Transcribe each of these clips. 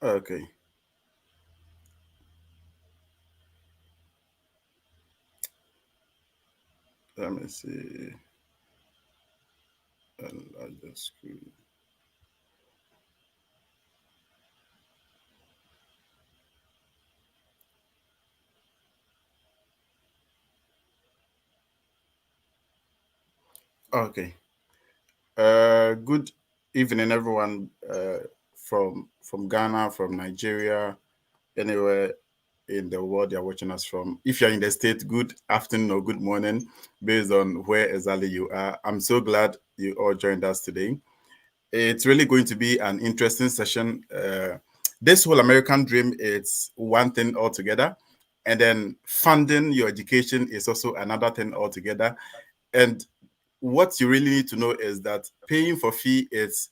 Okay. Let me see. I just screen. Okay. Good evening, everyone. From Ghana, from Nigeria, anywhere in the world you're watching us from. If you're in the state, good afternoon or good morning, based on where exactly you are. I'm so glad you all joined us today. It's really going to be an interesting session. This whole American dream, it's one thing altogether, and then funding your education is also another thing altogether. And what you really need to know is that paying for fee is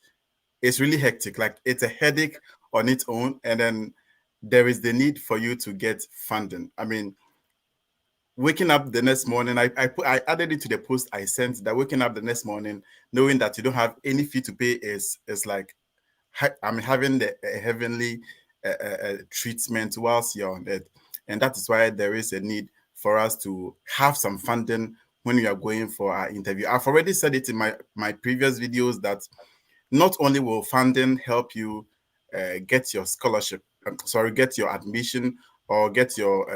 it's really hectic. Like it's a headache on its own, and then there is the need for you to get funding. I mean, waking up the next morning, I added it to the post I sent that waking up the next morning knowing that you don't have any fee to pay is like I'm having the heavenly treatment whilst you're on earth, and that is why there is a need for us to have some funding when we are going for our interview. I've already said it in my previous videos that not only will funding help you get your scholarship, get your admission or get your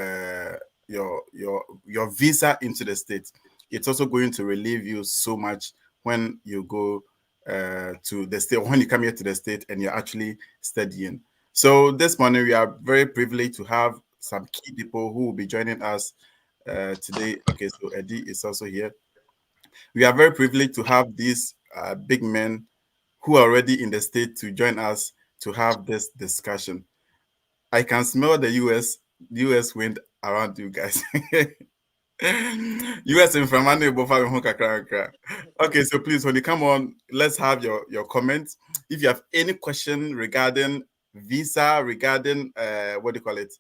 visa into the state, it's also going to relieve you so much when you go to the state, when you come here to the state and you're actually studying. So this morning we are very privileged to have some key people who will be joining us today. Okay, so Eddy is also here. We are very privileged to have these big men who are already in the state to join us to have this discussion. I can smell the US wind around you guys. US in Framani Okay, so please, when you come on, let's have your comments. If you have any question regarding visa, regarding what do you call it,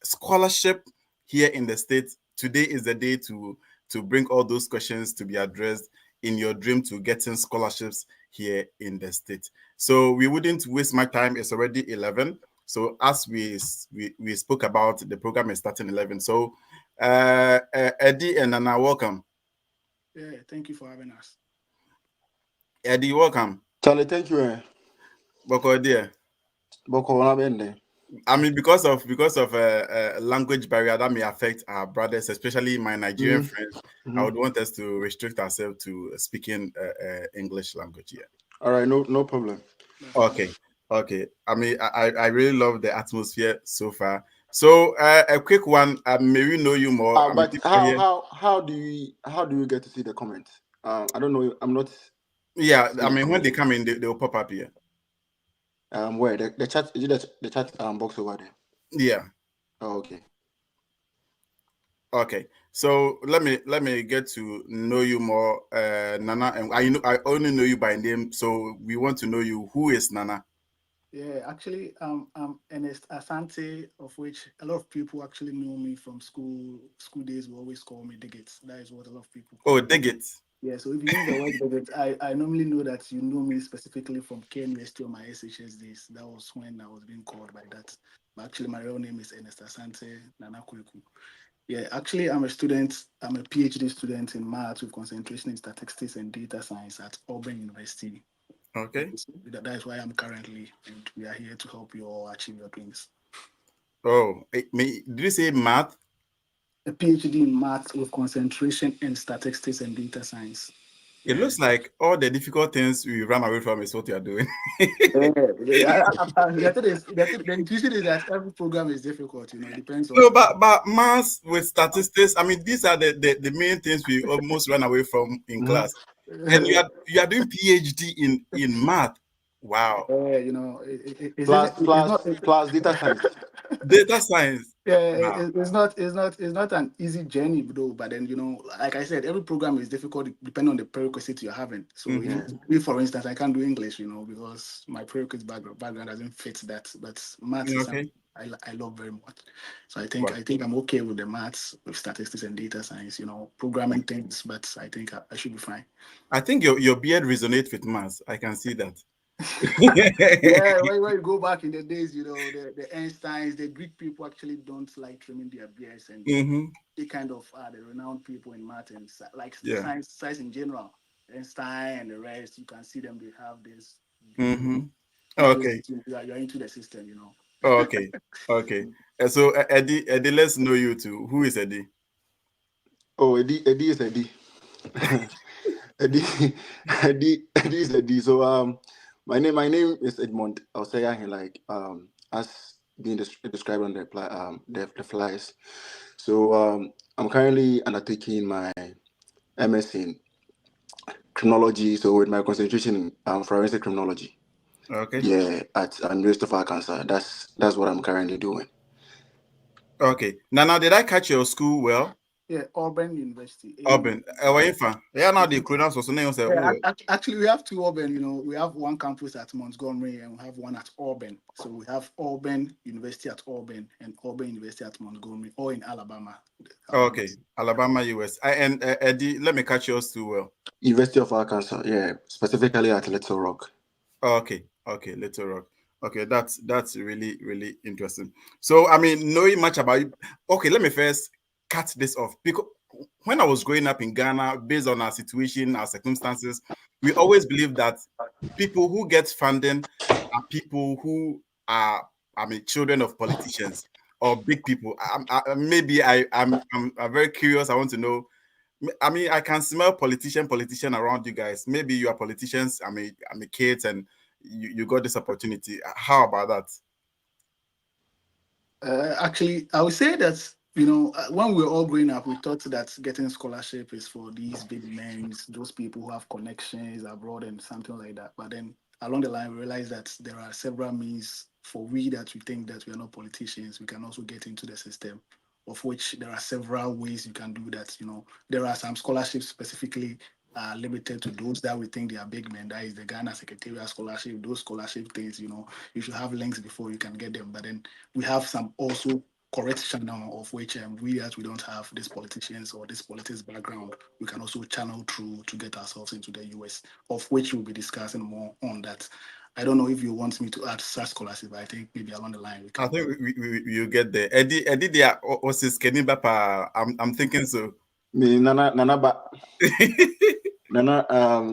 scholarship here in the States, today is the day to bring all those questions to be addressed in your dream to getting scholarships here in the States. So we wouldn't waste my time. It's already 11. So as we spoke about, the program is starting 11. So Eddy and Nana, welcome. Yeah, thank you for having us. Eddy, welcome. Charlie, thank you. Boko dear. Boko Wanabende. I mean, because of language barrier that may affect our brothers, especially my Nigerian friends, I would want us to restrict ourselves to speaking English language here. All right, no problem. Okay, okay. I mean, I really love the atmosphere so far. So a quick one. May we know you more? I mean, But people here. how do you get to see the comments? I don't know. I'm not. Yeah, I mean, when they come in, they will pop up here. Where the chat is it the chat box over there? Yeah. Oh, okay. Okay. So let me get to know you more, Nana. And I only know you by name, so we want to know you. Who is Nana? Yeah, actually, I'm Ernest Asante, of which a lot of people actually know me from school. School days will always call me Digits. That is what a lot of people call Oh, me. dig it. Yeah, so if you use the word Digits, I normally know that you know me specifically from KNUST or my SHS days. That was when I was being called by that. But actually, my real name is Ernest Asante Nana Kwaku. Yeah, actually, I'm a student. I'm a PhD student in maths with concentration in statistics and data science at Auburn University. Okay. That is why I'm currently, and we are here to help you all achieve your dreams. Oh, did you say math? A PhD in maths with concentration in statistics and data science. It Yeah. looks like all the difficult things we run away from is what you are doing. The intuition is that every program is difficult. It depends No, on. but maths with statistics, I mean, these are the main things we almost run away from in class. And you are doing PhD in math. Wow. It's not. Plus data science. Data science. Yeah, Wow. it's not an easy journey though. But then like I said, every program is difficult depending on the prerequisite you're having. So if, for instance, I can't do English, because my prerequisite background doesn't fit that. But maths is something Okay. I love very much. So I think Wow. I think I'm okay with the maths, with statistics and data science. Programming things, but I think I should be fine. I think your beard resonates with maths. I can see that. Yeah, when you go back in the days, the Einsteins, the Greek people actually don't like trimming their beards, and Mm-hmm. they kind of are the renowned people in math and like Yeah. science in general. Einstein and the rest, you can see them. They have this beard. Mm-hmm. It shows Okay. that you're into the system. Okay. Okay. So Eddie, let's know you too. Who is Eddie? Oh, Eddie is Eddie. Eddie, Eddie is Eddie. So my name is Edmond. I'll say like as being described on the flyers. So I'm currently undertaking my MS in criminology. So with my concentration in forensic criminology. Okay. Yeah, at University of Arkansas. That's what I'm currently doing. Okay. Now, did I catch your school well? Yeah, Auburn University, AU. Urban. Ewa yeah, now the credentials was name say, Yeah, oh, actually, we have two Auburn. We have one campus at Montgomery and we have one at Auburn. So we have Auburn University at Auburn and Auburn University at Montgomery, or in Alabama. Alabama. okay. Alabama, US. And Eddie, let me catch yours too well. University of Arkansas. Yeah, specifically at Little Rock. Okay, okay, Little Rock. Okay, that's really really interesting. So I mean, knowing much about you. Okay, let me first cut this off because when I was growing up in Ghana, based on our situation, our circumstances, we always believe that people who get funding are people who are, I mean, children of politicians or big people. Maybe I'm very curious. I want to know. I mean, I can smell politician around you guys. Maybe you are politicians. I'm a kid, and you got this opportunity. How about that? Actually, I would say that when we were all growing up, we thought that getting scholarship is for these big names, those people who have connections abroad and something like that. But then along the line, we realized that there are several means for we that we think that we are not politicians. We can also get into the system, of which there are several ways you can do that. There are some scholarships specifically limited to those that we think they are big men. That is the Ghana Secretariat Scholarship. Those scholarship things, you should have links before you can get them. But then we have some also correct channel of which we as we don't have these politicians or this politics background, we can also channel through to get ourselves into the US, of which we'll be discussing more on that. I don't know if you want me to add such scholarship, but I think maybe along the line we I can. think you get there. Eddie, there was his Papa. I'm thinking so. Me Nana.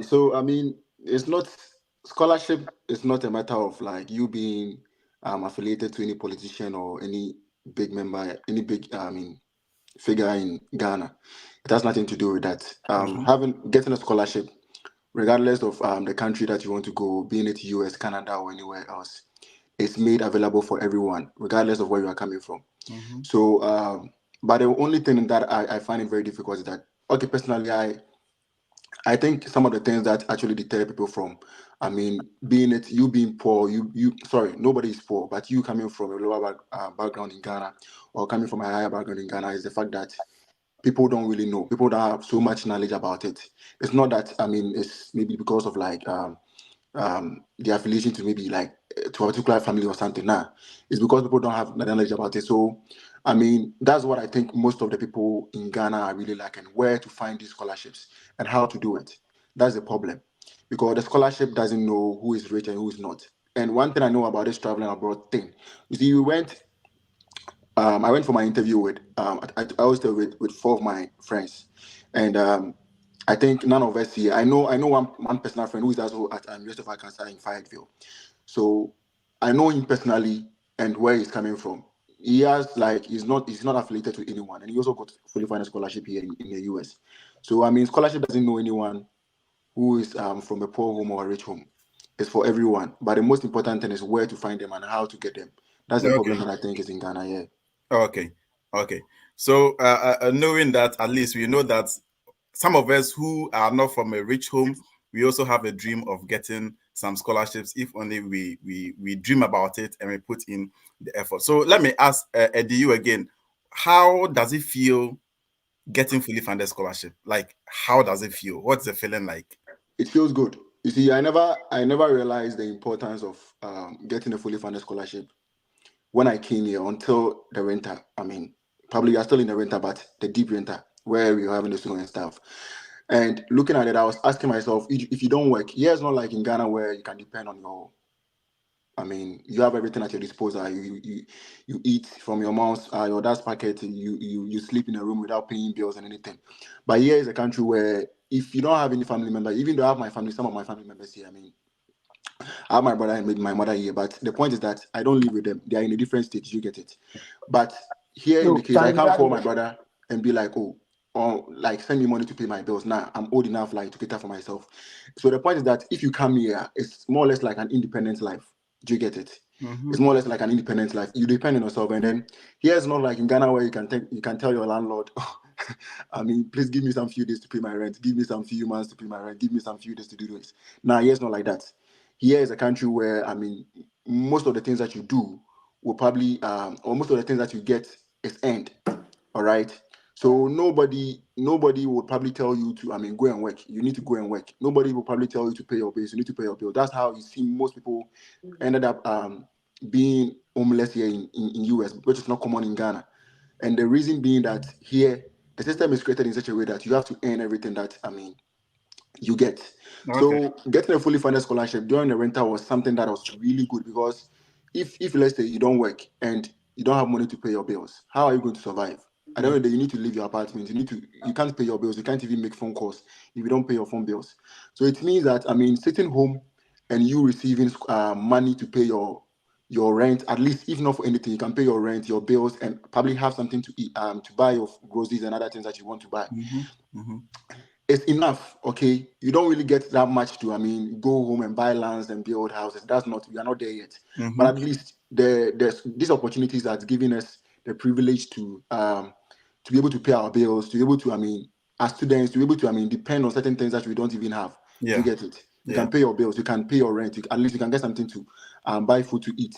So I mean, it's not scholarship. Is not a matter of like you being affiliated to any politician or any big member, any big figure in Ghana. It has nothing to do with that. Mhm. Having getting a scholarship, regardless of the country that you want to go, being it US, Canada, or anywhere else, it's made available for everyone, regardless of where you are coming from. Mhm. So, but the only thing that I find it very difficult is that, okay, personally, I think some of the things that actually deter people from, I mean, being it you being poor, sorry, nobody is poor, but you coming from a lower background in Ghana or coming from a higher background in Ghana is the fact that people don't really know. People don't have so much knowledge about it. It's not that, I mean, it's maybe because of like the affiliation to maybe like to a particular family or something. Nah, it's because people don't have the knowledge about it. So, I mean, that's what I think most of the people in Ghana are really lacking: where to find these scholarships and how to do it. That's the problem, because the scholarship doesn't know who is rich and who is not. And one thing I know about this traveling abroad thing, you see, I went for my interview with I was there with four of my friends, and I think none of us here. I know one personal friend who is also at University of Arkansas in Fayetteville. So I know him personally and where he's coming from. He has like he's not affiliated to anyone, and he also got fully funded scholarship here in the US. So I mean, scholarship doesn't know anyone who is from a poor home or a rich home. It's for everyone. But the most important thing is where to find them and how to get them. That's the problem Okay. that I think is in Ghana. Yeah. Okay. Okay. So knowing that, at least we know that some of us who are not from a rich home, we also have a dream of getting some scholarships if only we dream about it and we put in the effort. So let me ask Eddie you again, how does it feel getting fully funded scholarship? Like, how does it feel? What's the feeling like? It feels good. You see, I never realized the importance of getting a fully funded scholarship when I came here until the winter. I mean, probably you're still in the winter, but the deep winter where we were having the snow and stuff. And looking at it, I was asking myself, if you don't work, yeah, it's not like in Ghana where you can depend on your, I mean, you have everything at your disposal. You eat from your mom's, your dad's pocket. You sleep in a room without paying bills and anything. But here is a country where if you don't have any family member, even though I have my family, some of my family members here, I mean, I have my brother and maybe my mother here. But the point is that I don't live with them. They are in a different state. You get it. But here in the No, case, I Charlie, can't call my brother and be like, oh, or like send me money to pay my bills. Now I'm old enough like to cater for myself. So the point is that if you come here, it's more or less like an independent life. Do you get it? Mm-hmm. It's more or less like an independent life. You depend on yourself, and then here's not like in Ghana where you can tell your landlord, I mean, please give me some few days to pay my rent. Give me some few months to pay my rent. Give me some few days to do this. Now, here's not like that. Here is a country where, I mean, most of the things that you do will probably, or most of the things that you get is earned. All right. So nobody will probably tell you to, I mean, go and work. You need to go and work. Nobody will probably tell you to pay your bills. You need to pay your bill. That's how you see most people ended up being homeless here in US, which is not common in Ghana. And the reason being that here the system is created in such a way that you have to earn everything that, I mean, you get. Okay. So getting a fully funded scholarship during the winter was something that was really good because if let's say you don't work and you don't have money to pay your bills, how are you going to survive? At the end of the day, you need to leave your apartment. You can't pay your bills. You can't even make phone calls if you don't pay your phone bills. So it means that, I mean, sitting home and you receiving money to pay your rent, at least if not for anything, you can pay your rent, your bills, and probably have something to eat, to buy your groceries and other things that you want to buy. Mm-hmm. Mm-hmm. It's enough, okay? You don't really get that much to, I mean, go home and buy lands and build houses. That's not, we are not there yet. But Mm-hmm. at least there's these opportunities that's giving us the privilege to be able to pay our bills, to be able to, I mean, as students, to be able to, I mean, depend on certain things that we don't even have. Do you Yeah. get it? You Yeah. can pay your bills, you can pay your rent, at least you can get something to buy food to eat.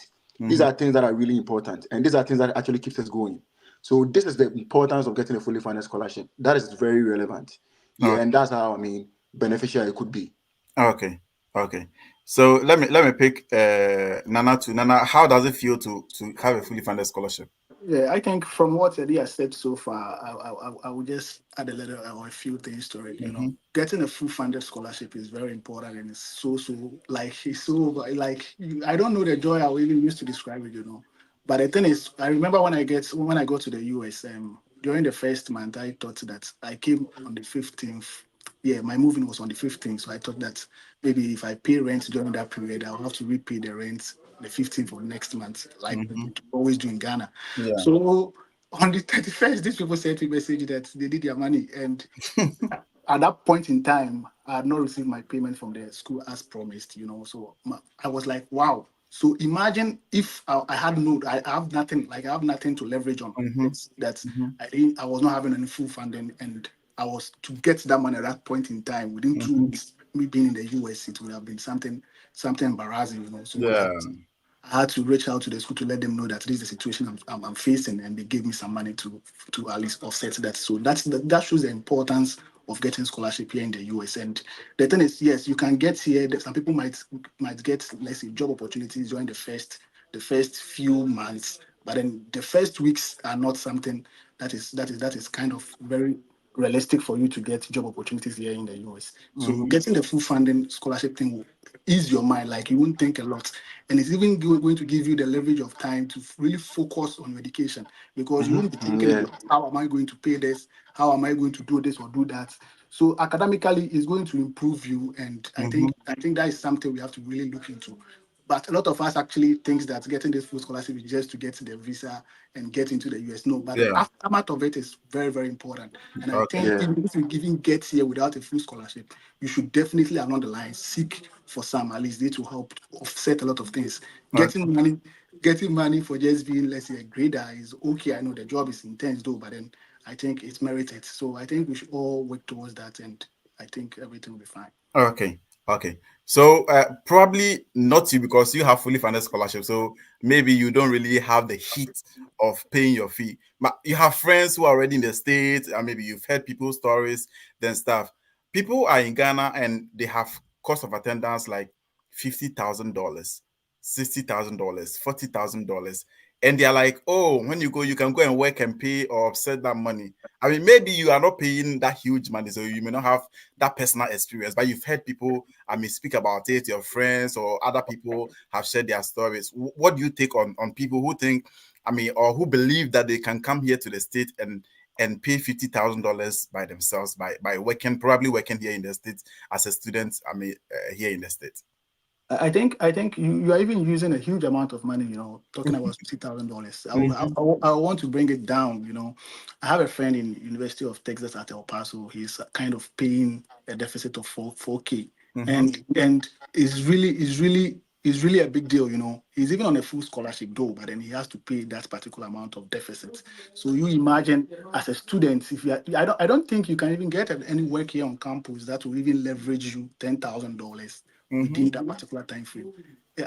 These Mm-hmm. are things that are really important, and these are things that actually keeps us going. So this is the importance of getting a fully funded scholarship. That is very relevant. Yeah, and Okay. that's how, I mean, beneficial it could be. Okay. Okay. So let me pick Nana to Nana. How does it feel to have a fully funded scholarship? Yeah, I think from what Eddie has said so far, I will just add a little or a few things to it. You Mm-hmm. know, getting a full funded scholarship is very important, and it's so like it's so like I don't know the joy I will even use to describe it. You know, but the thing is, I remember when I got to the US, during the first month, I thought that I came on the 15th. Yeah, my moving was on the 15th, so I thought that maybe if I pay rent during that period, I'll have to repay the rent the 15th of next month, like we Mm-hmm. always do in Ghana. Yeah. So on the 31st, these people sent me a message that they did their money. And at that point in time, I had not received my payment from the school as promised, you know. So I was like, wow. So imagine if I had no, I have nothing, like I have nothing to leverage on. Mm-hmm. It's that Mm-hmm. I was not having any full funding, and I was to get that money at that point in time within two Mm-hmm. weeks. Me being in the US, it would have been something embarrassing, you know. So Yeah. I had to reach out to the school to let them know that this is the situation I'm facing, and they gave me some money to at least offset that. So that shows the importance of getting scholarship here in the US. And the thing is, yes, you can get here. Some people might get, let's say, job opportunities during the first few months, but then the first weeks are not something that is kind of very realistic for you to get job opportunities here in the US. So Mm-hmm. getting the full funding scholarship thing will ease your mind, like you won't think a lot. And it's even going to give you the leverage of time to really focus on your education, because you Mm-hmm. won't be thinking Yeah. about how am I going to pay this, how am I going to do this or do that. So academically, it's going to improve you, and I Mm-hmm. think I think that is something we have to really look into. But a lot of us actually thinks that getting this full scholarship is just to get the visa and get into the US. No, but the Yeah. aftermath of it is very, very important. And I Okay. think Yeah. even if you even get here without a full scholarship, you should definitely along the line seek for some, at least they to help offset a lot of things. Okay. Getting money for just being, let's say, a grader is okay. I know the job is intense though, but then I think it's merited. So I think we should all work towards that, and I think everything will be fine. Okay. Okay. So probably not you because you have fully funded scholarship. So maybe you don't really have the heat of paying your fee. But you have friends who are already in the States, and maybe you've heard people's stories, then stuff. People are in Ghana and they have cost of attendance like $50,000, $60,000, $40,000. and they're like, oh, when you go, you can go and work and pay or offset that money. I mean, maybe you are not paying that huge money, so you may not have that personal experience, but you've heard people, I mean, speak about it, your friends or other people have shared their stories. What do you take on people who think, I mean, or who believe that they can come here to the state and pay $50,000 by themselves by working, probably working here in the States as a student, I mean, here in the States? I think you are even using a huge amount of money. Talking about $50,000. I want to bring it down. I have a friend in University of Texas at El Paso. He's kind of paying a deficit of four k, and is really a big deal. He's even on a full scholarship though, but then he has to pay that particular amount of deficit. So you imagine as a student, if you are, I don't think you can even get any work here on campus that will even leverage you $10,000 within that particular time frame.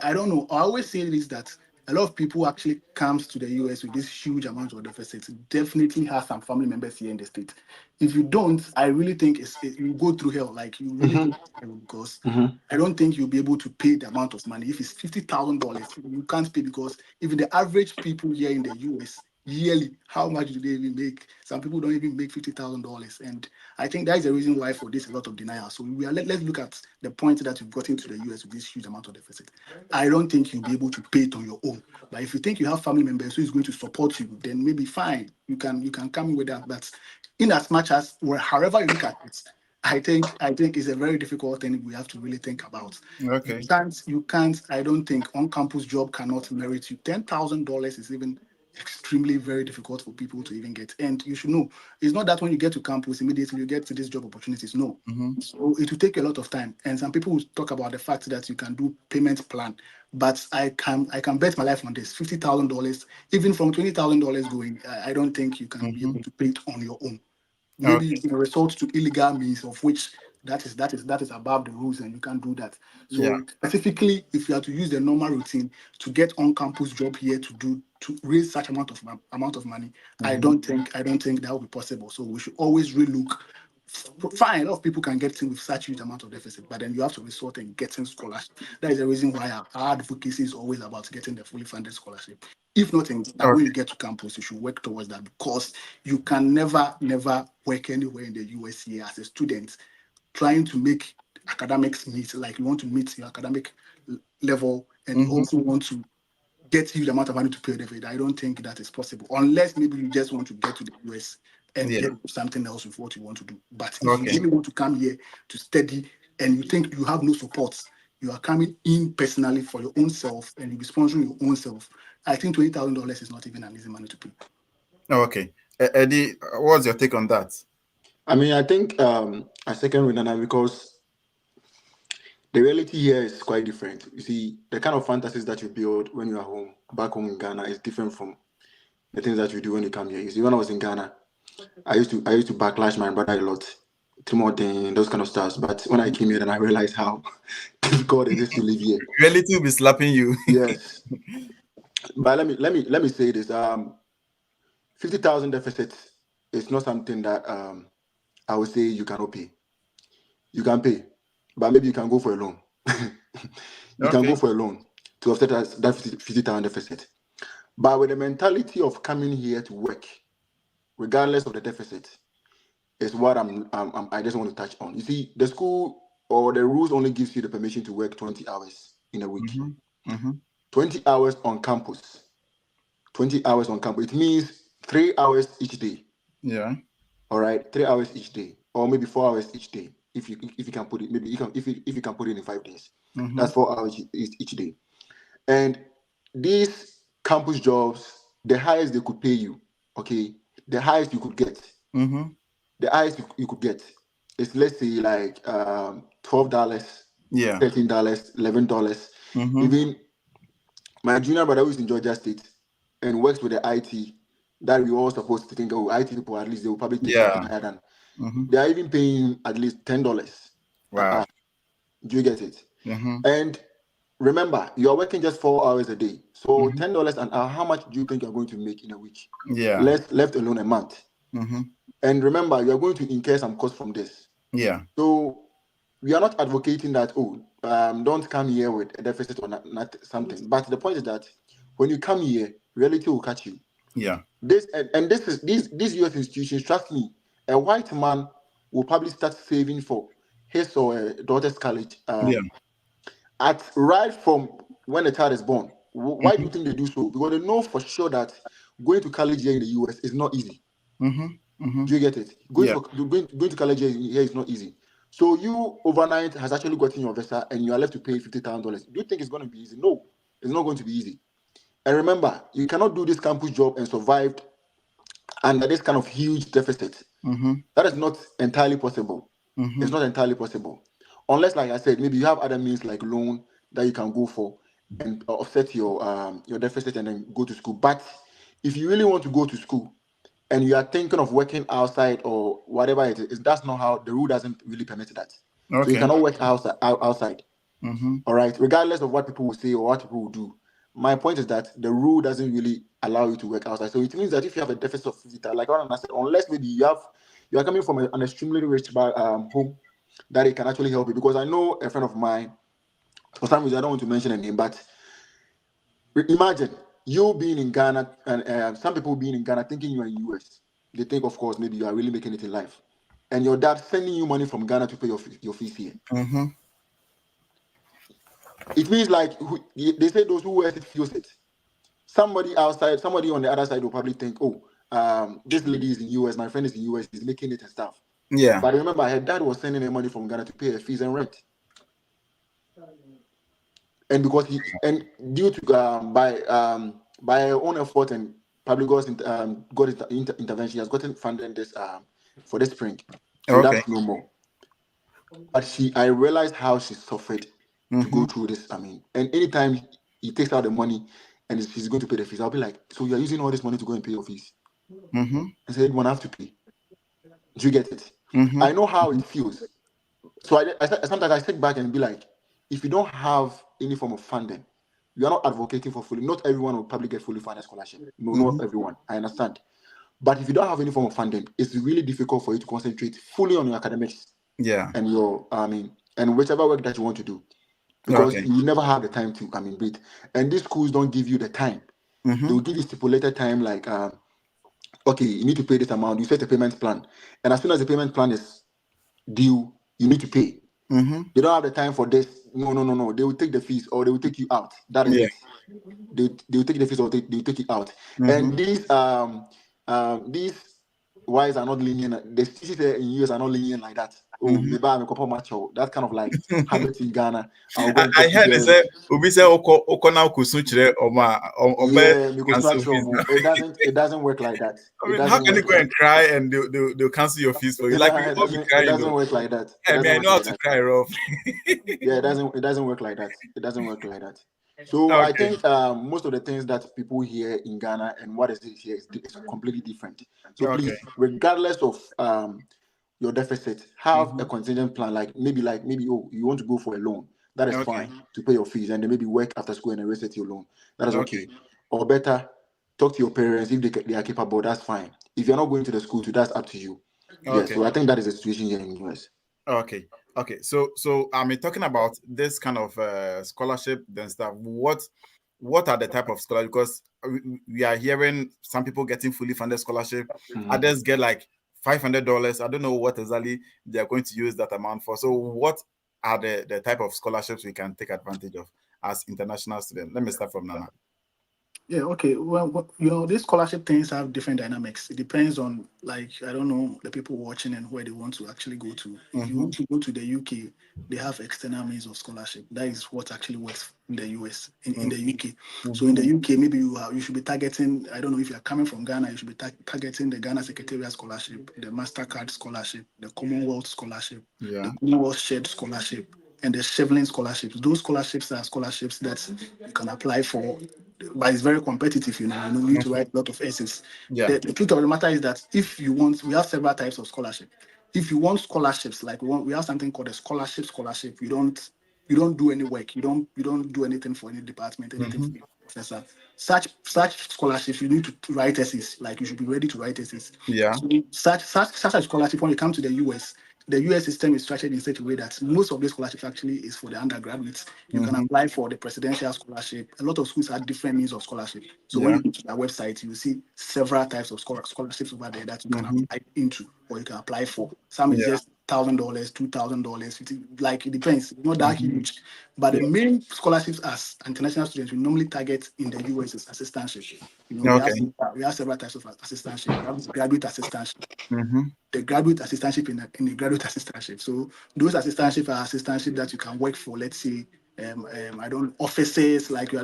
I don't know. I always say this, that a lot of people actually comes to the US with this huge amount of deficits. Definitely has some family members here in the state. If you don't, I really think you go through hell. Like you really go through hell, because I don't think you'll be able to pay the amount of money. If it's $50,000, you can't pay, because even the average people here in the US yearly, how much do they even make? Some people don't even make $50,000, and I think that is the reason why for this a lot of denial. So let's look at the point that you've gotten to the US with this huge amount of deficit. I don't think you'll be able to pay it on your own. But if you think you have family members who is going to support you, then maybe fine, you can come in with that. But in as much as, well, however you look at it, I think it's a very difficult thing we have to really think about. Okay. You can't. I don't think on campus job cannot merit you. $10,000 is even extremely very difficult for people to even get. And you should know, it's not that when you get to campus immediately you get to these job opportunities. No. So it will take a lot of time. And some people will talk about the fact that you can do payment plan. But I can bet my life on this. $50,000, even from $20,000 going, I don't think you can be able to pay it on your own. Maybe Okay. you can resort to illegal means, of which that is above the rules, and you can't do that. Yeah. So specifically, if you are to use the normal routine to get on campus job here to raise such amount of money, I don't think that will be possible. So we should always relook. Fine, a lot of people can get in with such huge amount of deficit, but then you have to resort and getting scholarship. That is the reason why our advocacy is always about getting the fully funded scholarship. If not in that, when Okay. you get to campus, you should work towards that, because you can never work anywhere in the US here as a student trying to make academics meet. Like you want to meet your academic level, and you also want to get huge amount of money to pay the fee. I don't think that is possible, unless maybe you just want to get to the US and Yeah. get something else with what you want to do. But if you Okay. really want to come here to study and you think you have no support, you are coming in personally for your own self and you'll be sponsoring your own self, I think $20,000 is not even an easy money to pay. Okay. Eddie, what's your take on that? I mean, I think I second with Nana because the reality here is quite different. You see, the kind of fantasies that you build when you are back home in Ghana is different from the things that you do when you come here. You see, when I was in Ghana, I used to backlash my brother a lot, Timothy, those kind of stuff. But when I came here, then I realized how difficult it is to live here. Reality will be slapping you. Yes, but let me say this: 50,000 deficit is not something that I would say you cannot pay. You can pay, but maybe you can go for a loan. You can go Okay. for a loan to offset that 50,000 deficit. But with the mentality of coming here to work, regardless of the deficit, is what I just want to touch on. You see, the school or the rules only gives you the permission to work 20 hours in a week. Mm-hmm. Mm-hmm. 20 hours on campus. 20 hours on campus. It means 3 hours each day. Yeah. All right, 3 hours each day, or maybe 4 hours each day. If you can put it, maybe if you can put it in 5 days, Mm-hmm. that's 4 hours each day. And these campus jobs, the highest they could pay you, okay, the highest you could get, Mm-hmm. the highest you could get is, let's say, like $12, Yeah. $13, $11. Mm-hmm. Even my junior brother who's in Georgia State and works with the IT, that we all supposed to think, oh, IT people at least they will probably take something Yeah. higher than. Mm-hmm. They are even paying at least $10 an Wow. hour. Do you get it? Mm-hmm. And remember, you are working just 4 hours a day. So Mm-hmm. $10 an hour, how much do you think you're going to make in a week? Yeah. Left alone a month. Mm-hmm. And remember, you are going to incur some cost from this. Yeah. So we are not advocating that, don't come here with a deficit or not something. But the point is that when you come here, reality will catch you. Yeah. This and this is these US institutions, trust me, a white man will probably start saving for his or her daughter's college Yeah. at right from when the child is born. Why do Mm-hmm. you think they do so? Because they know for sure that going to college here in the US is not easy. Mm-hmm. Mm-hmm. Do you get it? Yeah. Going to college here is not easy. So you overnight has actually gotten your visa and you are left to pay $50,000. Do you think it's going to be easy? No, it's not going to be easy. And remember, you cannot do this campus job and survive under this kind of huge deficit. Mm-hmm. That is not entirely possible. Mm-hmm. It's not entirely possible. Unless, like I said, maybe you have other means like loan that you can go for and offset your deficit and then go to school. But if you really want to go to school and you are thinking of working outside or whatever it is, that's not how the rule doesn't really permit that. So you Okay. cannot work outside. Mm-hmm. All right, regardless of what people will say or what people will do. My point is that the rule doesn't really allow you to work outside. So it means that if you have a deficit of 50, like what I said, unless maybe you are coming from an extremely rich home, that it can actually help you. Because I know a friend of mine, for some reason I don't want to mention a name, but imagine you being in Ghana and some people being in Ghana thinking you are in US. They think, of course, maybe you are really making it in life, and your dad sending you money from Ghana to pay your fees here. Mm-hmm. It means like they say those who wears it feels it. Somebody outside, somebody on the other side will probably think, oh, this lady is in US, my friend is in US, he's making it and stuff. Yeah. But remember, her dad was sending her money from Ghana to pay her fees and rent. And because due to by her own effort and probably God's intervention, she has gotten funded this for this spring. So Okay. that's no more. But I realized how she suffered to Mm-hmm. go through this. I mean, and anytime he takes out the money and he's going to pay the fees, I'll be like, so you're using all this money to go and pay your fees? Mm-hmm. I said, one have to pay. Do you get it? Mm-hmm. I know how it feels. So sometimes I sit back and be like, if you don't have any form of funding, you are not advocating for fully. Not everyone will probably get fully funded scholarship. No, Mm-hmm. not everyone. I understand. But if you don't have any form of funding, it's really difficult for you to concentrate fully on your academics Yeah. and and whichever work that you want to do, because Okay. you never have the time to breathe. And these schools don't give you the time. Mm-hmm. They will give you stipulated time, like okay, you need to pay this amount. You set a payment plan, and as soon as the payment plan is due, you need to pay. Mm-hmm. They don't have the time for this. No. They will take the fees or they will take you out. That is Yeah. it. They will take the fees or they will take you out. Mm-hmm. And these wise are not lenient. The species in US are not lenient like that. Oh, Mm-hmm. maybe I'm a couple macho. That kind of like habit in Ghana. I'll go and I talk to heard it them. say Obi say oko na kusu chire oma Yeah, because cancel not fees now. sure. It doesn't work like that. I It mean, how doesn't can you work go like and cry and they'll cancel your fees for you? Like we it all be doesn't crying though. work like that. It I mean, doesn't I work know how like to that. cry rough. Yeah, it doesn't work like that. It doesn't work like that. So I Okay. think most of the things that people hear in Ghana and what is it here is completely different. So Okay. please, regardless of your deficit, have Mm-hmm. a contingent plan. Maybe you want to go for a loan. That is Okay. fine to pay your fees and then maybe work after school and reset your loan. That is Okay. okay. Or better, talk to your parents if they are capable. That's fine. If you're not going to the school, too, that's up to you. Yeah. Okay. So I think that is the situation here in the US. Okay. Okay. So I mean, talking about this kind of scholarship and stuff. What are the type of scholarship? Because we are hearing some people getting fully funded scholarship. Mhm. Others get like $500. I don't know what exactly they are going to use that amount for. So what are the type of scholarships we can take advantage of as international students? Let me start from Nana. Yeah, okay. Well, these scholarship things have different dynamics. It depends on, like, I don't know, the people watching and where they want to actually go to. If you Mm-hmm. want to go to the UK, they have external means of scholarship. That is what actually works in the US, in the UK. So in the UK, maybe you should be targeting, I don't know, if you're coming from Ghana, you should be targeting the Ghana Secretariat Scholarship, the MasterCard Scholarship, the Commonwealth Scholarship, Yeah. the Commonwealth Shared Scholarship, and the Shevlin Scholarships. Those scholarships are scholarships that you can apply for, but it's very competitive. You need to write a lot of essays. Yeah. The truth of the matter is that if you want, we have several types of scholarship. If you want scholarships, like we have something called a scholarship. You don't do any work. You don't do anything for any department, anything for any professor. Such scholarships, you need to write essays. Like you should be ready to write essays. Yeah. So such a scholarship, when you come to the US, the US system is structured in such a way that most of the scholarships actually is for the undergraduates. You can apply for the presidential scholarship. A lot of schools have different means of scholarship. So when Yeah. you go to their website, you will see several types of scholarships over there that you can apply into or you can apply for. Some is Yeah. just $1,000, $2,000, like it depends. It's not that huge. But the Yeah. main scholarships as international students we normally target in the US is assistantship. You know, Okay. we have several types of assistantship. We have graduate assistantship, Mm-hmm. the graduate assistantship in the graduate assistantship. So those assistantship are assistantship that you can work for, let's say, I don't offices like you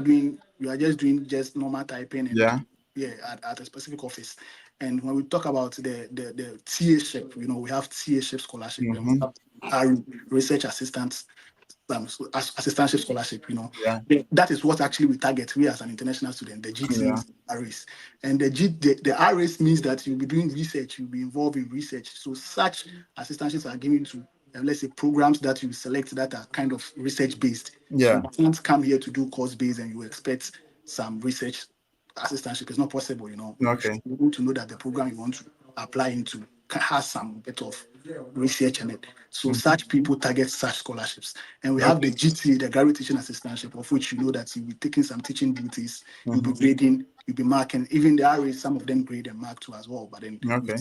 are just doing just normal typing and Yeah. yeah, at a specific office. And when we talk about the TA ship, you know, we have TA ship scholarship and we Mm-hmm. have our research assistants assistantship scholarship, you know. Yeah. That is what actually we target, we as an international student, the Yeah. GTs, RAs. And the RAs means that you'll be doing research, you'll be involved in research. So such assistantships are given to, let's say, programs that you select that are kind of research based. So Yeah. you can't come here to do course based and you expect some research assistantship. It's not possible, you know. You should Okay. be able to know that the program you want to apply into has some bit of research in it. So Mm-hmm. such people target such scholarships. And we have the Okay. GTA, the graduate teaching assistantship, of which you know that you'll be taking some teaching duties, you'll be Mm-hmm. grading, you'll be marking. Even the RAs, some of them grade and mark too as well. But then Okay.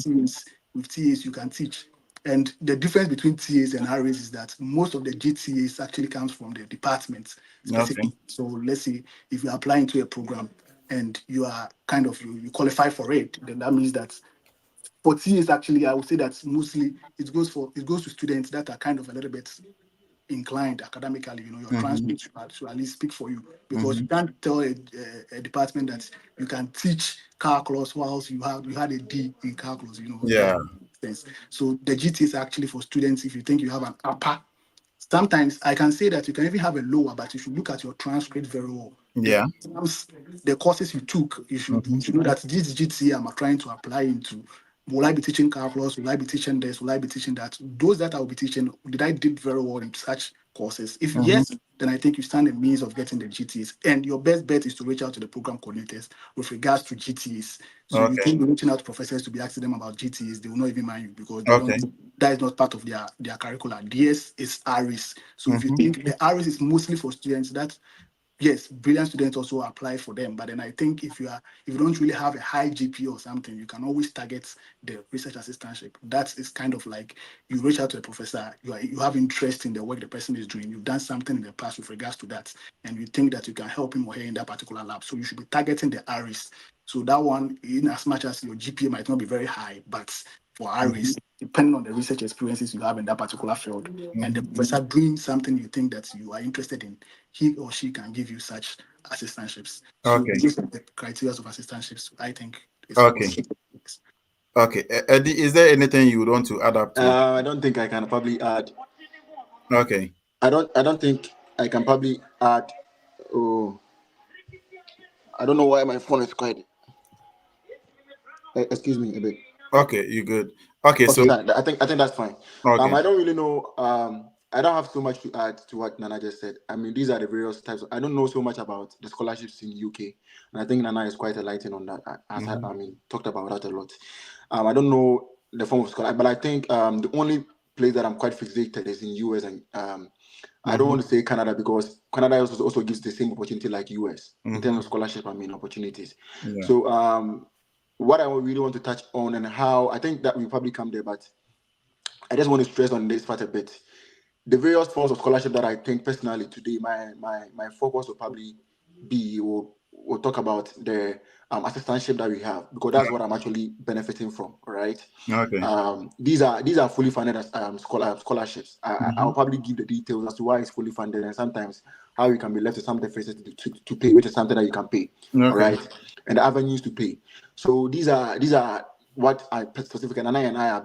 with TAs you can teach. And the difference between TAs and RAs is that most of the GTAs actually comes from the department Okay. specifically. So let's say if you're applying to a program and you are kind of you qualify for it, then that means that for TAs actually I would say that mostly it goes to students that are kind of a little bit inclined academically, you know, your Mm-hmm. transcript should at least speak for you because Mm-hmm. you can't tell a department that you can teach calculus whilst you had a D in calculus, you know, it Yeah. doesn't make sense. So the GT is actually for students if you think you have an upper. Sometimes I can say that you can even have a lower, but you should look at your transcript very well. The Yeah. exams, the courses you took, Mm-hmm. you should know that this GT I'm trying to apply into. Will I be teaching calculus? Will I be teaching this? Will I be teaching that? Those that I will be teaching, did I did very well in such courses? If Mm-hmm. yes, then I think you stand a means of getting the GTs. And your best bet is to reach out to the program coordinators with regards to GTs. So you Okay. can be reaching out to professors to be asking them about GTs. They will not even mind you because they Okay. don't. That is not part of their curriculum. DS is ARIS. So if you Mm-hmm. think the ARIS is mostly for students, that yes, brilliant students also apply for them. But then I think if you don't really have a high GPA or something, you can always target the research assistantship. That is kind of like you reach out to a professor, you have interest in the work the person is doing, you've done something in the past with regards to that, and you think that you can help him or her in that particular lab. So you should be targeting the ARIS. So that one, in as much as your GPA might not be very high, but for Mm-hmm. ARIS, depending on the research experiences you have in that particular field, and the Mm-hmm. professor doing something you think that you are interested in, he or she can give you such assistantships. So Okay. these are the criteria of assistantships I think is for Okay. Okay. Eddie, is there anything you would want to add up to? I don't think I can probably add. Okay. I don't think I can probably add. Oh, I don't know why my phone is quiet. Excuse me a bit. Okay. You good? Okay. Okay, So. fine. I think that's fine. Okay. I don't really know. I don't have so much to add to what Nana just said. I mean, these are the various types. I don't know so much about the scholarships in UK, and I think Nana is quite enlightened on that. Mm-hmm. I mean, talked about that a lot. I don't know the form of scholarship, but I think the only place that I'm quite fixated is in US, and I don't Mm-hmm. want to say Canada because Canada also gives the same opportunity like US in terms Mm-hmm. of scholarship. I mean, opportunities. Yeah. So what I really want to touch on and how I think that we probably come there, but I just want to stress on this part a bit. The various forms of scholarship that I think personally today, my focus will probably be will talk about the assistantship that we have because that's what I'm actually benefiting from. All right. Okay. These are fully funded as scholarships. Mm-hmm. I'll probably give the details as to why it's fully funded and sometimes how you can be left with some deficit to pay, which is something that you can pay. All Okay. right, and the avenues to pay. So these are what I specifically and I are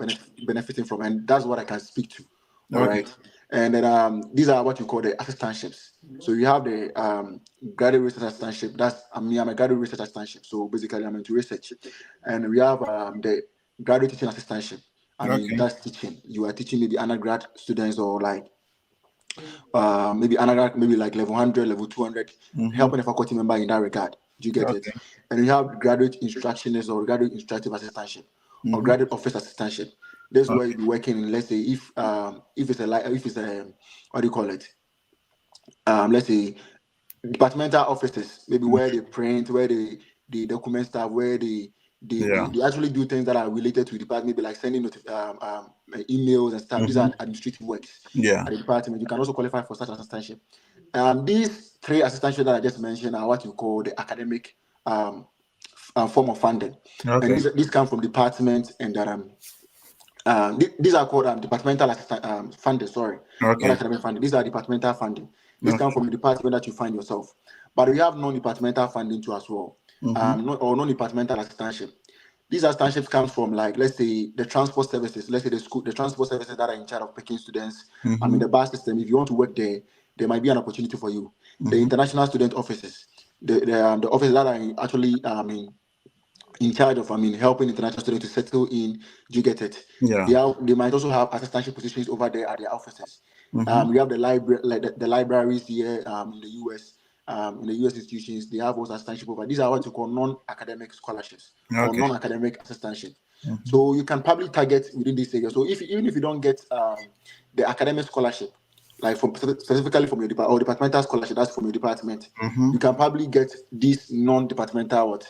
benefiting from, and that's what I can speak to. All Okay. right, and then these are what you call the assistantships. So you have the graduate research assistantship. That's I'm a graduate research assistantship. So basically, I'm into research, and we have the graduate teaching assistantship. I mean, Okay. that's teaching. You are teaching maybe undergrad students or like maybe undergrad, maybe like level 100, level 200, Mm-hmm. helping a faculty member in that regard. Do you get it? Okay. And you have graduate instructionist or graduate instructive assistantship or Mm-hmm. graduate office assistantship. This is where you'll be working in, let's say, if it's a if it's a what do you call it? Let's say departmental offices, maybe where they print, where they document stuff, where Yeah. they actually do things that are related to the department, maybe like sending emails and stuff. These Mm-hmm. are administrative works Yeah. at the department. You can also qualify for such assistantship. These three assistantships that I just mentioned are what you call the academic form of funding, and Okay. these come from departments and that these are called departmental assistant funding. Sorry, not Okay. academic funding. These are departmental funding. These come Okay. from the department that you find yourself. But we have non-departmental funding too as well, Mm-hmm. or non-departmental assistantship. These assistantships come from, like, let's say the transport services. Let's say the transport services that are in charge of picking students. I Mm-hmm. mean the bus system. If you want to work there, there might be an opportunity for you. The Mm-hmm. international student offices, the offices that are actually in charge of, helping international students to settle in. Do you get it? Yeah. They might also have assistantship positions over there at their offices. Mm-hmm. We have the library, like the libraries here in the US. In the US institutions, they have also assistantship over. These are what you call non-academic scholarships or Okay. non-academic assistantship. Mm-hmm. So you can probably target within this area. So even if you don't get the academic scholarship, like specifically from your department or departmental scholarship, that's from your department, Mm-hmm. you can probably get these non-departmental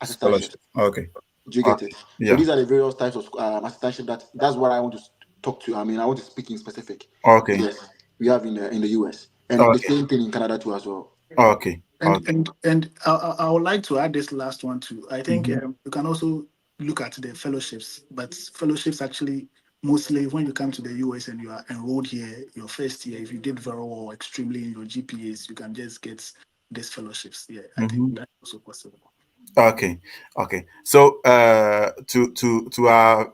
assistantship. Scholarship. Okay. Do you get Okay. it? So Yeah. these are the various types of assistantship that's what I want to talk to. I want to speak in specific. Okay. Yes, we have in the US, and the Okay. same thing in Canada too as well. Okay. And Okay. I would like to add this last one too. I think Mm-hmm. you can also look at the fellowships, but fellowships actually mostly when you come to the US and you are enrolled here, your first year, if you did very well, extremely in your GPAs, you can just get these fellowships. Yeah, I think Mm-hmm. that's also possible. Okay, okay. So, to our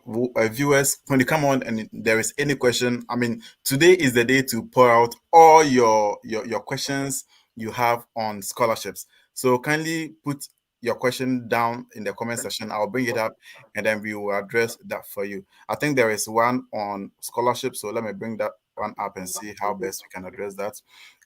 viewers, when you come on and there is any question, I mean, today is the day to pour out all your questions you have on scholarships. So kindly put your question down in the comment section. I'll bring it up, and then we will address that for you. I think there is one on scholarship, so let me bring that one up and see how best we can address that.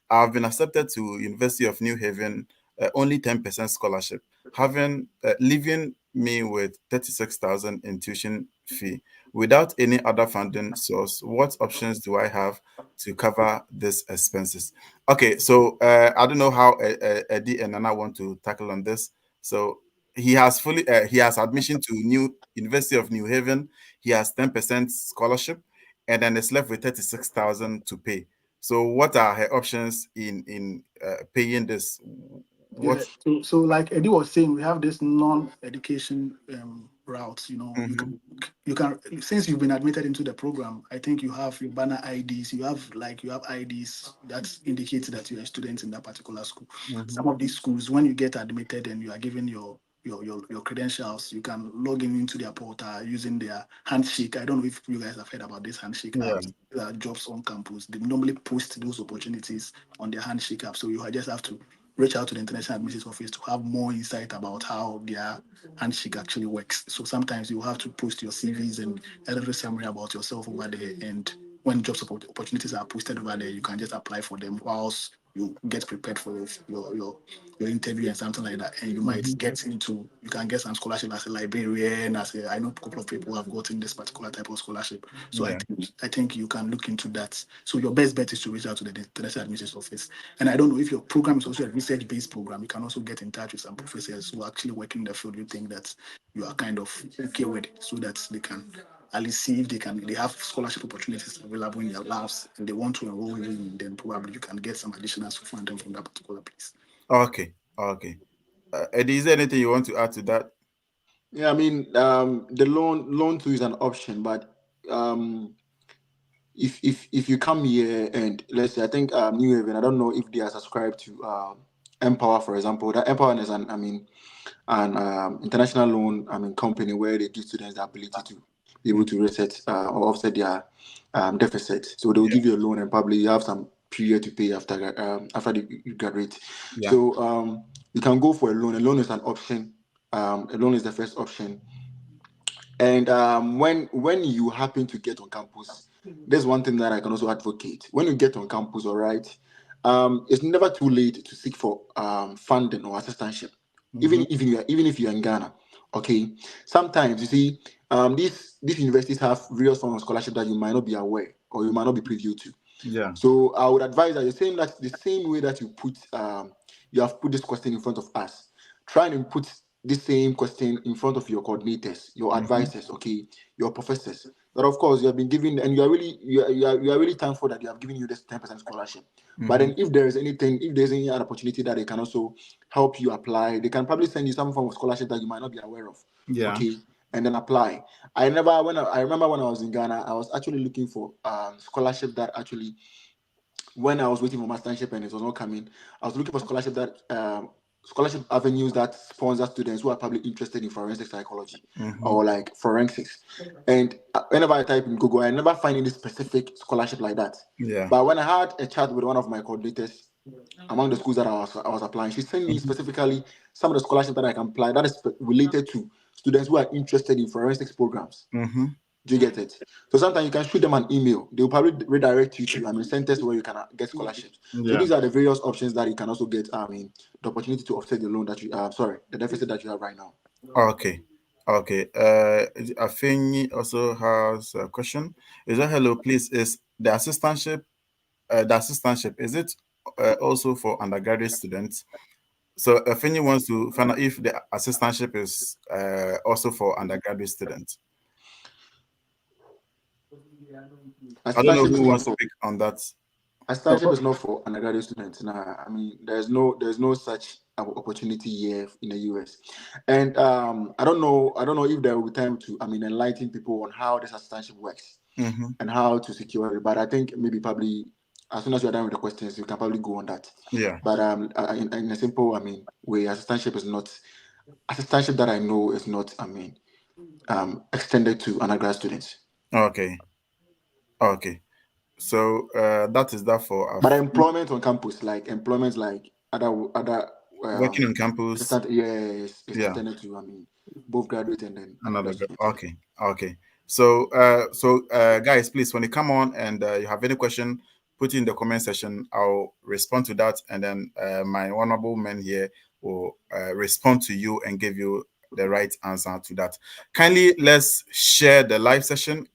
I've been accepted to University of New Haven, only 10% scholarship, having leaving me with 36,000 in tuition fee without any other funding source. What options do I have to cover these expenses? Okay, so I don't know how Eddie and Nana want to tackle on this. So he has admission to New University of New Haven. He has 10% scholarship, and then is left with 36,000 to pay. So, what are her options in paying this? Yeah. What? So like Eddie was saying, we have this non-education routes. You know, Mm-hmm. you can since you've been admitted into the program. I think you have your banner IDs. You have IDs that indicate that you're a student in that particular school. Mm-hmm. Some of these schools, when you get admitted and you are given your credentials, you can log in into their portal using their handshake. I don't know if you guys have heard about this handshake Yeah. apps. Jobs on campus. They normally post those opportunities on their handshake app. So you just have to reach out to the international admissions office to have more insight about how their handshake actually works. So sometimes you have to post your CVs and a little summary about yourself over there. And when opportunities are posted over there, you can just apply for them whilst you get prepared for your interview and something like that. And you might Mm-hmm. you can get some scholarship as a librarian, I know a couple of people have gotten this particular type of scholarship. So Yeah. I think you can look into that. So your best bet is to reach out to the international admissions office. And I don't know if your program is also a research-based program. You can also get in touch with some professors who are actually working in the field. You think that you are kind of okay with it, so that they can at least see if they have scholarship opportunities available in your labs and they want to enroll you in, then probably you can get some additional funding from that particular place. Okay. Okay. Eddie, is there anything you want to add to that? Yeah, the loan too is an option, but um, if you come here and let's say, I think New Haven, I don't know if they are subscribed to Empower, for example. That Empower is an international loan company where they give students the ability to be able Mm. to reset or offset their deficit. So they will Yeah. give you a loan and probably you have some period to pay after you graduate. Yeah. So you can go for a loan. A loan is an option. A loan is the first option. And when you happen to get on campus, there's one thing that I can also advocate. When you get on campus, all right, it's never too late to seek for funding or assistantship, Mm-hmm. even if you're in Ghana. Okay, sometimes you see, these universities have various forms of scholarship that you might not be aware or you might not be privy to. Yeah. So I would advise that the same way that you have put this question in front of us, try and put this same question in front of your coordinators, your Mm-hmm. advisors, okay, your professors. That of course you have been given, and you are really thankful that they have given you this 10% scholarship. But Mm-hmm. then if there's any other opportunity that they can also help you apply, they can probably send you some form of scholarship that you might not be aware of. Yeah. Okay, and then apply. I remember when I was in Ghana, I was actually looking for scholarship that actually when I was waiting for mastership and it was not coming, I was looking for scholarship avenues that sponsor students who are probably interested in forensic psychology Mm-hmm. or like forensics. And whenever I type in Google, I never find any specific scholarship like that. Yeah. But when I had a chat with one of my coordinators among the schools that I was applying, she sent me Mm-hmm. specifically some of the scholarship that I can apply that is related to students who are interested in forensics programs. Mm-hmm. Do you get it? So sometimes you can shoot them an email. They'll probably redirect you to centers where you can get scholarships. So Yeah. these are the various options that you can also get. The opportunity to offset the loan that the deficit that you have right now. Okay. Okay. Afeni also has a question. Is that hello, please? Is the assistantship is it also for undergraduate students? So Afeni wants to find out if the assistantship is also for undergraduate students. I don't know Assistantship is who not wants to for pick on that. assistantship is not for undergraduate students. Nah, I mean there's no such opportunity here in the US. And I don't know if there will be time to enlighten people on how this assistantship works Mm-hmm. and how to secure it. But I think maybe probably as soon as you're done with the questions, you can probably go on that. Yeah. But in a simple, way, assistantship that I know is not, extended to undergrad students. Okay. Okay. So that is that for But employment on campus, like employment, like other working on um campus. assistant, yes, is Yeah. extended to both graduate and then Another undergrad students. okay, okay. Guys, please, when you come on and you have any question, put it in the comment section. I'll respond to that, and then my honorable men here will respond to you and give you the right answer to that. Kindly let's share the live session.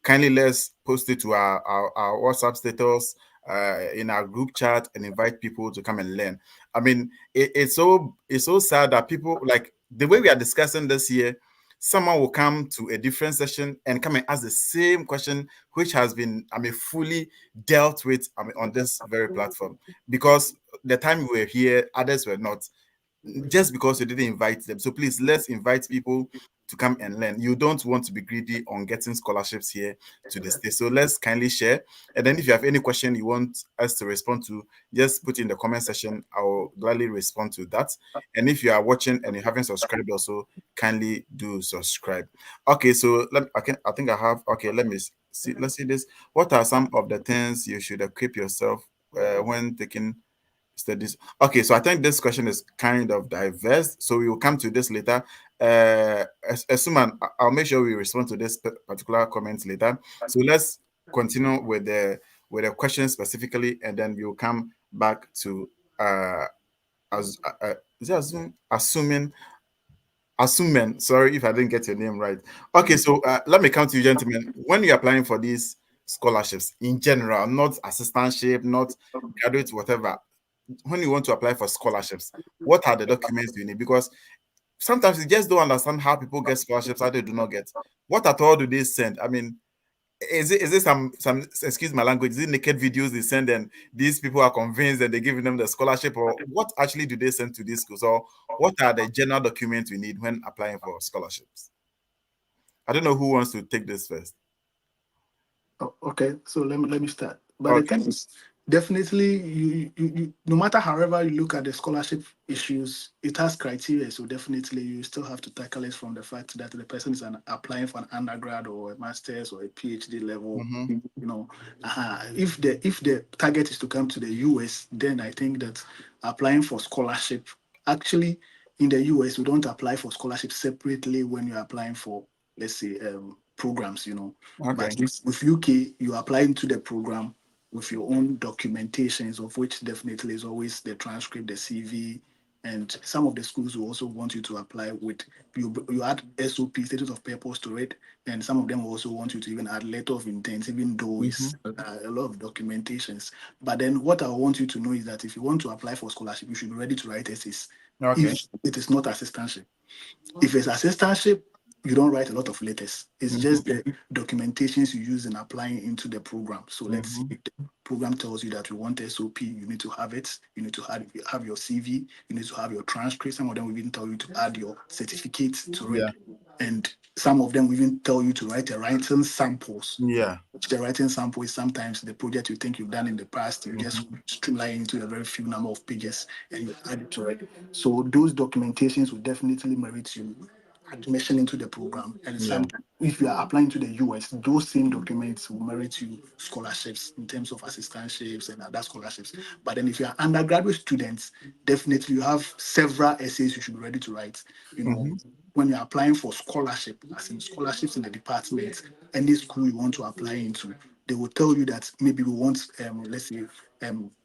Kindly let's post it to our WhatsApp status, in our group chat, and invite people to come and learn. I mean, it's so sad that people, like the way we are discussing this here, someone will come to a different session and come and ask the same question, which has been, fully dealt with, on this very platform, because the time we were here, others were not, just because you didn't invite them. So please, let's invite people to come and learn. You don't want to be greedy on getting scholarships here to the state. So let's kindly share. And then if you have any question you want us to respond to, just put in the comment section. I will gladly respond to that. And if you are watching and you haven't subscribed also, kindly do subscribe. Okay, so I think I have, okay, let me see. Let's see this. What are some of the things you should equip yourself when taking studies? Okay, so I think this question is kind of diverse, so we will come to this later. Asuman, I'll make sure we respond to this particular comment later. So let's continue with the question specifically, and then we'll come back to as is it assuming, sorry if I didn't get your name right. Okay, so let me come to you, gentlemen. When you're applying for these scholarships in general, not assistantship, not graduate, whatever, when you want to apply for scholarships, what are the documents you need? Because sometimes you just don't understand how people get scholarships, how they do not get. What at all do they send? I mean, is it some excuse my language? Is it naked videos they send and these people are convinced that they're giving them the scholarship, or what actually do they send to these schools? Or what are the general documents we need when applying for scholarships? I don't know who wants to take this first. Oh, okay, so let me start. But the Okay. thing is, definitely, no matter however you look at the scholarship issues, it has criteria. So definitely, you still have to tackle it from the fact that the person is applying for an undergrad or a master's or a PhD level. Mm-hmm. If the target is to come to the US, then I think that applying for scholarship, actually, in the US, we don't apply for scholarship separately when you're applying for, let's say, programs. Okay. But with UK, you apply into the program with your own documentations, of which definitely is always the transcript, the CV, And some of the schools will also want you to apply with you add SOP, status of purpose to it, and some of them will also want you to even add letter of intent, even though it's a lot of documentations. But then what I want you to know is that if you want to apply for scholarship, you should be ready to write essays. Okay. If it is not assistantship, if it's assistantship, you don't write a lot of letters. It's just the documentations you use in applying into the program. So let's see if the program tells you that you want SOP, you need to have it. You need to have your CV. You need to have your transcript. Some of them will even tell you to add your certificate to Yeah. it. And some of them will even tell you to write a writing samples. Yeah. The writing sample is sometimes the project you think you've done in the past, you just streamline into a very few number of pages and you add it to it. So those documentations will definitely merit you admission into the program. And Yeah. some, if you are applying to the US, those same documents will merit you scholarships in terms of assistantships and other scholarships. But then if you are undergraduate students, definitely you have several essays you should be ready to write. You know, when you're applying for scholarship, as in scholarships in the department, any school you want to apply into, they will tell you that maybe we want, let's say,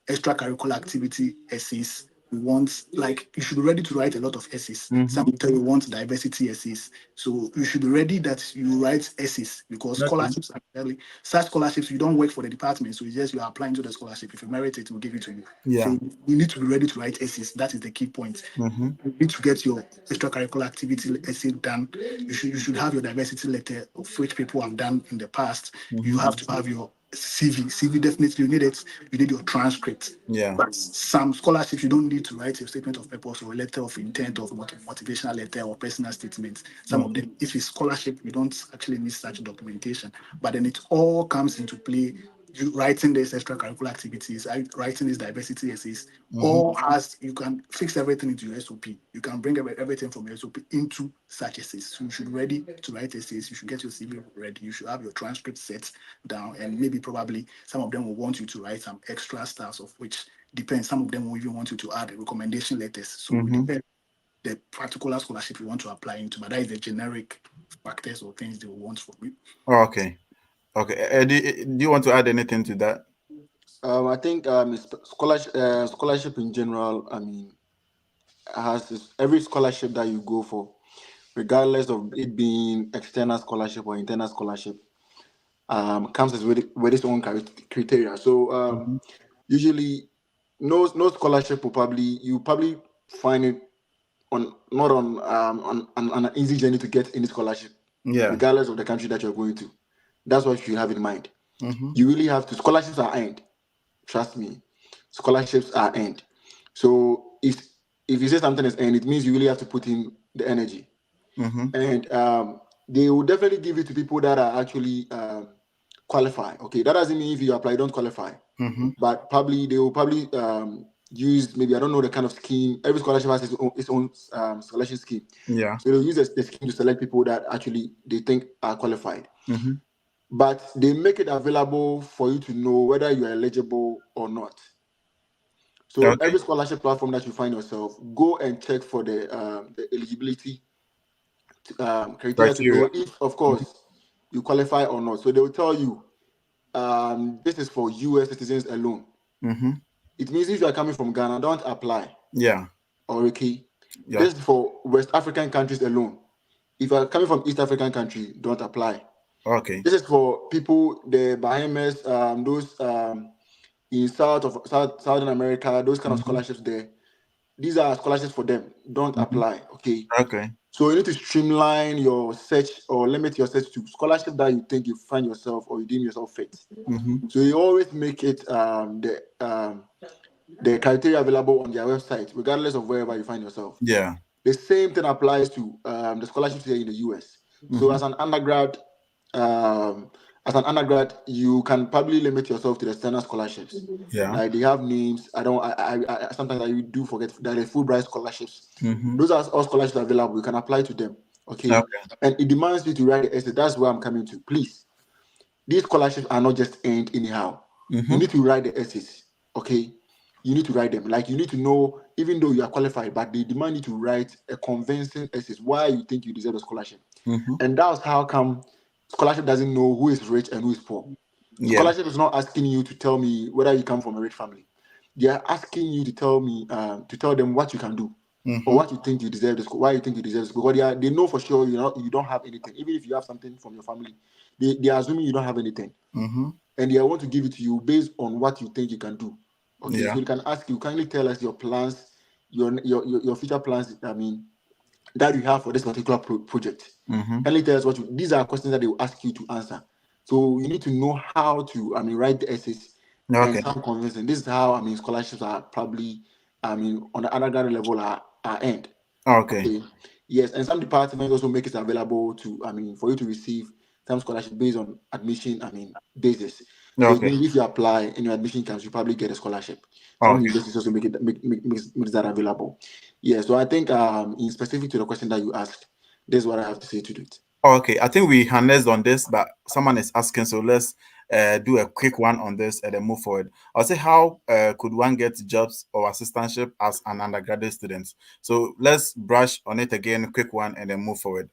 extracurricular activity essays. We want, like, you should be ready to write a lot of essays. Some will tell you want diversity essays. So you should be ready that you write essays because Okay. scholarships are really, such scholarships, you don't work for the department. So it's just you are applying to the scholarship. If you merit it, we'll give it to you. Yeah. So you need to be ready to write essays. That is the key point. You need to get your extracurricular activity essay done. You should have your diversity letter of which people have done in the past. You have to have your CV. CV definitely you need it. You need your transcript. Yeah. But some scholarships you don't need to write a statement of purpose or a letter of intent or motivational letter or personal statement. Some of them, if it's scholarship, you don't actually need such documentation. But then it all comes into play. You writing these extracurricular activities, writing these diversity essays, all has you can fix everything into your SOP. You can bring everything from your SOP into such essays. So you should be ready to write essays. You should get your CV ready. You should have your transcript set down, and maybe probably some of them will want you to write some extra stuff, of which depends. Some of them will even want you to add recommendation letters. So it depends the particular scholarship you want to apply into, but that is the generic factors or things they will want from you. Okay. Okay. Eddie, do you want to add anything to that? I think scholarship in general, I mean, has every scholarship that you go for, regardless of it being external scholarship or internal scholarship, comes with its own criteria. So usually, no scholarship will probably find it on not on an easy journey to get any scholarship, Yeah. regardless of the country that you're going to. That's what you have in mind. Mm-hmm. You really have to. Scholarships are earned. Trust me, scholarships are earned. So if you say something is earned, it means you really have to put in the energy, Mm-hmm. and they will definitely give it to people that are actually qualify. Okay, that doesn't mean if you apply, you don't qualify, Mm-hmm. but probably they will probably use, maybe I don't know the kind of scheme. Every scholarship has its own selection scheme. Yeah. So they'll use the scheme to select people that actually they think are qualified. Mm-hmm. But they make it available for you to know whether you are eligible or not. So Okay. every scholarship platform that you find yourself, go and check for the eligibility criteria to Criteria. know if, of course, you qualify or not. So they will tell you, this is for US citizens alone. Mm-hmm. It means if you are coming from Ghana, don't apply. Yeah. Or okay, Yeah. this is for West African countries alone. If you are coming from East African country, don't apply. Okay. This is for people, the Bahamas, those in Southern America, those kind of scholarships there. These are scholarships for them. Don't Mm-hmm. apply. Okay. Okay. So you need to streamline your search or limit your search to scholarship that you think you find yourself or you deem yourself fit. Mm-hmm. So you always make it the criteria available on their website, regardless of wherever you find yourself. Yeah. The same thing applies to the scholarships here in the US. So Mm-hmm. as an undergrad, you can probably limit yourself to the standard scholarships. Yeah. Like they have names. I sometimes I do forget that the Fulbright scholarships. Mm-hmm. Those are all scholarships available. You can apply to them. Okay. Okay. And it demands you to write the essay. That's where I'm coming to. Please, these scholarships are not just earned anyhow. Mm-hmm. You need to write the essays. Okay. You need to write them. Like you need to know, even though you are qualified, but they demand you to write a convincing essay why you think you deserve a scholarship. Mm-hmm. And that's how come scholarship doesn't know who is rich and who is poor. Yeah. Scholarship is not asking you to tell me whether you come from a rich family. They are asking you to tell them what you can do. or Mm-hmm. what you think you deserve the school, why you think you deserve the school. Because they know for sure you don't have anything. Even if you have something from your family, they are assuming you don't have anything. Mm-hmm. And they want to give it to you based on what you think you can do. Okay, Yeah. so you can ask you kindly tell us your plans, your future plans. I mean, that you have for this particular project. Mm-hmm. Kindly tell us what you. These are questions that they will ask you to answer. So you need to know how to, I mean, write the essays and Okay. sound convincing. This is how, I mean, scholarships are probably, I mean, on the undergraduate level are end. Okay. Okay. Yes, and some departments also make it available to, I mean, for you to receive some scholarship based on admission, I mean, basis. So it Okay. means if you apply and your admission comes, you probably get a scholarship. Some Okay. universities also makes that available. Yeah, so I think in specific to the question that you asked, this is what I have to say to it. Okay. I think we harnessed on this, but someone is asking, so let's do a quick one on this and then move forward. I'll say, how could one get jobs or assistantship as an undergraduate student? So let's brush on it again, quick one, and then move forward.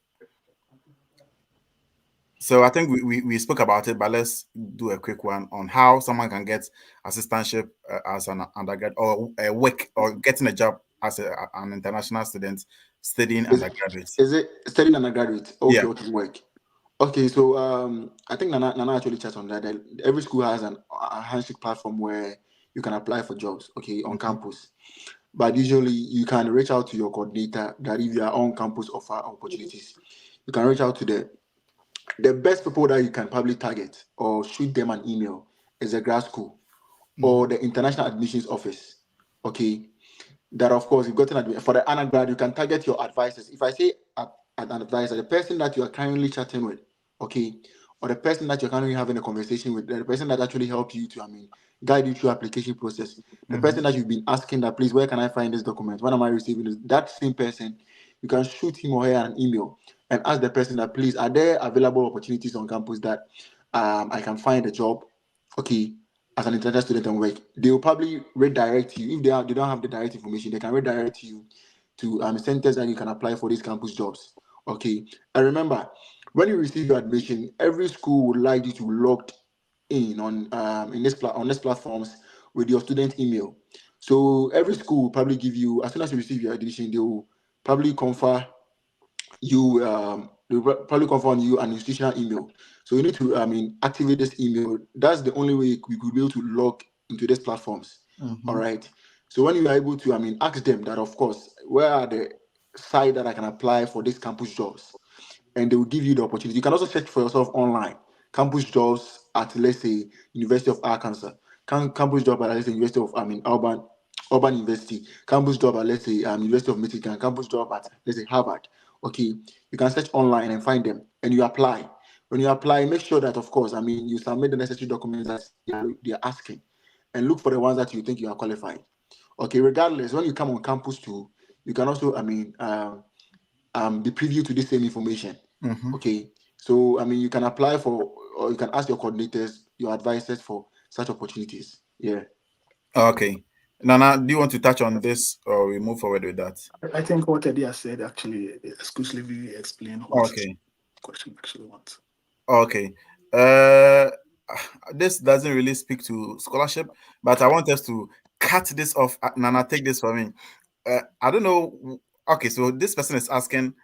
So I think we spoke about it, but let's do a quick one on how someone can get assistantship as an undergrad, or a work, or getting a job as an international student studying Is, undergraduate. is it studying undergraduate? Yeah. Okay, okay, work. Okay, so I think Nana actually touched on that. Every school has a handshake platform where you can apply for jobs, okay, on Mm-hmm. campus. But usually you can reach out to your coordinator that if you are on campus offer opportunities, you can reach out to the best people that you can probably target or shoot them an email is a grad school or Mm-hmm. the international admissions office. Okay, that of course you've gotten for the undergrad, you can target your advisors. If I say an advisor, the person that you are currently chatting with, okay, or the person that you're currently having a conversation with, the person that actually helped you to, I mean, guide you through application process, the Mm-hmm. person that you've been asking that, please, where can I find this document? When am I receiving this? That same person, you can shoot him or her an email and ask the person that, please, are there available opportunities on campus that I can find a job? Okay, as an international student and work, they will probably redirect you. If they don't have the direct information, they can redirect you to centers that you can apply for these campus jobs. Okay, and remember, when you receive your admission, every school would like you to log in on on these platforms with your student email. So every school will probably give you, as soon as you receive your admission, they will probably confer you they will probably confer on you an institutional email. So you need to activate this email. That's the only way we could be able to log into these platforms. All Mm-hmm. right. So when you are able to ask them that, of course, where are the site that I can apply for these campus jobs, and they will give you the opportunity. You can also search for yourself online. Campus jobs at, let's say, University of Arkansas. Campus job at, let's say, University of Urban University. Campus job at, let's say, University of Michigan. Campus job at, let's say, Harvard. Okay, you can search online and find them, and you apply. When you apply, make sure that, of course, you submit the necessary documents that they are asking, and look for the ones that you think you are qualified. Okay, regardless, when you come on campus too, you can also, be privy to this same information. Mm-hmm. Okay, so you can apply for, or you can ask your coordinators, your advisors for such opportunities. Yeah. Okay. Nana, do you want to touch on this, or we move forward with that? I think what Eddie has said actually exclusively explain what the Okay. question actually wants. Okay. Uh, this doesn't really speak to scholarship, but I want us to cut this off. Nana, take this for me. I don't know. Okay, so this person is asking,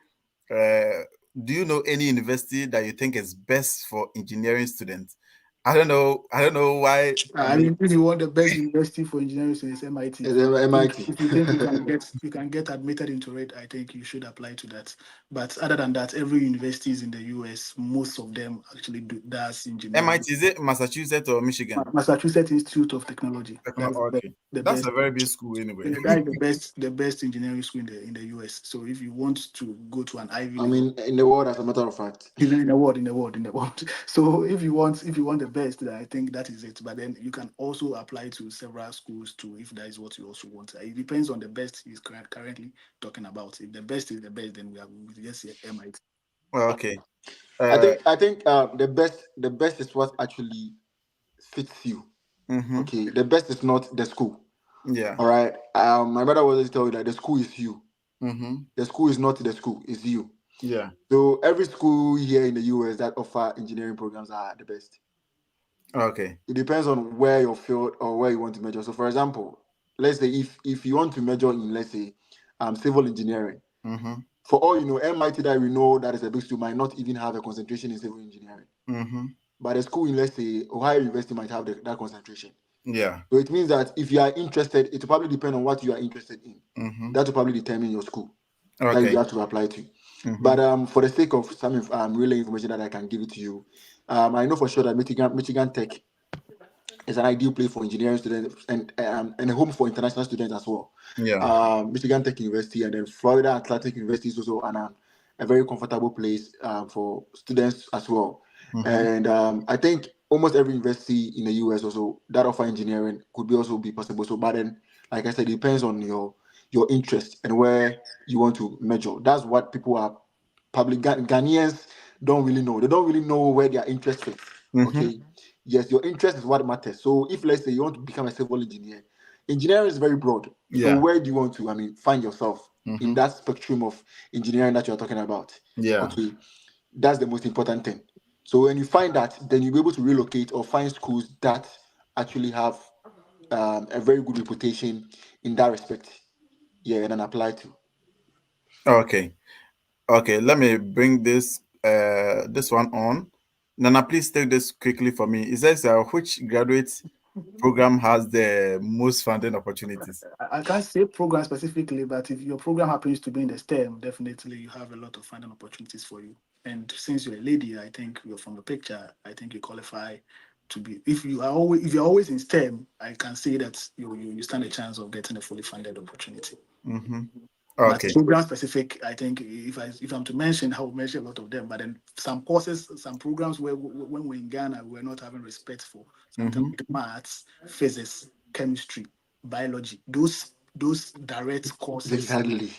uh, do you know any university that you think is best for engineering students? I don't know. I don't know why. I I mean, mean, if you want the best university for engineering students, MIT. It's MIT. If you think you can get admitted into it, I think you should apply to that. But other than that, every universities in the US, most of them actually does engineering. MIT, is it Massachusetts or Michigan? Massachusetts Institute of Technology. That's Okay, the that's best. a very big school anyway. Yeah, that is the best engineering school in the US. So if you want to go to an Ivy League In the world, as a matter of fact. in the world. So if you want the best, then I think that is it. But then you can also apply to several schools too if that is what you also want. It depends on the best he's currently talking about. If the best is the best, then we just say MIT. Okay. I Uh, think the best is what actually fits you. mm-hmm. Okay, the best is not the school. Yeah. All right. My brother was always tell you that the school is you. Mm-hmm. The school is not the school, it's you. Yeah. So every school here in the US that offer engineering programs are the best. Okay. It depends on where your field or where you want to major. So, for example, let's say if you want to major in, let's say, civil engineering. Mm-hmm. For all you know, MIT that we know that is a big school might not even have a concentration in civil engineering. Mm-hmm. But a school in, let's say, Ohio University might have that concentration. Yeah. So it means that if you are interested, it will probably depend on what you are interested in. Mm-hmm. That will probably determine your school that you Okay. have to apply to. Mm-hmm. But for the sake of some relay information that I can give it to you, I know for sure that Michigan Tech is an ideal place for engineering students and a home for international students as well. Yeah. Michigan Tech University and then Florida Atlantic University is also a very comfortable place for students as well. Mm-hmm. And I think almost every university in the US also that offer engineering could be also be possible. So, but then, like I said, it depends on your interest and where you want to major. That's what people are probably Ghanaians don't really know. They don't really know where their interest is. Mm-hmm. Okay. Yes, your interest is what matters. So if let's say you want to become a civil engineer, engineering is very broad. So Yeah. where do you want to, find yourself in Mm-hmm. that spectrum of engineering that you're talking about? Yeah. Okay, that's the most important thing. So when you find that, then you'll be able to relocate or find schools that actually have a very good reputation in that respect. Yeah, and then apply to. Okay. Okay. Let me bring this one on. Nana, please take this quickly for me. It says which graduate program has the most funding opportunities? I can't say program specifically, but if your program happens to be in the STEM, definitely you have a lot of funding opportunities for you. And since you're a lady, I think you're from the picture. I think you qualify to be. If you're always in STEM, I can say that you stand a chance of getting a fully funded opportunity. Mm-hmm. But Okay. program specific, I think if I'm to mention, I will mention a lot of them. But then some courses, some programs where when we're in Ghana, we're not having respect for something Mm-hmm. like maths, physics, chemistry, biology. Those direct courses Exactly.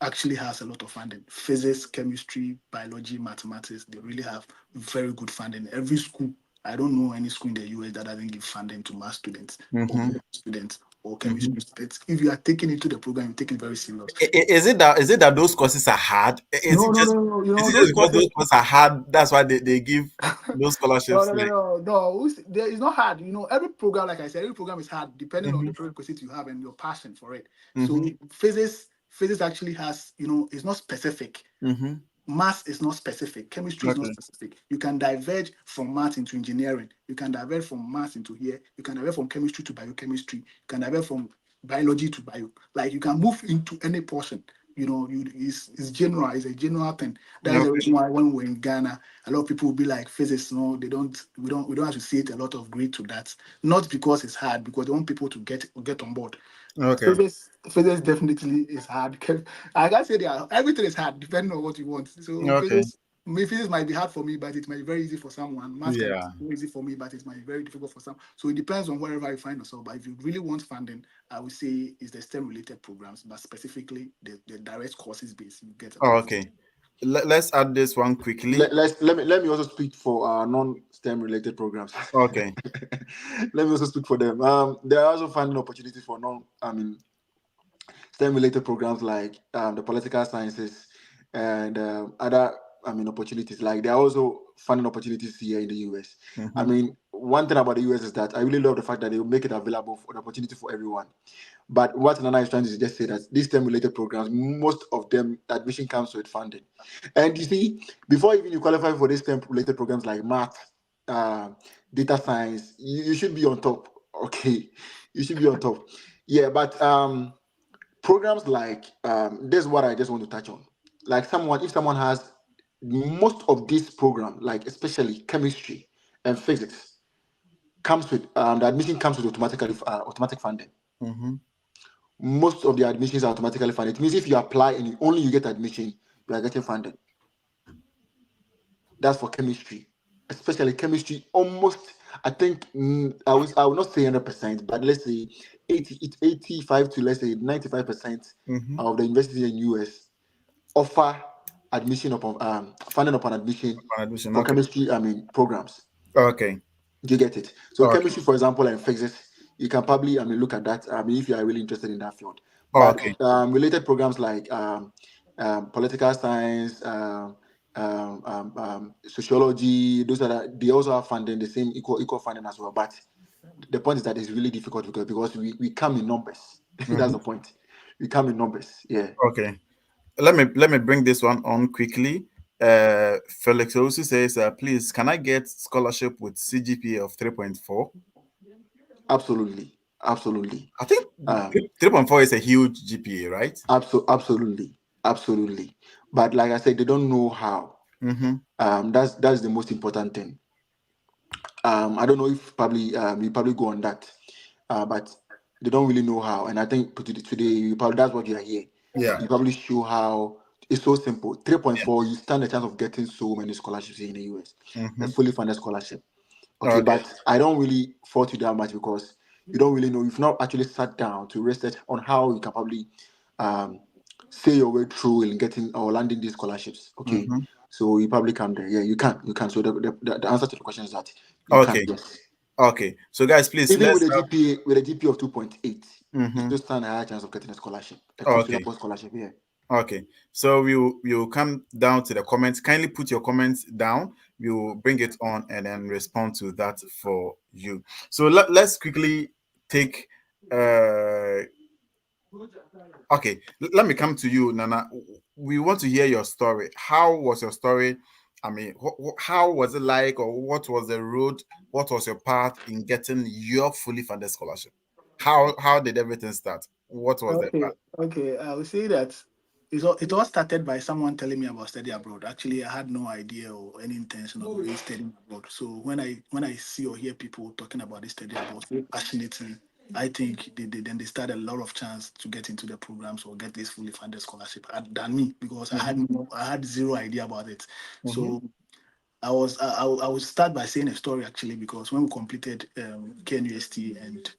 actually has a lot of funding. Physics, chemistry, biology, mathematics, they really have very good funding. Every school, I don't know any school in the US that doesn't give funding to math students or Mm-hmm. students or Mm-hmm. chemistry students. If you are taking it to the program, you take it very serious. Is it that those courses are hard? Is No, it no, just no, no. is it Those just because courses. those courses are hard? That's why they give those No, scholarships? no, no, Like. no, no. It's not hard. Every program, like I said, every program is hard depending on Mm-hmm. the prerequisite you have and your passion for it. So Mm-hmm. physics actually has, it's not specific. Mm-hmm. Math is not specific. Chemistry is not Okay. specific. You can diverge from math into engineering. You can diverge from math into here. You can diverge from chemistry to biochemistry. You can diverge from biology to bio. Like you can move into any portion. It's general. It's a general thing. That is the Okay. reason why when we're in Ghana, a lot of people will be like physics. No, they don't. We don't associate a lot of grade to that. Not because it's hard, because they want people to get on board. Okay. Physics definitely is hard. I can't say everything is hard depending on what you want. So Okay. physics might be hard for me, but it might be very easy for someone. Math can Yeah. be easy for me, but it might be very difficult for some. So it depends on wherever you find yourself. But if you really want funding, I would say it's the STEM related programs, but specifically the direct courses base, you get a lot Oh, of okay. Let's add this one quickly. Let me also speak for non-STEM related programs. Okay. Let me also speak for them. There are also funding opportunities for STEM related programs like the political sciences and other opportunities. Like there are also funding opportunities here in the US. Mm-hmm. One thing about the US is that I really love the fact that they will make it available for the opportunity for everyone. But what Nana is trying to just say that these STEM related programs, most of them admission comes with funding. And you see, before even you qualify for these STEM related programs like math, uh, data science, you should be on top. Okay, you should be on top. Yeah, but programs like this is what I just want to touch on. Like if someone has most of this program, like especially chemistry and physics, comes with the admission comes with automatic funding. Mm-hmm. Most of the admissions are automatically funded. It means if you apply and you get admission, you are getting funded. That's for chemistry, especially chemistry. Almost, I think I will not say 100%, but let's say 85 to let's say 95% Mm-hmm. of the universities in US offer admission upon funding upon admission On admission. for Okay. chemistry. Programs. Okay. Do you get it? So Okay. chemistry, for example, and physics, you can probably look at that. If you are really interested in that field. But Okay. related programs like political science, sociology, they also have funding, the same equal funding as well. But the point is that it's really difficult because we come in numbers. That's Mm-hmm. the point. we come in numbers. Yeah, Okay. Let me bring this one on quickly. Felix also says, please, can I get scholarship with CGPA of 3.4? absolutely, absolutely, I think um, 3.4 is a huge GPA, right? absolutely, absolutely. But like I said, they don't know how. Mm-hmm. That's the most important thing. I don't know if probably you probably go on that, but they don't really know how. And I think today you probably that's what you are here. Yeah. You probably show how it's so simple. 3.4, you stand a chance of getting so many scholarships here in the US, a Mm-hmm. fully funded scholarship. Okay, Okay. but I don't really fault you that much because you don't really know. You've not actually sat down to research on how you can probably um, say your way through in getting or landing these scholarships. Okay, Mm-hmm. so you probably come there. Yeah, you can. You can. So the answer to the question is that you can. Okay. Yes. Okay. So guys, please Even let's have. with a GPA of 2.8, you Mm-hmm. still stand a higher chance of getting a scholarship, a Okay. considerable scholarship. Yeah. Okay, so we'll come down to the comments. Kindly put your comments down. We'll bring it on and then respond to that for you. So let's quickly take. Okay, let me come to you, Nana. We want to hear your story. How was your story? I mean, how was it like, or what was the road? What was your path in getting your fully funded scholarship? How did everything start? What was the Okay, path? okay. I would say that it all started by someone telling me about study abroad. Actually, I had no idea or any intention of really studying abroad. So when I see or hear people talking about this study abroad very passionately, I think then they start a lot of chance to get into the programs or get this fully funded scholarship than me because Mm-hmm. I had zero idea about it. Mm-hmm. So I would start by saying a story actually because when we completed KNUST and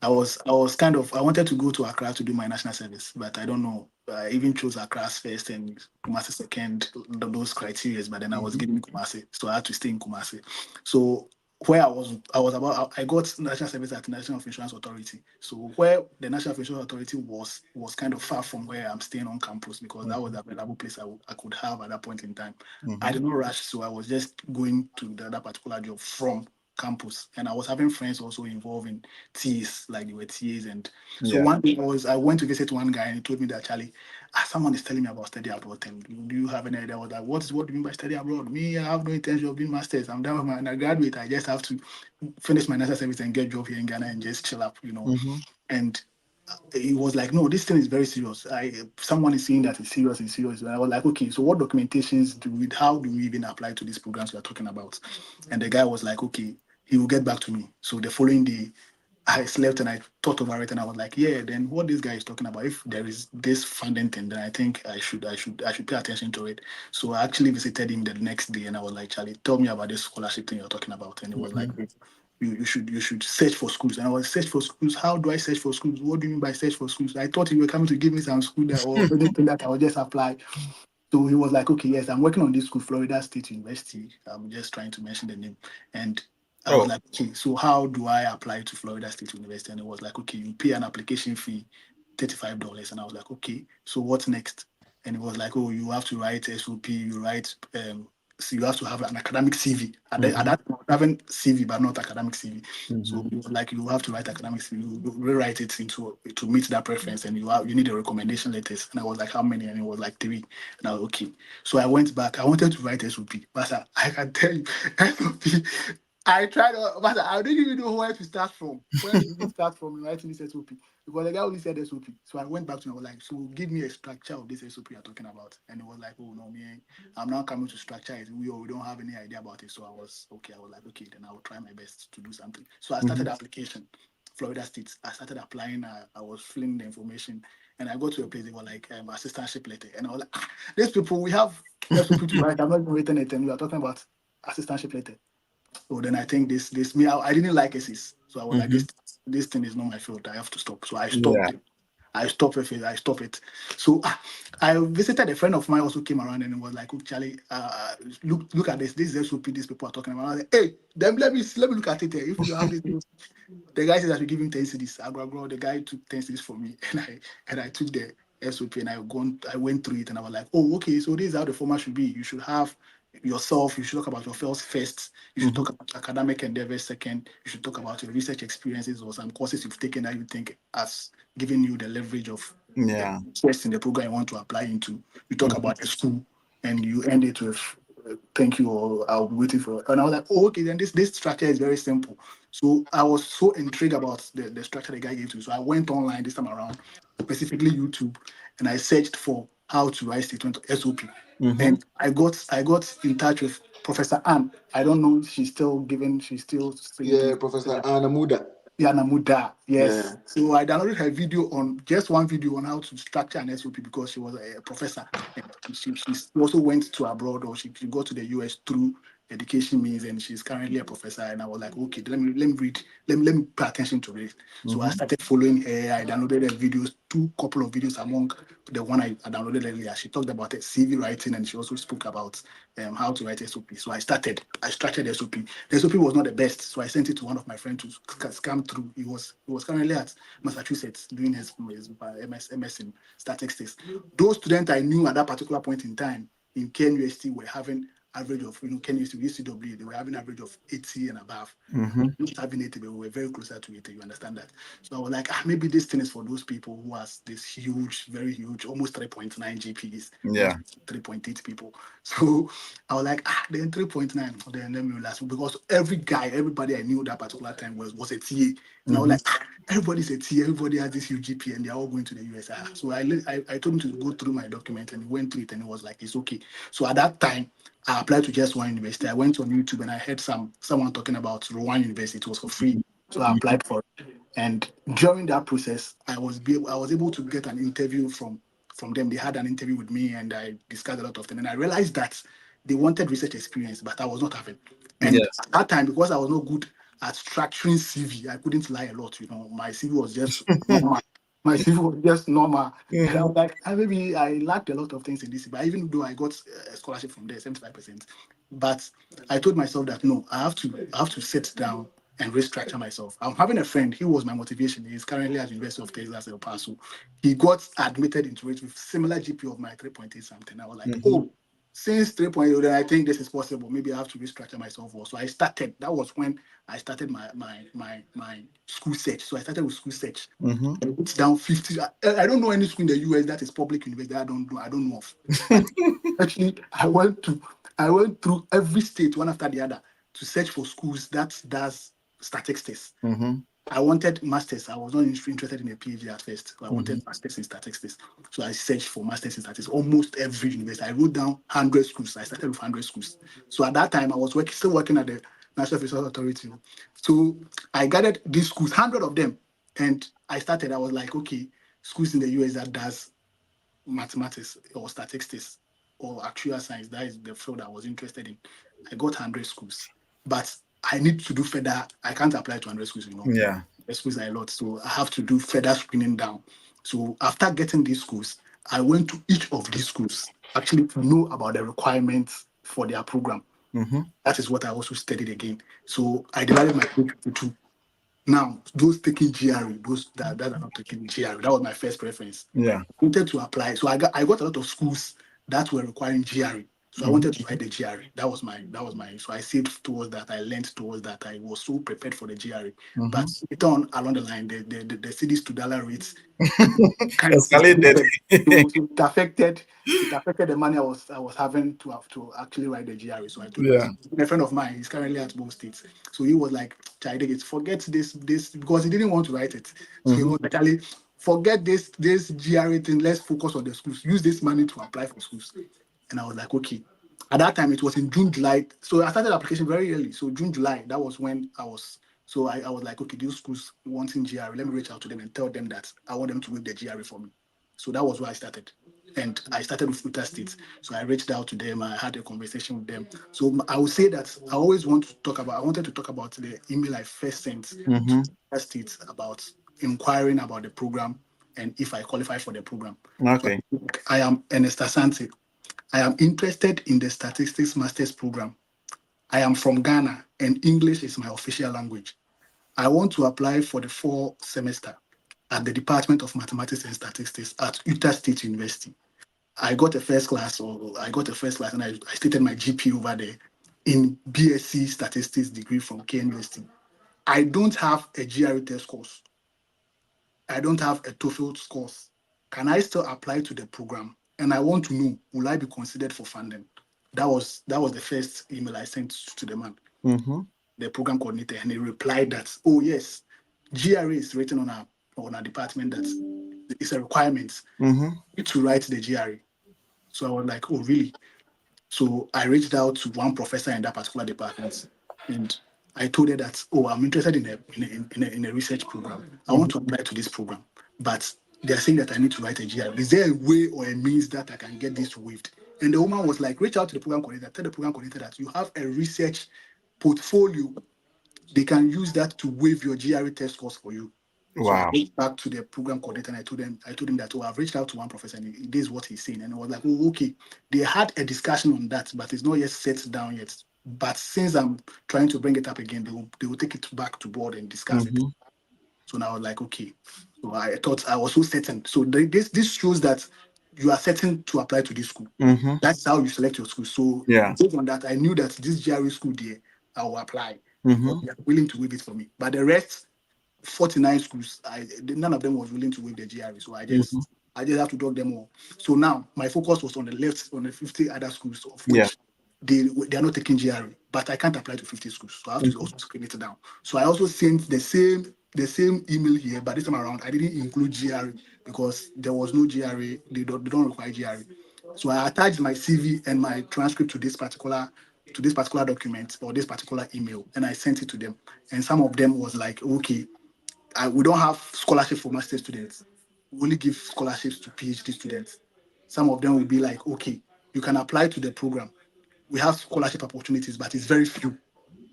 I was kind of I wanted to go to Accra to do my national service, but I don't know. I even chose Accra first and Kumasi second, those criteria. But then I was Mm-hmm. given Kumasi, so I had to stay in Kumasi. So where I got national service at the National Insurance Authority. So where the National Insurance Authority was kind of far from where I'm staying on campus because that was the available place I could have at that point in time. I Mm-hmm. did not rush, so I was just going to that particular job from campus, and I was having friends also involved in TAs, like they were TAs. And so Yeah. one day I went to visit one guy and he told me that Charlie, someone is telling me about study abroad. And do you have any idea? I was like, what do you mean by study abroad? Me, I have no intention of doing masters. I'm done with my undergraduate. I just have to finish my national service and get a job here in Ghana and just chill up. Mm-hmm. And he was like, no, this thing is very serious. Someone is saying that it's serious. And I was like, okay, so what documentations how do we even apply to these programs we are talking about? And the guy was like, okay, he will get back to me. So the following day, I slept and I thought over it and I was like, yeah, then what this guy is talking about, if there is this funding thing, then I think I should pay attention to it. So I actually visited him the next day and I was like, Charlie, tell me about this scholarship thing you're talking about. And he was like, Mm-hmm. you should search for schools. And I was search for schools. How do I search for schools? What do you mean by search for schools? I thought you were coming to give me some school that or anything that I would just apply. So he was like, okay, yes, I'm working on this school, Florida State University. I'm just trying to mention the name. And I was Oh. like, okay, so how do I apply to Florida State University? And it was like, okay, you pay an application fee, $35. And I was like, okay, so what's next? And it was like, oh, you have to write SOP, so you have to have an academic CV. At Mm-hmm. that point, having CV, but not academic CV. So Mm-hmm. it was like you have to write academic CV, you rewrite it to meet that preference, and you need a recommendation letters. And I was like, how many? And it was like three. And I was okay. So I went back. I wanted to write SOP. But I can tell you, SOP, I tried, but I didn't even know where to start from. Where to even start from in writing this SOP? Because the guy only said SOP. So I went back to him. I was like, so give me a structure of this SOP you're talking about. And he was like, oh, no, me, I'm now coming to structure it. We don't have any idea about it. So I was okay. I was like, okay, then I will try my best to do something. So I started the application. Florida State. I started applying. I was filling the information, and I got to a place. They were like assistantship letter, and I was like, these people, we have SOP to write. I'm not even written it, and we are talking about assistantship letter. So then I think this me I didn't like essays, so I was like Mm-hmm. this thing is not my field. I have to stop. So I stopped Yeah. it. I stopped it. I stopped it. So I visited a friend of mine also came around and was like, "Oh, Charlie, look at this. This is SOP. These people are talking about." I was like, hey, then let me look at it. If you have this, the guy says I should give him 10 CDs. I go. The guy took 10 CDs from me, and I took the SOP and I went through it and I was like, oh, okay, so this is how the format should be. You should have yourself. You should talk about yourself first. You should Mm-hmm. talk about academic endeavors second. You should talk about your research experiences or some courses you've taken that you think has given you the leverage of Yeah. First in the program you want to apply into. You talk about the school and you end it with thank you or I'll be waiting for. And I was like, oh, okay, then this structure is very simple. So I was so intrigued about the structure the guy gave to me. So I went online this time around, specifically YouTube, and I searched for how to write statement SOP. And I got in touch with Professor Ann. I don't know if she's still saying Yeah, things. Professor Anamuda. Yana Muda, Yeah. yes. So I downloaded her video on just one video on how to structure an SOP because she was a professor. And she also went to abroad or she got to the US through education means and she's currently a professor. And I was like, okay, let me read, let me pay attention to it. So I started following her. I downloaded her videos, couple of videos among the one I downloaded earlier. She talked about CV writing and she also spoke about how to write SOP. So I structured the SOP. The SOP was not the best, so I sent it to one of my friends to scan through. He was currently at Massachusetts doing his MS in statistics. Those students I knew at that particular point in time in KNUST were having average of, KNUST, UCW, they were having average of 80 and above. Not having 80, but we were very closer to 80, you understand that? So I was like, maybe this thing is for those people who has this huge, very huge, almost 3.9 GPs, Yeah. 3.8 people. So I was like, then 3.9, then let me last because everybody I knew that particular time was a TA. And I was like, everybody's a TA, everybody has this huge GP and they're all going to the US. So I told him to go through my document and he went through it and he was like, it's okay. So at that time, I applied to just one university. I went on YouTube and I heard someone talking about Rowan University. It was for free. So I applied for it. And during that process, I was able to get an interview from them. They had an interview with me and I discussed a lot of things. And I realized that they wanted research experience, but I was not having. And Yes. at that time, because I was not good at structuring CV, I couldn't lie a lot. My CV was just normal. My CV was just normal. And I was like, maybe I lacked a lot of things in this, but even though I got a scholarship from there, 75%. But I told myself that no, I have to sit down and restructure myself. I'm having a friend, he was my motivation. He's currently at University of Texas, El Paso. He got admitted into it with similar GP of my 3.8 something. I was like, oh, since 3.0, then I think this is possible. Maybe I have to restructure myself more. So I started. That was when I started my school search. So I started with school search. I put down 50. I don't know any school in the US that is public university. I don't know of. But actually, I went through every state one after the other to search for schools that does statistics. I wanted masters. I was not interested in a PhD at first. I wanted masters in statistics. So I searched for masters in statistics. Almost every university. I wrote down 100 schools. I started with 100 schools. So at that time, I was still working at the National Resource Authority. So I gathered these schools, 100 of them, and I started. I was like, okay, schools in the US that does mathematics or statistics or actuarial science. That is the field I was interested in. I got 100 schools, but I need to do further. I can't apply to 100 schools, Yeah. The schools are a lot, so I have to do further screening down. So after getting these schools, I went to each of these schools actually to know about the requirements for their program. That is what I also studied again. So I divided my group into two. Now, those taking GRE, those that are not taking GRE, that was my first preference. Yeah. I wanted to apply. So I got a lot of schools that were requiring GRE. So I wanted to write the GRE. That was my. So I saved towards that. I learned towards that. I was so prepared for the GRE. But later on along the line, the cities to dollar rates kind of Escalated. inflated. So it affected the money I was having to have to actually write the GRE. So I told Yeah. a friend of mine, he's currently at both states. So he was like, Chidegate, forget this because he didn't want to write it. So he was actually forget this GRE thing. Let's focus on the schools. Use this money to apply for schools. And I was like, okay. At that time, it was in June, July. So I started application very early. So June, July, that was when I was. So I was like, okay, these schools wanting GRE, let me reach out to them and tell them that I want them to waive the GRE for me. So that was where I started. And I started with Utah State. So I reached out to them. I had a conversation with them. So I would say that I wanted to talk about the email I first sent to Utah State about inquiring about the program and if I qualify for the program. So Okay. I am Ernest Asante. I am interested in the Statistics Masters program. I am from Ghana and English is my official language. I want to apply for the fall semester at the Department of Mathematics and Statistics at Utah State University. I got a first class and I stated my GP over there in BSc Statistics degree from KNUST. I don't have a GRE test course. I don't have a TOEFL course. can I still apply to the program? And I want to know, will I be considered for funding? That was the first email I sent to the man, Mm-hmm. the program coordinator, and he replied that, oh yes, GRA is written on our department that it's a requirement Mm-hmm. to write the GRA. So I was like, oh really? So I reached out to one professor in that particular department, and I told her that, oh, I'm interested in a research program. I want to apply to this program, but they're saying that I need to write a GR. Is there a way or a means that I can get this waived? And the woman was like, reach out to the program coordinator, tell the program coordinator that you have a research portfolio. They can use that to waive your GRE test scores for you. So I Wow. went back to the program coordinator and I told him that, oh, I've reached out to one professor and this is what he's saying. And I was like, oh, okay. They had a discussion on that, but it's not yet set down yet. But since I'm trying to bring it up again, they will take it back to board and discuss it. Mm-hmm. So now I was like, okay. So I thought I was so certain. So this shows that you are certain to apply to this school. Mm-hmm. That's how you select your school. So Yeah. based on that, I knew that this GRE school there, I will apply because Mm-hmm. they are willing to waive it for me. But the rest, 49 schools, none of them was willing to waive the GRE. So I Mm-hmm. just I just have to drop them all. So now my focus was on the left, on the 50 other schools, of Yeah. which they are not taking GRE, but I can't apply to 50 schools. So I have to also screen it down. So I also sent the same email here, but this time around I didn't include GRE because there was no GRE. They don't require GRE. So I attached my CV and my transcript to this particular document or this particular email, and I sent it to them. And some of them was like, okay, we don't have scholarship for master students. We only give scholarships to PhD students. Some of them will be like, okay, you can apply to the program. We have scholarship opportunities, but it's very few.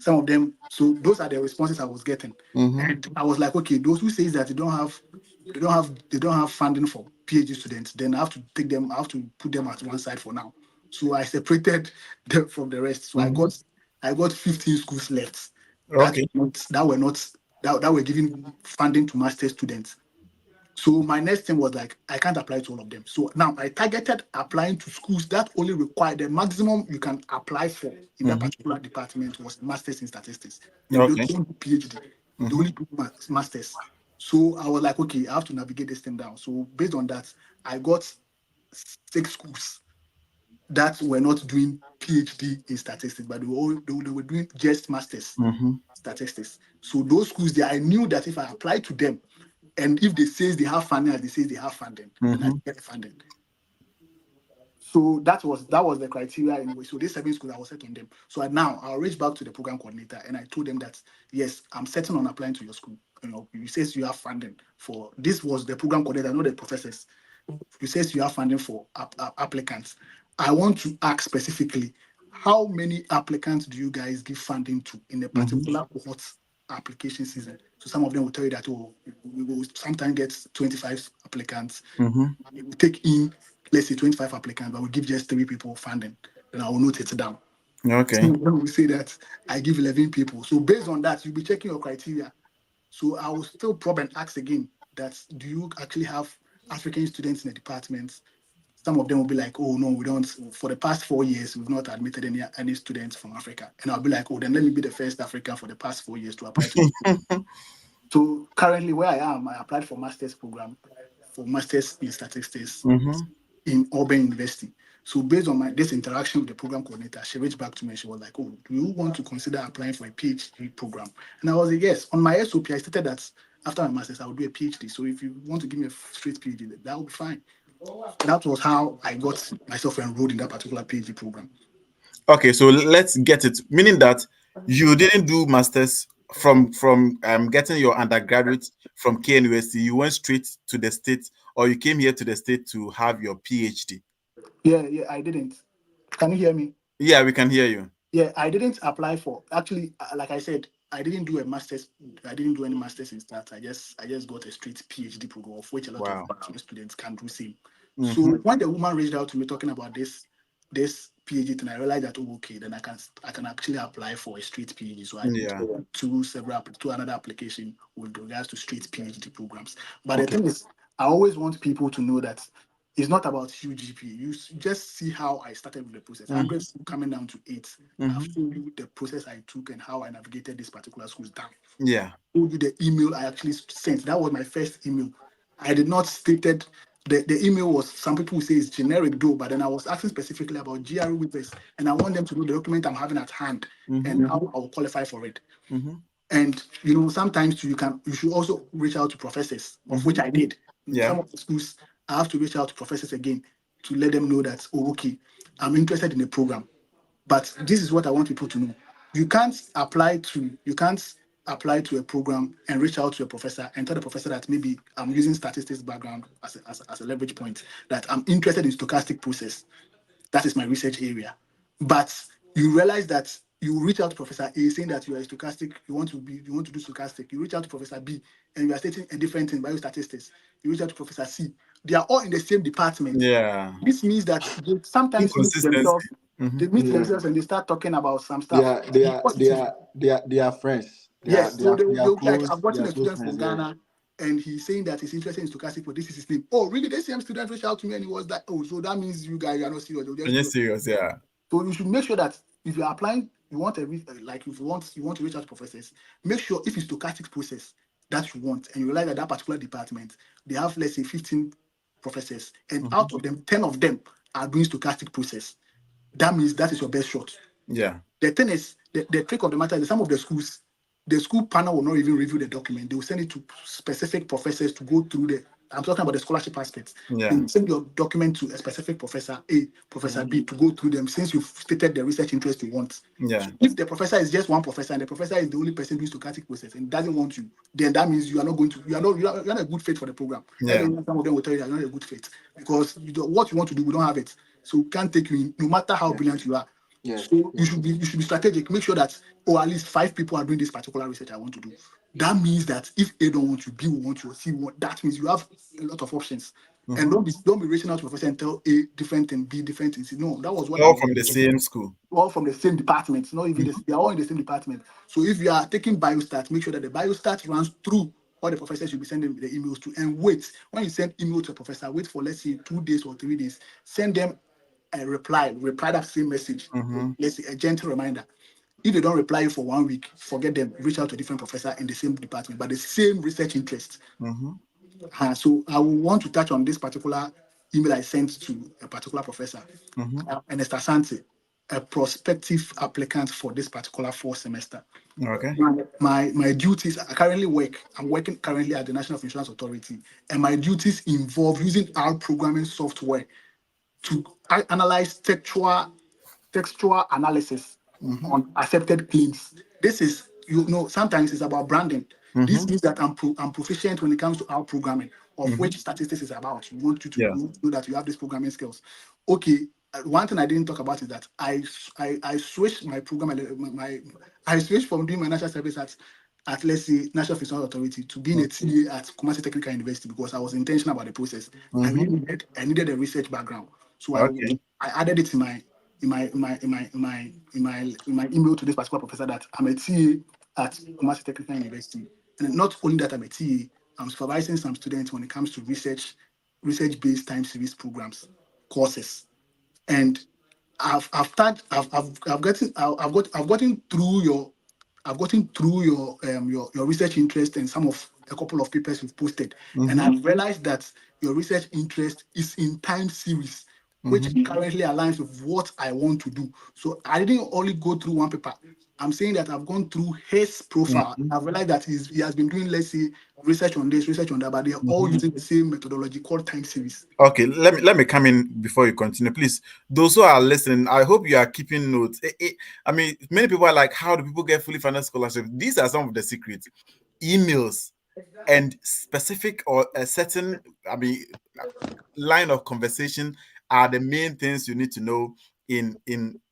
Some of them, so those are the responses I was getting. Mm-hmm. And I was like, okay, those who says that they don't have funding for PhD students, then I have to put them at one side for now. So I separated them from the rest. So I Mm-hmm. got I got 15 schools left that Okay. were giving funding to master students. So my next thing was like, I can't apply to all of them. So now I targeted applying to schools that only require the maximum you can apply for in that Mm-hmm. particular department was masters in statistics. They Okay. don't do PhD, they Mm-hmm. only do masters. So I was like, okay, I have to navigate this thing down. So based on that, I got 6 schools that were not doing PhD in statistics, but they were doing just masters Mm-hmm. statistics. So those schools there, I knew that if I applied to them, and if they say they have funding, as they say they have funding, then I Mm-hmm. can get the funding. So that was the criteria anyway. So these 7 schools I was set on them. So now I'll reach back to the program coordinator and I told them that yes, I'm certain on applying to your school. You says you have funding for this was the program coordinator, not the professors. You says you have funding for applicants. I want to ask specifically, how many applicants do you guys give funding to in a Mm-hmm. particular cohort application season? So some of them will tell you that, oh, we will sometimes get 25 applicants. Mm-hmm. We will take in, let's say, 25 applicants, but we give just 3 people funding. Then I will note it down. Okay. Some of them will say that I give 11 people. So based on that, you'll be checking your criteria. So I will still probe and ask again that do you actually have African students in the department? Some of them will be like, oh no, we don't. For the past 4 years, we've not admitted any students from Africa. And I'll be like, oh, then let me be the first African for the past 4 years to apply to this. So currently where I am, I applied for master's program for masters in statistics Mm-hmm. in Auburn University. So based on this interaction with the program coordinator, she reached back to me. She was like, "Oh, do you want to consider applying for a PhD program?" And I was like, "Yes." On my SOP, I stated that after my masters, I would do a PhD. So if you want to give me a straight PhD, that would be fine. That was how I got myself enrolled in that particular PhD program. Okay, so let's get it. Meaning that you didn't do masters from getting your undergraduate from KNUST. You went straight to the state, or you came here to the state to have your PhD. Yeah, I didn't. Can you hear me? Yeah, we can hear you. Yeah, I didn't apply for. Actually, like I said, I didn't do a master's. I didn't do any master's in stats. I just got a straight PhD program, of which a lot of Wow. students can do same. So Mm-hmm. when the woman reached out to me talking about this PhD thing, I realized that, oh, okay, then I can actually apply for a straight PhD. So I Yeah. to another application with regards to straight PhD programs. But the Okay. thing is, I always want people to know that it's not about UGP. You just see how I started with the process. Mm-hmm. 100 coming down to 8. I've Mm-hmm. told you the process I took and how I navigated this particular schools down. Yeah. Told you the email I actually sent. That was my first email. I did not stated the email was, some people will say it's generic though, but then I was asking specifically about GRE waivers, and I want them to know the document I'm having at hand and how I will qualify for it. And sometimes you should also reach out to professors, of which I did. In some of the schools, I have to reach out to professors again to let them know that, oh, okay, I'm interested in the program, but this is what I want people to know. You can't apply to a program and reach out to a professor and tell the professor that maybe I'm using statistics background as a leverage point, that I'm interested in stochastic process. That is my research area. But you realize that you reach out to Professor A saying that you are a stochastic, you want to do stochastic. You reach out to Professor B and you are stating a different thing, biostatistics. You reach out to Professor C. They are all in the same department. Yeah. This means that they sometimes meet Inconsistency. themselves. They meet themselves and they start talking about some They stuff. are they are they Positive. are they are friends. Yes, so They are they'll be like, close. I've They gotten are a close student friends. from Yeah. Ghana and he's saying that he's interested in stochastic, but this is his name. Oh, really? The same student reached out to me and he was like, oh, so that means you guys are not serious. They'll Are just you do it. serious? Yeah. So you should make sure that if you're applying, you want like if you want to reach out to professors, make sure if it's stochastic process that you want, and you realize that that particular department they have, let's say, 15 professors, and out of them, 10 of them are doing stochastic process. That means that is your best shot. Yeah. The thing is, the trick of the matter is that some of the schools, the school panel will not even review the document. They will send it to specific professors to go through the. I'm talking about the scholarship aspects. Yeah. They will send your document to a specific professor A, professor B to go through them since you've stated the research interest you want. Yeah. So if the professor is just one professor and the professor is the only person doing stochastic process and doesn't want you, then that means you are not going to, you're not a good fit for the program. Yeah. And then some of them will tell you that you're not a good fit because what you want to do, we don't have it. So we can't take you in, no matter how brilliant you are. Yes. So you should be strategic. Make sure that at least 5 people are doing this particular research I want to do. That means that if A don't want you, B will want you, or C want. That means you have a lot of options. And don't be reaching out to professor and tell A different and B different and C. No, that was what I All was from the same school. all from the same department. Not even they are all in the same department. So if you are taking biostat, make sure that the biostat runs through all the professors you'll be sending the emails to, and wait. When you send email to a professor, wait for, let's say, 2 days or 3 days. Send them a reply that same message. Let's say a gentle reminder. If they don't reply you for 1 week, forget them. Reach out to a different professor in the same department, but the same research interest. So I will want to touch on this particular email I sent to a particular professor, and Asante, a prospective applicant for this particular fall semester. Okay. My duties, I'm working currently at the National Insurance Authority, and my duties involve using R programming software to analyze textual analysis on accepted claims. This is, sometimes it's about branding. This means that I'm proficient when it comes to our programming, of which statistics is about. You want you to Yeah. know that you have these programming skills. Okay, one thing I didn't talk about is that I switched my program, I switched from doing my national service at, let's say, National Insurance Authority to being a TA at Kumasi Technical University because I was intentional about the process. I needed a research background, so Okay. I added it in my email to this particular professor that I'm a TA at Kumasi Technical University, and not only that I'm a TA, I'm supervising some students when it comes to research-based time series programs, courses, and I've gotten through your research interest and a couple of papers you've posted, and I've realized that your research interest is in time series, which currently aligns with what I want to do. So I didn't only go through one paper. I'm saying that I've gone through his profile. I've realized that he has been doing, let's say, research on this, research on that, but they're all using the same methodology called time series. Okay, let me come in before you continue, please. Those who are listening, I hope you are keeping notes. I mean, many people are like, "How do people get fully funded scholarship?" These are some of the secrets: emails and specific or a certain, I mean, line of conversation are the main things you need to know in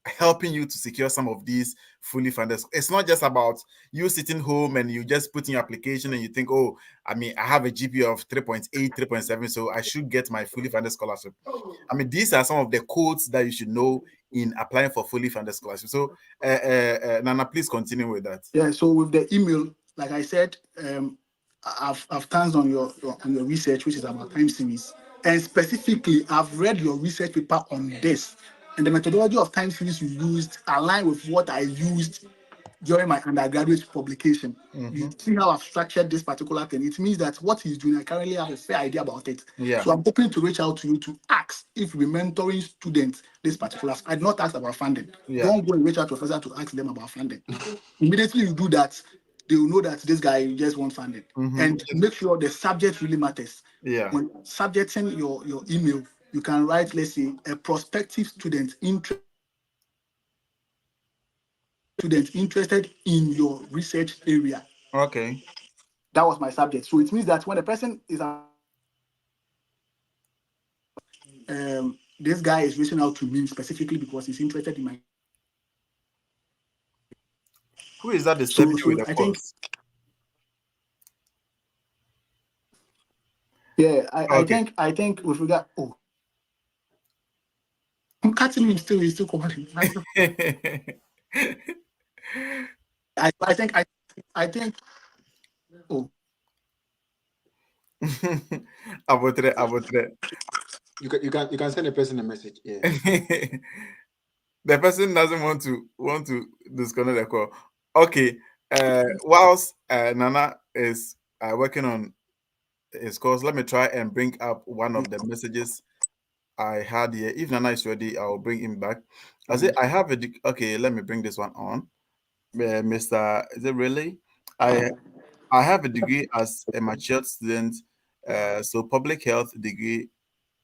helping you to secure some of these fully funded. It's not just about you sitting home and you just put in your application and you think, oh, I mean, I have a GPA of 3.8, 3.7, so I should get my fully funded scholarship. I mean, these are some of the codes that you should know in applying for fully funded scholarship. So, Nana, please continue with that. Yeah, so with the email, like I said, I've turned on your research, which is about time series, and specifically, I've read your research paper on this, and the methodology of time series you used align with what I used during my undergraduate publication. You Mm-hmm. see how I've structured this particular thing. It means that what he's doing, I currently have a fair idea about it. Yeah. So I'm hoping to reach out to you to ask if we're mentoring students this particular. I did not ask about funding. Yeah. Don't go and reach out to a professor to ask them about funding. Immediately you do that, they will know that this guy just wants funding. Mm-hmm. And make sure the subject really matters. Yeah. When subjecting your email, you can write, let's say, a prospective student interested in your research area. Okay. That was my subject. So it means that when a person is this guy is reaching out to me specifically because he's interested in my. Who is that So disturbing you with so the I think calls? yeah, Okay. I think with regard I'm cutting him still, he's still calling. I think oh Abotre, abotre. You can send a person a message. Yeah. The person doesn't want to disconnect the call. Okay. Whilst Nana is working on his course, let me try and bring up one of the messages I had here. If Nana is ready, I'll bring him back. I say I have okay. Let me bring this one on. Mr. Is it really? I I have a degree as a matured student. So public health degree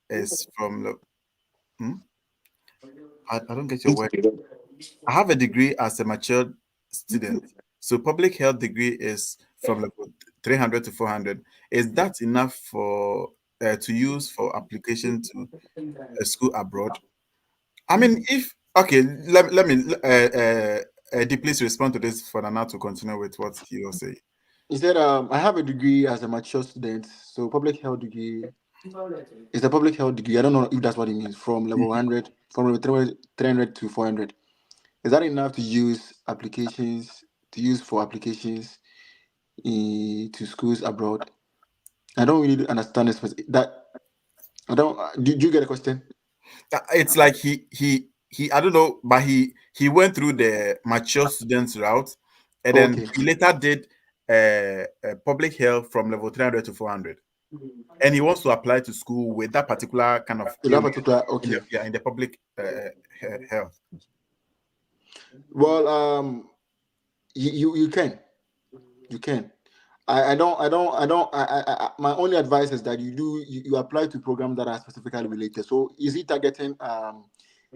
is from the. Hmm? I don't get your word. I have a degree as a matured student. So public health degree is from level 300 to 400. Is that enough for to use for application to a school abroad? I mean, if okay, let me please respond to this for Nana to continue with what he was saying. He said, I have a degree as a mature student, so public health degree is a public health degree. I don't know if that's what it means. From level 100, from level 300 to 400. Is that enough to use applications, to use for applications to schools abroad? I don't really understand this. That I don't. Did you get a question? It's like he I don't know, but he went through the mature students route, and then Okay, he later did public health from level 300 to 400, and he wants to apply to school with that particular kind of so that area particular. in the Okay. yeah in the public health. Well, you can. You can. My only advice is that you apply to programs that are specifically related. So is he targeting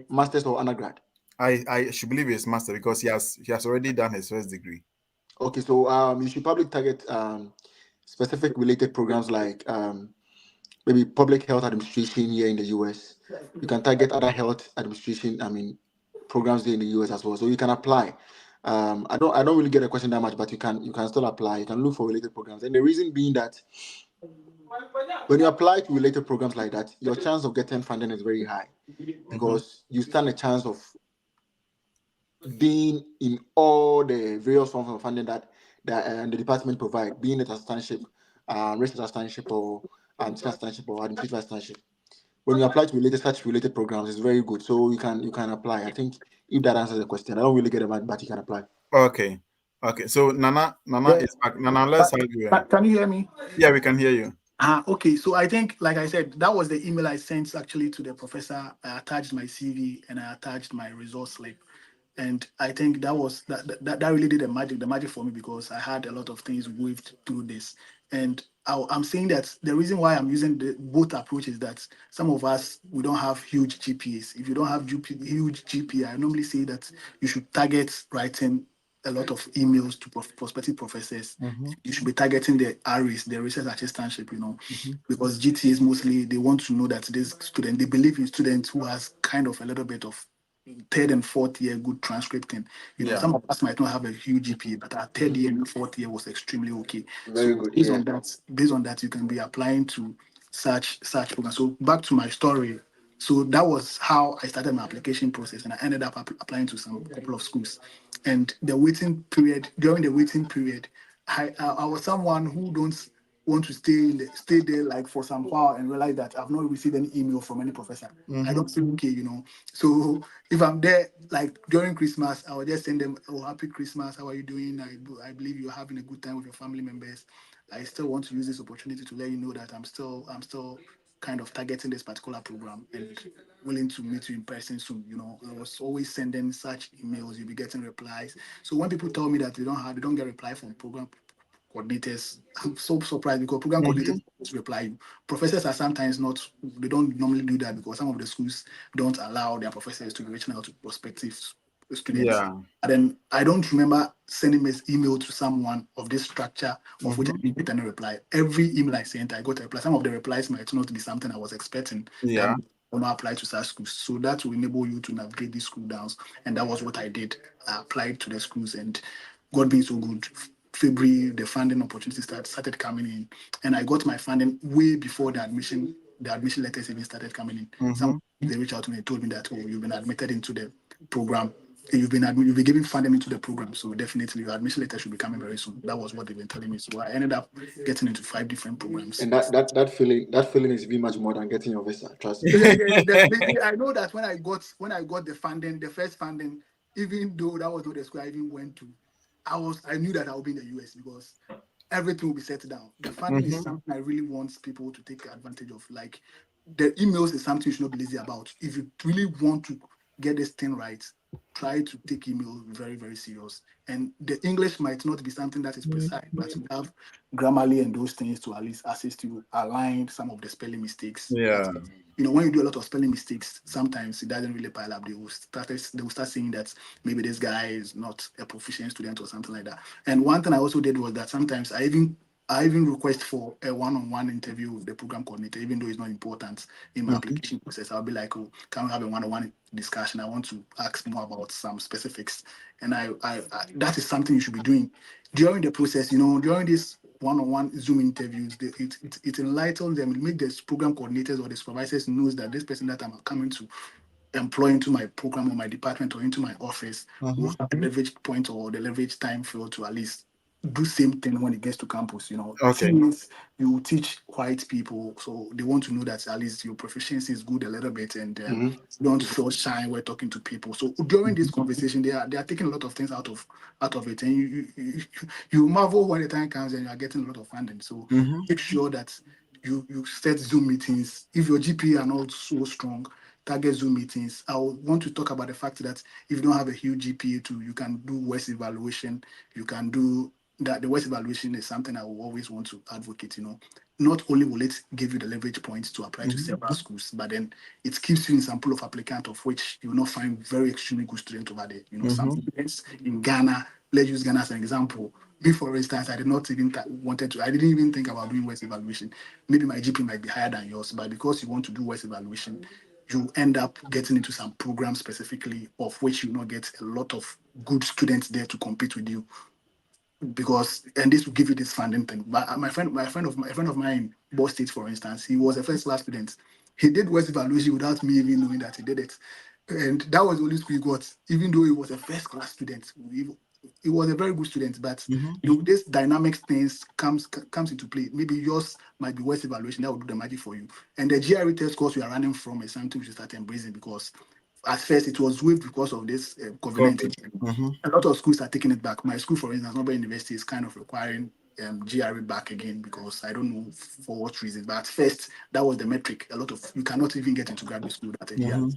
masters or undergrad? I should believe he's master because he has already done his first degree. Okay, so you should probably target specific related programs like maybe public health administration here in the US. You can target other health administration, programs here in the US as well. So you can apply. I don't really get a question that much, but you can still apply. You can look for related programs. And the reason being that when you apply to related programs like that, your chance of getting funding is very high Hmm. because you stand a chance of being in all the various forms of funding that the department provide, being it assistantship, research assistantship, or teaching assistantship or administrative assistantship. When you apply to such related programs, it's very good. So you can apply. I think if that answers the question, I don't really get it, but you can apply. Okay, okay. So Nana yeah. is back. Nana, let's have you. Can you hear me? Yeah, we can hear you. Okay, so I think, like I said, that was the email I sent actually to the professor. I attached my CV and I attached my resource slip, and I think that really did the magic for me because I had a lot of things weaved through this, and I'm saying that the reason why I'm using both approaches that some of us we don't have huge GPAs. If you don't have huge GPA, I normally say that you should target writing a lot of emails to prospective professors. Hmm. You should be targeting the RAs, the research assistantship, Hmm. because GTAs mostly they want to know that this student, they believe in students who has kind of a little bit of third and fourth year good transcripting. Yeah. Some of us might not have a huge GPA, but our third Mhm. year and fourth year was extremely okay. Very So good. Yeah. based on that, you can be applying to such programs. So back to my story. So that was how I started my application process, and I ended up applying to some couple of schools. And the waiting period, during the waiting period, I was someone who don't want to stay there like for some while and realize that I've not received any email from any professor. I don't feel okay, So if I'm there like during Christmas, I will just send them, "Oh, happy Christmas! How are you doing? I believe you're having a good time with your family members. I still want to use this opportunity to let you know that I'm still kind of targeting this particular program and willing to meet you in person soon. I was always sending such emails. You'll be getting replies. So when people tell me that they don't get reply from program coordinators, I'm so surprised because program coordinators always reply you. Professors are sometimes not, they don't normally do that because some of the schools don't allow their professors to be reaching out to prospective students. Yeah. And then I don't remember sending this email to someone of this structure of which I didn't get any reply. Every email I sent, I got a reply. Some of the replies might not be something I was expecting that Yeah. will not apply to such schools. So that will enable you to navigate these school downs. And that was what I did. I applied to the schools and God being so good. February, the funding opportunity started coming in. And I got my funding way before the admission letters even started coming in. Some they reached out to me and told me that, oh, you've been admitted into the program. You've been given funding into the program. So definitely your admission letter should be coming very soon. That was what they've been telling me. So I ended up getting into 5 different programs. And that feeling is very much more than getting your visa. Trust me. Yeah, yeah, definitely. I know that when I got the funding, the first funding, even though that was not the school I even went to, I knew that I would be in the US because everything will be set down. The funding is something I really want people to take advantage of. Like the emails is something you should not be lazy about. If you really want to get this thing right, try to take email very, very serious. And the English might not be something that is precise, but you have Grammarly and those things to at least assist you align some of the spelling mistakes. That Yeah. when you do a lot of spelling mistakes, sometimes it doesn't really pile up. They will start saying that maybe this guy is not a proficient student or something like that. And one thing I also did was that sometimes I even request for a one-on-one interview with the program coordinator, even though it's not important in my application process. I'll be like, oh, can we have a one-on-one discussion? I want to ask more about some specifics. And I that is something you should be doing during the process. During this one-on-one Zoom interviews, it enlightens them, it makes the program coordinators or the supervisors knows that this person that I'm coming to employ into my program or my department or into my office will have the leverage point or the leverage time for to at least do same thing when it gets to campus. Okay. Since you teach white people, so they want to know that at least your proficiency is good a little bit and don't feel shy when talking to people. So during this conversation, they are taking a lot of things out of it, and you marvel when the time comes and you are getting a lot of funding. So make sure that you set Zoom meetings. If your GPA are not so strong, target Zoom meetings. I would want to talk about the fact that if you don't have a huge GPA too, you can do West evaluation. You can do that. The West evaluation is something I will always want to advocate. Not only will it give you the leverage points to apply to several schools, but then it keeps you in some pool of applicants of which you will not find very extremely good students over there. Some students in Ghana, let's use Ghana as an example. Me, for instance, I didn't even think about doing West evaluation. Maybe my GP might be higher than yours, but because you want to do West evaluation, you end up getting into some programs specifically of which you not get a lot of good students there to compete with you because and this will give you this funding thing. But my friend of mine, Ball State, for instance, he was a first class student. He did West evaluation without me even knowing that he did it, and that was the only school he got. Even though he was a first class student, he was a very good student. But this dynamic things comes into play. Maybe yours might be West evaluation that will do the magic for you, and the GRE test course we are running from is something we should start embracing because at first it was waived because of this COVID. COVID-19. A lot of schools are taking it back. My school, for instance, Nobel University, is kind of requiring GRE back again because I don't know for what reason. But at first, that was the metric. A lot of you cannot even get into graduate school without a GRE.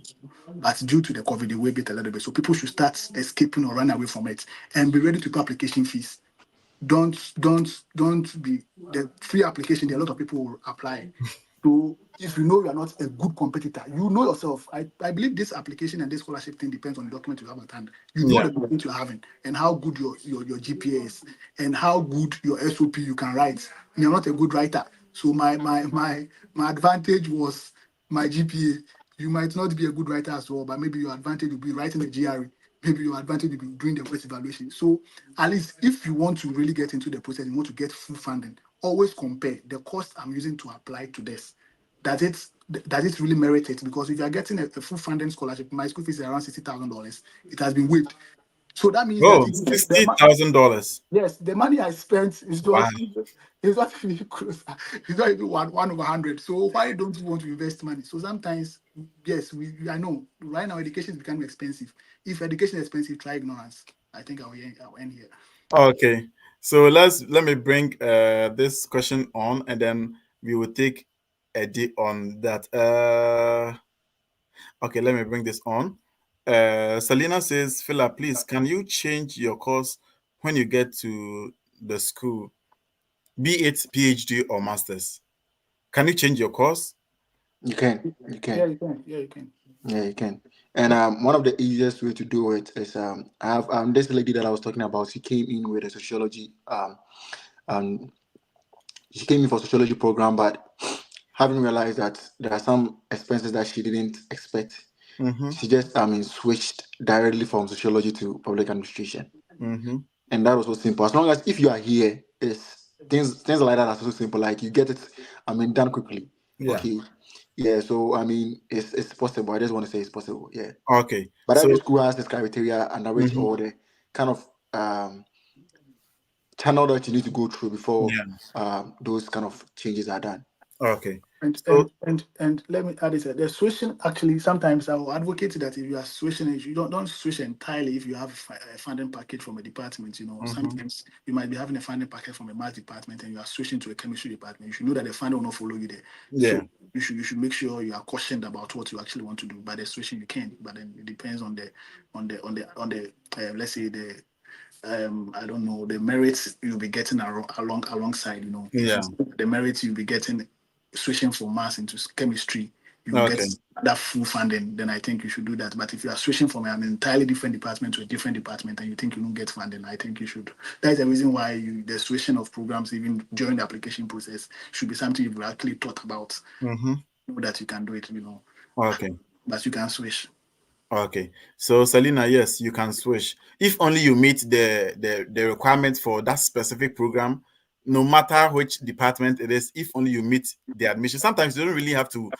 But due to the COVID, they waived it a little bit. So people should start escaping or run away from it and be ready to pay application fees. Don't be the free application. There are a lot of people will apply. So if you know you are not a good competitor, you know yourself. I believe this application and this scholarship thing depends on the document you have at hand. You know Yeah. the document you're having and how good your GPA is and how good your SOP you can write. You're not a good writer. So my advantage was my GPA. You might not be a good writer as well, but maybe your advantage will be writing the GRE. Maybe your advantage will be doing the West evaluation. So at least if you want to really get into the process, you want to get full funding, always compare the cost I'm using to apply to this. Does it really merit it? Because if you are getting a full funding scholarship, my school fees is around $60,000. It has been waived. So that means that Oh, even $60,000. yes, the money I spent is Wow. not it's not even close. It's not even one over 100. So why don't you want to invest money? So sometimes, yes, I know right now education is becoming expensive. If education is expensive, try ignorance. I think I'll end here. Okay. So let me bring this question on, and then we will take Eddie on that. Okay, let me bring this on. Selena says, Phila, please, can you change your course when you get to the school, be it PhD or masters? Can you change your course? You can. You Yeah, can. you can. Yeah, you can. Yeah, you can. And one of the easiest way to do it is I have this lady that I was talking about. She came in with a sociology um she came in for sociology program, but having realized that there are some expenses that she didn't expect, Mm-hmm. she just switched directly from sociology to public administration, Mm-hmm. and that was so simple. As long as if you are here, it's things like that are so simple. Like you get it, done quickly. Yeah. Okay, yeah. So it's possible. I just want to say it's possible. Yeah. Okay. But So every school has this criteria under which mhm. or the kind of channel that you need to go through before Yeah. those kind of changes are done. Okay. And So let me add this. The switching actually sometimes I will advocate that if you are switching, you don't switch entirely if you have a funding package from a department. You know, mm-hmm. sometimes you might be having a funding package from a math department and you are switching to a chemistry department. You should know that the funding will not follow you there. Yeah. So you should make sure you are cautioned about what you actually want to do. By the switching you can, but then it depends on the let's say the I don't know the merits you'll be getting alongside. You know, if Yeah. it's the merits you'll be getting switching from maths into chemistry, you get Okay. that full funding. Then I think you should do that. But if you are switching from an entirely different department to a different department and you think you don't get funding, I think you should. That's the reason why the switching of programs even during the application process should be something you've actually thought about. Mm-hmm. Know that you can do it. You know, Okay. but you can switch. Okay. So Selena, yes, you can switch if only you meet the requirements for that specific program, no matter which department it is. If only you meet the admission. Sometimes you don't really have to.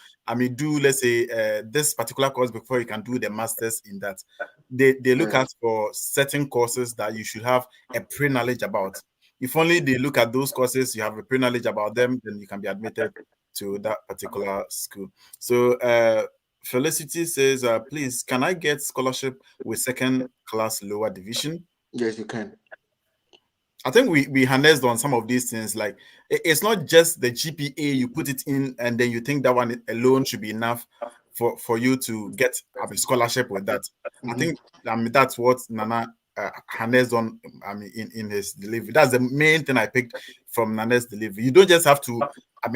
Do, let's say, this particular course before you can do the masters in that. They look Yeah. at for certain courses that you should have a pre-knowledge about. If only they look at those courses, you have a pre-knowledge about them, then you can be admitted to that particular school. So Felicity says, please, can I get scholarship with second class lower division? Yes, you can. I think we harnessed on some of these things. Like it's not just the GPA you put it in, and then you think that one alone should be enough for you to get a scholarship with that. I Hmm. think that's what Nana harnessed on. In his delivery, that's the main thing I picked from Nana's delivery. You don't just have to.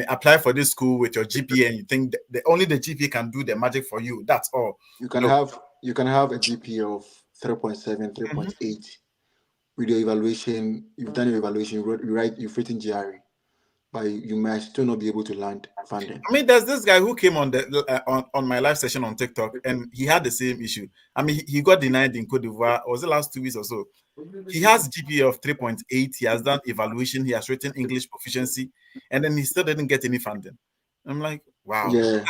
Apply for this school with your GPA, and you think the only the GPA can do the magic for you. That's all. No. You can have a GPA of 3.7, three Mhm. point eight with your evaluation. You've done your evaluation. You've written GRE, but you might still not be able to land funding. There's this guy who came on the on my live session on TikTok, and he had the same issue. He got denied in Cote d'Ivoire. Or was it last 2 weeks or so? He has GPA of 3.8. He has done evaluation. He has written English proficiency, and then he still didn't get any funding. I'm like, wow, Yeah.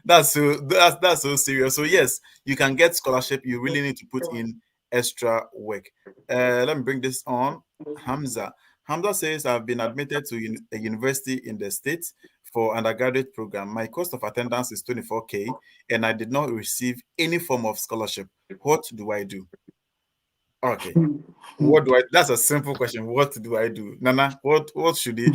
that's so serious. So yes, you can get scholarship. You really need to put in extra work. Let me bring this on. Hamza. Hamza says, I've been admitted to a university in the States for undergraduate program. My cost of attendance is 24K and I did not receive any form of scholarship. What do I do? Okay. What do I That's a simple question. What do I do? Nana, what should it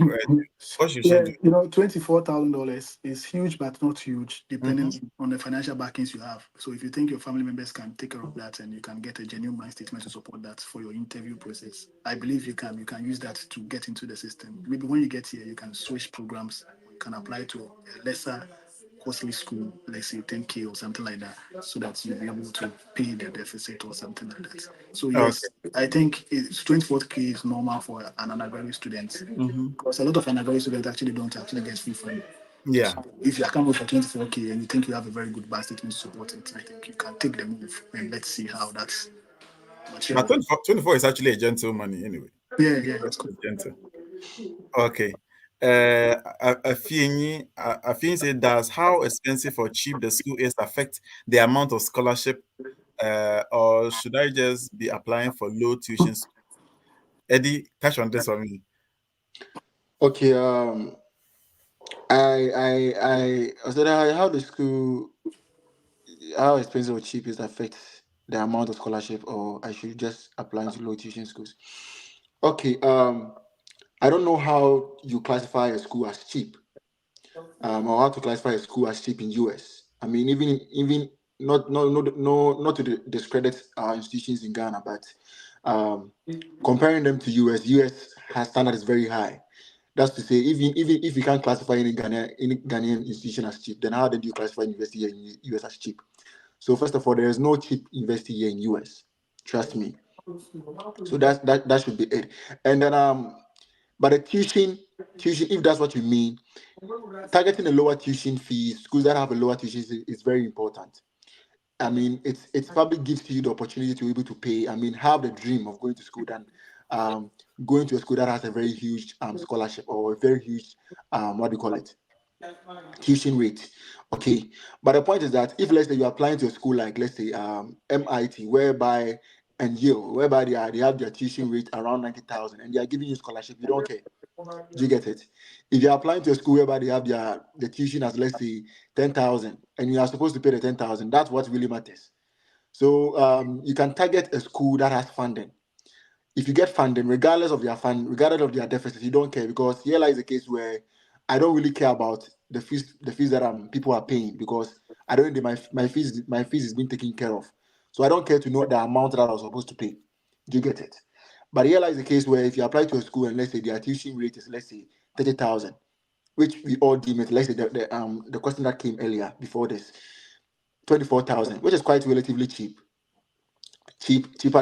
what should she Yeah, do? $24,000 is huge, but not huge, Mm-hmm. depending on the financial backings you have. So if you think your family members can take care of that and you can get a genuine bank statement to support that for your interview process, I believe you can. You can use that to get into the system. Maybe when you get here, you can switch programs. You can apply to a lesser costly school, let's say 10K or something like that, so that you'll be able to pay the deficit or something like that. So Okay. yes, I think 24K is normal for an undergraduate student Mm-hmm. because a lot of undergraduate students actually don't actually get free funding. Yeah. If you are coming for 24K and you think you have a very good bank statement to support it, I think you can take the move and let's see how that's But materialized. 24 is actually a gentle money anyway. Yeah, yeah, it's cool. It's gentle. Okay. Afiyin said, does how expensive or cheap the school is affect the amount of scholarship or should I just be applying for low tuitions? Eddie, touch on this for me. Okay. I said how the school, how expensive or cheap is affect the amount of scholarship, or I should just apply into low tuition schools. Okay. I don't know how you classify a school as cheap, or how to classify a school as cheap in US. I mean, even not to discredit our institutions in Ghana, but um, comparing them to US has standards very high. That's to say, even if you can't classify any Ghanaian institution as cheap, then how did you classify university here in US as cheap? So first of all, there is no cheap university here in US. Trust me. So that should be it. And then but the tuition, if that's what you mean, targeting a lower tuition fee, schools that have a lower tuition fee is very important. I mean, it's probably gives you the opportunity to be able to pay. I mean, have the dream of going to school than um, going to a school that has a very huge scholarship, or a very huge what do you call it, tuition rate. Okay, but the point is that if, let's say, you're applying to a school like, let's say, MIT, whereby, and Yale, whereby they have their tuition rate around 90,000, and they are giving you scholarship, you don't care. Do you get it? If you're applying to a school whereby they have the tuition as, let's say, 10,000, and you are supposed to pay the 10,000, that's what really matters. So you can target a school that has funding. If you get funding, regardless of their deficit, you don't care, because here lies the case where I don't really care about the fees that people are paying, because I don't think my fees is being taken care of. So I don't care to know the amount that I was supposed to pay. Do you get it? But here lies the case where if you apply to a school and, let's say, their tuition rate is, let's say, 30,000, which we all deem it, let's say, the question that came earlier before this, 24,000, which is quite relatively cheaper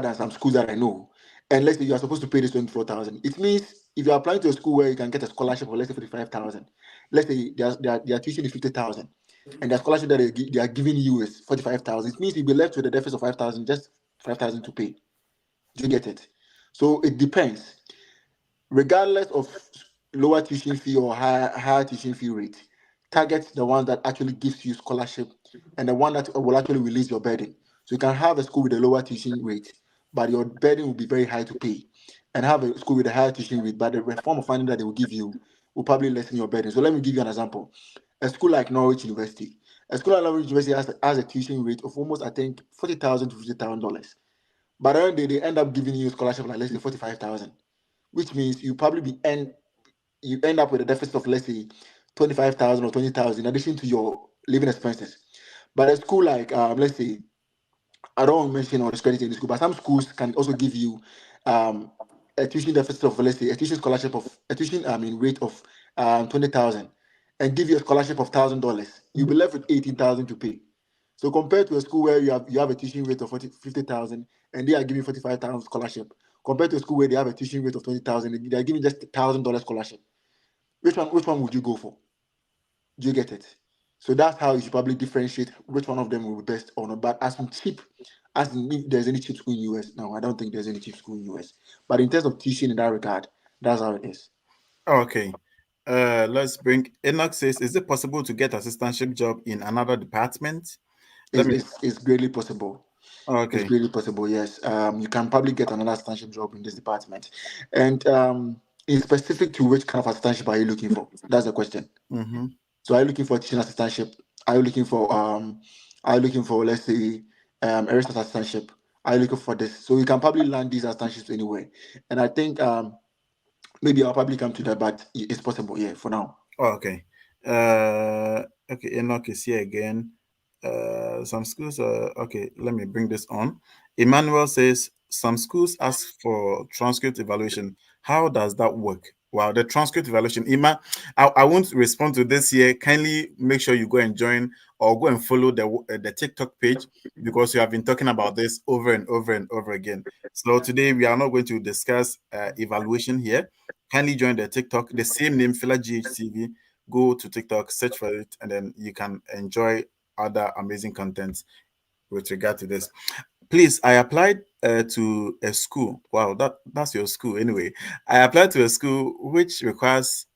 than some schools that I know. And let's say you are supposed to pay this 24,000. It means if you're applying to a school where you can get a scholarship for, let's say, 45,000, let's say their tuition is 50,000, and the scholarship that they are giving you is 45,000. It means you'll be left with a deficit of 5,000, just 5,000 to pay. Do you get it? So it depends. Regardless of lower tuition fee or higher tuition fee rate, target the one that actually gives you scholarship, and the one that will actually release your burden. So you can have a school with a lower tuition rate, but your burden will be very high to pay, and have a school with a higher tuition rate, but the form of funding that they will give you will probably lessen your burden. So let me give you an example. A school like Norwich University. A school like Norwich University has a tuition rate of almost, I think, 40,000 to $50,000. But then they end up giving you a scholarship like, let's say, 45,000, which means you end up with a deficit of, let's say, 25,000 or 20,000 in addition to your living expenses. But a school like, let's say, I don't want to mention or discredit any school, but some schools can also give you um, a tuition deficit of, let's say, a tuition scholarship of a tuition, rate of 20,000, and give you a scholarship of $1,000. You'll be left with 18,000 to pay. So compared to a school where you have a tuition rate of 50,000, and they are giving 45,000 scholarship, compared to a school where they have a tuition rate of 20,000, they are giving just $1,000 scholarship. Which one would you go for? Do you get it? So that's how you should probably differentiate which one of them will be best or not. But as in cheap, as in if there's any cheap school in US, no, I don't think there's any cheap school in US. But in terms of teaching in that regard, that's how it is. Okay. Let's bring Enoch says, is it possible to get assistantship job in another department? Let It's, me. it's, it's greatly possible. It's Okay. greatly possible, yes. You can probably get another assistantship job in this department. And in specific to which kind of assistantship are you looking for? That's the question. Mm-hmm. So are you looking for a teaching assistantship? Are you looking for, let's say, a research assistantship? Are you looking for this? So you can probably land these assistantships anywhere. And I think maybe I'll probably come to that, but it's possible, yeah, for now. Oh, okay. Okay, Enoch is here again. Some schools, okay, let me bring this on. Emmanuel says some schools ask for transcript evaluation. How does that work? Wow, the transcript evaluation. I won't respond to this here. Kindly make sure you go and join or go and follow the TikTok page, because we have been talking about this over and over and over again. So today we are not going to discuss evaluation here. Kindly join the TikTok, the same name, Fila GHTV. Go to TikTok, search for it, and then you can enjoy other amazing content with regard to this. Please, I applied to a school. Wow, that's your school anyway. I applied to a school which requires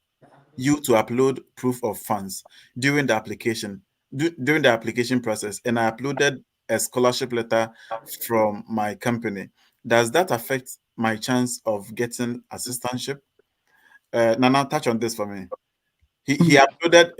you to upload proof of funds during the application, during the application process, and I uploaded a scholarship letter from my company, does that affect my chance of getting assistantship? Nana, touch on this for me. He uploaded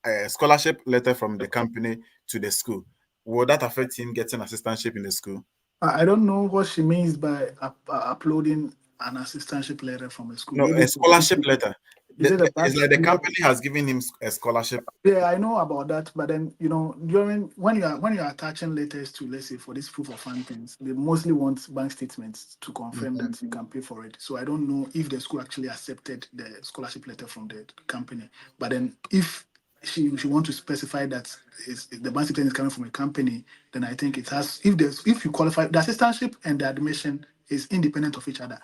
a scholarship letter from the company to the school. Would that affect him getting assistantship in the school? I don't know what she means by uploading an assistantship letter from a school. No, Maybe a scholarship letter. is it a It's batch? like the company has given him a scholarship. Yeah, I know about that, but then during when you are attaching letters to, let's say, for this proof of fund things, they mostly want bank statements to confirm Mhm. that you can pay for it. So I don't know if the school actually accepted the scholarship letter from the company. But then if she want to specify that if the bank statement is coming from a company, then I think it has if you qualify, the assistantship and the admission is independent of each other.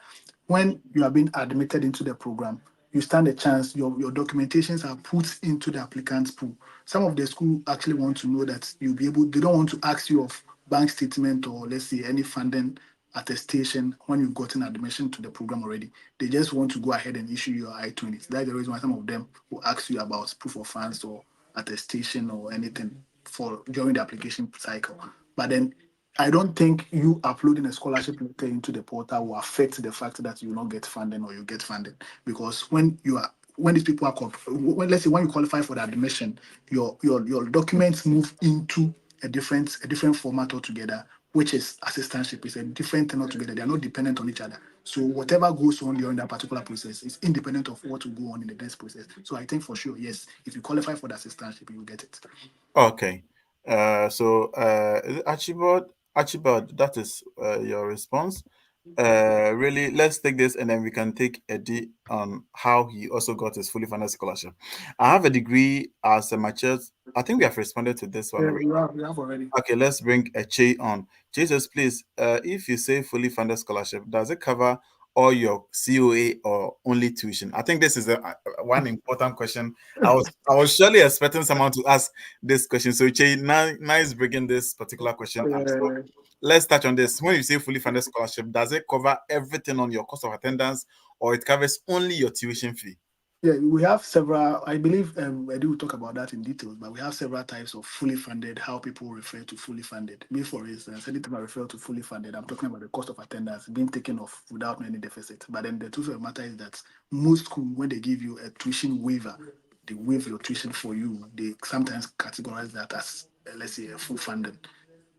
When you are being admitted into the program, you stand a chance, your documentations are put into the applicant's pool. Some of the school actually want to know that they don't want to ask you of bank statement or, let's say, any funding attestation when you've gotten admission to the program already. They just want to go ahead and issue your I-20s. That's the reason why some of them will ask you about proof of funds or attestation or anything for during the application cycle. But then I don't think you uploading a scholarship letter into the portal will affect the fact that you not get funding or you get funding, because when these people are when, let's say, when you qualify for the admission, your documents move into a different format altogether, which is assistantship. It's a different thing altogether. They are not dependent on each other. So whatever goes on during that particular process is independent of what will go on in the next process. So I think for sure, yes, if you qualify for the assistantship, you will get it. Okay. Is it Archibald, that is your response. Really, let's take this and then we can take Eddie on how he also got his fully funded scholarship. I have a degree as a mature. I think we have responded to this one Yeah, already. we have already. Okay, let's bring a Che on. Jesus, please, if you say fully funded scholarship, does it cover all your COA or only tuition? I think this is one important question. I was surely expecting someone to ask this question. So Che, nice bringing this particular question up. So Uh, let's touch on this. When you say fully funded scholarship, does it cover everything on your cost of attendance, or it covers only your tuition fee? Yeah, we have several. I believe I do talk about that in details, but we have several types of fully funded. How people refer to fully funded. Me, for instance, anytime I refer to fully funded, I'm talking about the cost of attendance being taken off without any deficit. But then the truth of the matter is that most schools, when they give you a tuition waiver, they waive your tuition for you. They sometimes categorize that as, let's say, a full funding.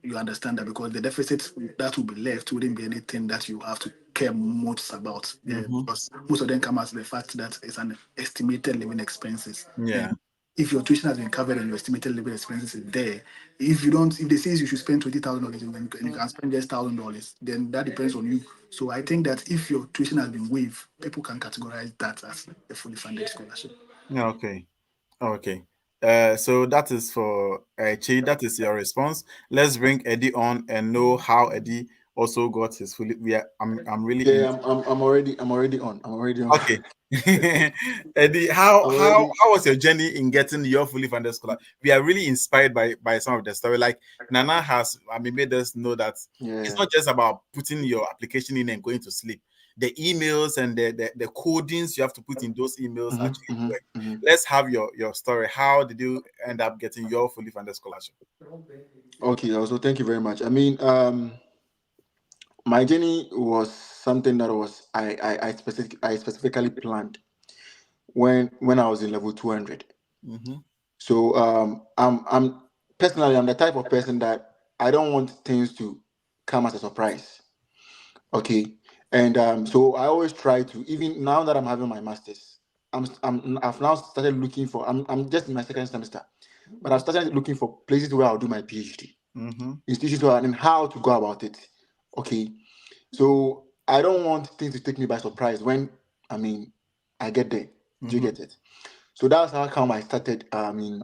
You understand that, because the deficit that will be left wouldn't be anything that you have to care much about. Yeah, Mm-hmm. because most of them come as the fact that it's an estimated living expenses. Yeah. And if your tuition has been covered and your estimated living expenses is there, if they say you should spend $20,000 and you can spend just $1,000, then that depends on you. So I think that if your tuition has been waived, people can categorize that as a fully funded scholarship. Yeah. Okay. Okay. So that is for Che. That is your response. Let's bring Eddie on and know how Eddie also got his fully. I'm really in. Yeah, I'm already on. I'm already on. Okay. Eddie, how I'm how already. how was your journey in getting your fully funded scholar? We are really inspired by some of the story. Like Nana has, I mean, made us know that it's Yeah. not just about putting your application in and going to sleep. The emails and the codings you have to put in those emails hmm actually hmm work. hmm Let's have your story. How did you end up getting your fully funded scholarship? Okay. Also, thank you very much. I mean, my journey was something that was I specifically planned when I was in level 200. Mm-hmm. So I'm personally I'm the type of person that I don't want things to come as a surprise. Okay. And so I always try to, even now that I'm having my masters, I've now started looking for, I'm just in my second semester, but I've started looking for places where I'll do my PhD, Mm-hmm. institutions where, and how to go about it. Okay. So I don't want things to take me by surprise when, I mean, I get there. Do you Mm-hmm. get it? So that's how come I started, in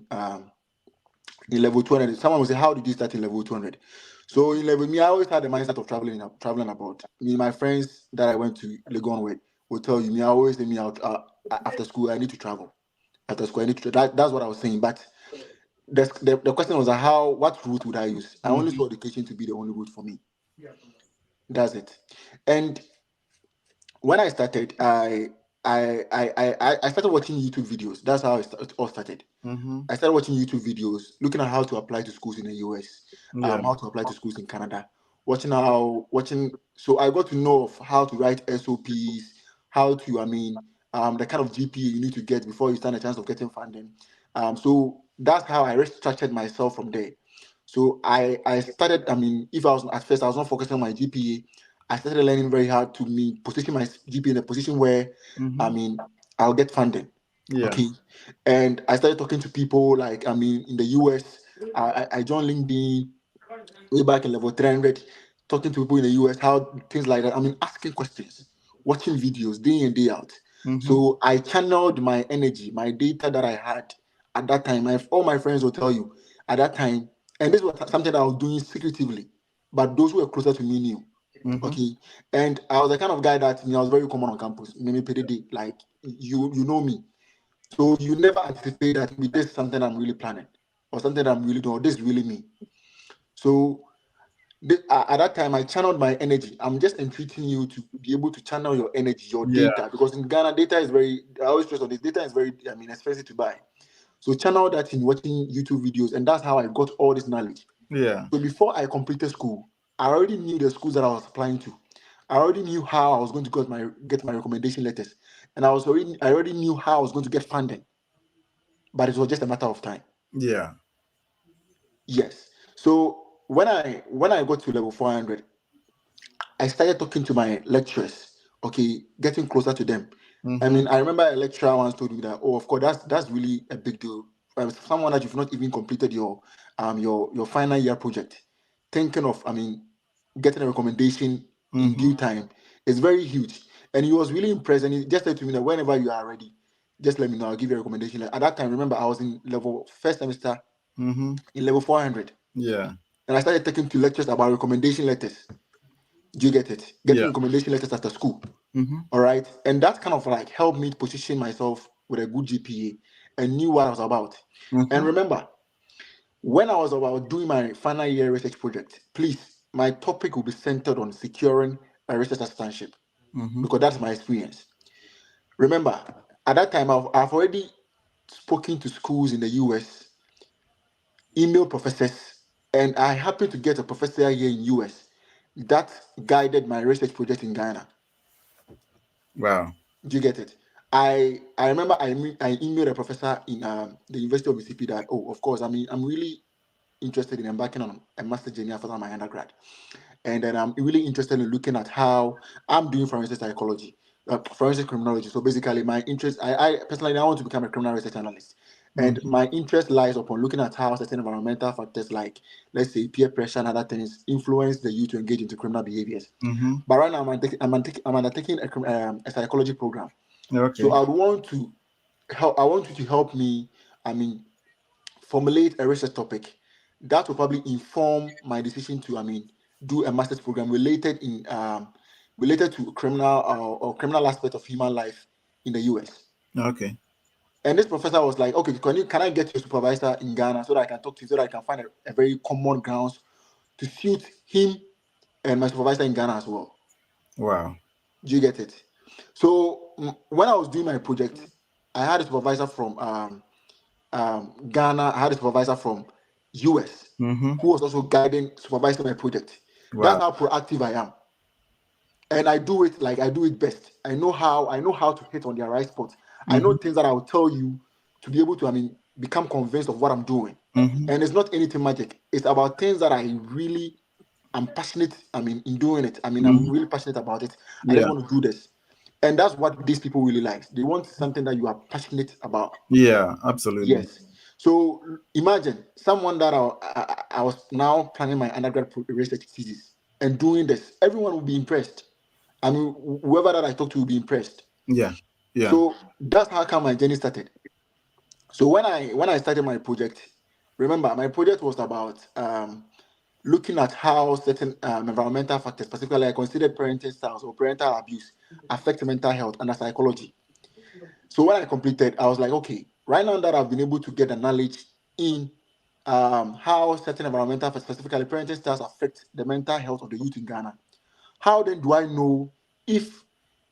level 200. Someone will say, how did you start in level 200? So in level me, I always had the mindset of traveling about. Me, my friends that I went to Legon with will tell you, me, I always say me out after school, I need to travel. After school, I need to that's what I was saying. But the question was what route would I use? I only Mm-hmm. saw education to be the only route for me. That's it. And when I started, I started watching YouTube videos. That's how it all started. Mm-hmm. I started watching YouTube videos, looking at how to apply to schools in the US, Yeah. how to apply to schools in Canada, watching. So I got to know of how to write SOPs, how to, the kind of GPA you need to get before you stand a chance of getting funding. So that's how I restructured myself from there. So I started. If I was at first I was not focusing on my GPA, I started learning very hard to me position my GPA in a position where, I Mm-hmm. mean, I'll get funding. Yeah. Okay. And I started talking to people like, in the US. I joined LinkedIn way back in level 300, talking to people in the US, how things like that. Asking questions, watching videos day in, day out. Mm-hmm. So I channeled my energy, my data that I had at that time. All my friends will tell you at that time, and this was something I was doing secretively, but those who were closer to me knew. Mm-hmm. Okay. And I was the kind of guy that, I was very common on campus. Maybe PDD, like you know me. So you never anticipate that maybe this is something I'm really planning or something I'm really doing, or this is really me. So at that time, I channeled my energy. I'm just entreating you to be able to channel your energy, your Yeah. data, because in Ghana, data is I always stress on this, data is very, expensive to buy. So channel that in watching YouTube videos, and that's how I got all this knowledge. Yeah. So before I completed school, I already knew the schools that I was applying to. I already knew how I was going to get my recommendation letters, and I already knew how I was going to get funding, but it was just a matter of time. Yeah. Yes. So when I got to level 400, I started talking to my lecturers, okay, getting closer to them. Mm-hmm. I remember a lecturer once told me that, oh, of course, that's really a big deal. Someone that you've not even completed your final year project, thinking of, getting a recommendation in Mm-hmm. due time is very huge. And he was really impressed, and he just said to me that whenever you are ready, just let me know. I'll give you a recommendation. Like, at that time, remember, I was in level first semester Mm-hmm. in level 400, Yeah. and I started taking to lectures about recommendation letters. Do you get it? Getting Yeah. recommendation letters after school. Mm-hmm. All right. And that kind of like helped me position myself with a good GPA and knew what I was about. And Mm-hmm. remember, when I was about doing my final year research project, please, my topic will be centered on securing a research assistantship Mm-hmm. because that's my experience. Remember, at that time, I've already spoken to schools in the US, email professors, and I happened to get a professor here in US that guided my research project in Ghana. Wow. Do you get it? I remember I emailed a professor in the University of Mississippi that, oh, of course, I'm really interested in embarking on a master journey after my undergrad, and then I'm really interested in looking at how I'm doing forensic psychology, forensic criminology. So basically, my interest, I personally, I want to become a criminal research analyst, and Mm-hmm. my interest lies upon looking at how certain environmental factors like, let's say, peer pressure and other things influence the youth to engage into criminal behaviors. Mm-hmm. But right now, I'm undertaking a psychology program. So Okay. I would want to help. I want you to help me. I mean, formulate a research topic that will probably inform my decision to, do a master's program related to criminal or criminal aspect of human life in the US. Okay. And this professor was like, okay, can I get your supervisor in Ghana so that I can talk to you, so that I can find a very common grounds to suit him and my supervisor in Ghana as well. Wow. Do you get it? So when I was doing my project, I had a supervisor from Ghana. I had a supervisor from US Mm-hmm. who was also supervising my project. That's Wow. how proactive I am, and I do it best. I know how to hit on the right spot. I know Mm-hmm. things that I will tell you to be able to, become convinced of what I'm doing. Mm-hmm. And it's not anything magic. It's about things that I really am passionate. In doing it. I'm Mm-hmm. really passionate about it. I just Yeah. want to do this, and that's what these people really like. They want something that you are passionate about. Yeah. Absolutely. Yes. So imagine someone that I was now planning my undergrad research thesis and doing this. Everyone will be impressed. Whoever that I talk to will be impressed. Yeah. Yeah. So that's how come my journey started. So when I started my project, remember my project was about looking at how certain environmental factors, specifically I considered parenting styles or parental abuse, affect mental health and the psychology. So when I completed, I was like, okay, right now that I've been able to get the knowledge in how certain environmental, specifically parenting styles, affect the mental health of the youth in Ghana, how then do I know if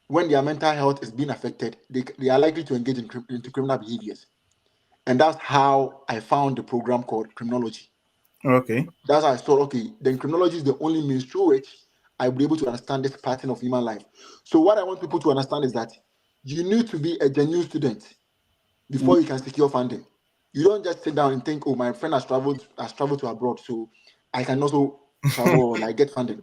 when their mental health is being affected, they are likely to engage into criminal behaviors? And that's how I found the program called criminology. Okay. That's how I thought, okay, then criminology is the only means through which I'll be able to understand this pattern of human life. So what I want people to understand is that you need to be a genuine student before you can secure funding. You don't just sit down and think, oh, my friend has traveled to abroad, so I can also travel or like get funding.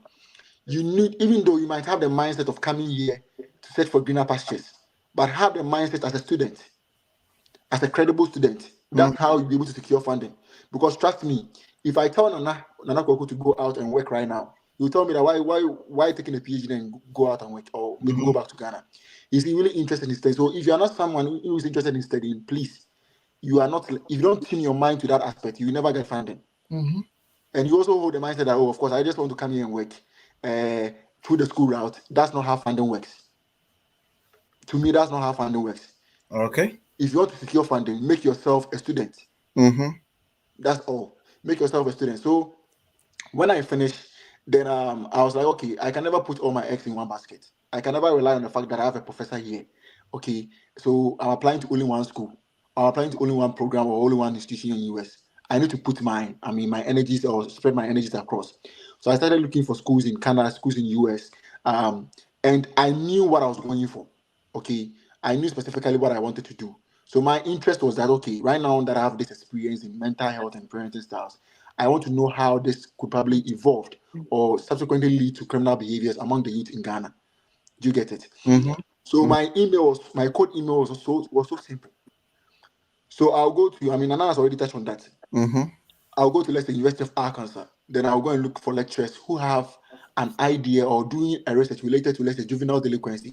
You need, even though you might have the mindset of coming here to search for greener pastures, but have the mindset as a student, as a credible student. Mm. That's how you'll be able to secure funding. Because trust me, if I tell Nana Kwaku to go out and work right now, he'll tell me that why taking a PhD and go out and work, or maybe go back to Ghana. He's really interested in studying. So if you're not someone who is interested in studying, please, you are not. If you don't tune your mind to that aspect, you will never get funding. Mm-hmm. And you also hold the mindset that, oh, of course, I just want to come here and work through the school route. That's not how funding works. To me, that's not how funding works. Okay. If you want to secure funding, make yourself a student. Mm-hmm. That's all. Make yourself a student. So when I finished, then I was like, okay, I can never put all my eggs in one basket. I can never rely on the fact that I have a professor here. Okay, so I'm applying to only one school. I'm applying to only one program or only one institution in US. I need to put my energies or spread my energies across. So I started looking for schools in Canada, schools in US, and I knew what I was going for. Okay, I knew specifically what I wanted to do. So my interest was that, okay, right now that I have this experience in mental health and parenting styles, I want to know how this could probably evolve or subsequently lead to criminal behaviors among the youth in Ghana. Do you get it? Mm-hmm. So my code email was so simple. So I'll go to, Nana has already touched on that. Mm-hmm. I'll go to, let's say, University of Arkansas. Then I'll go and look for lecturers who have an idea or doing a research related to, let's say, juvenile delinquency.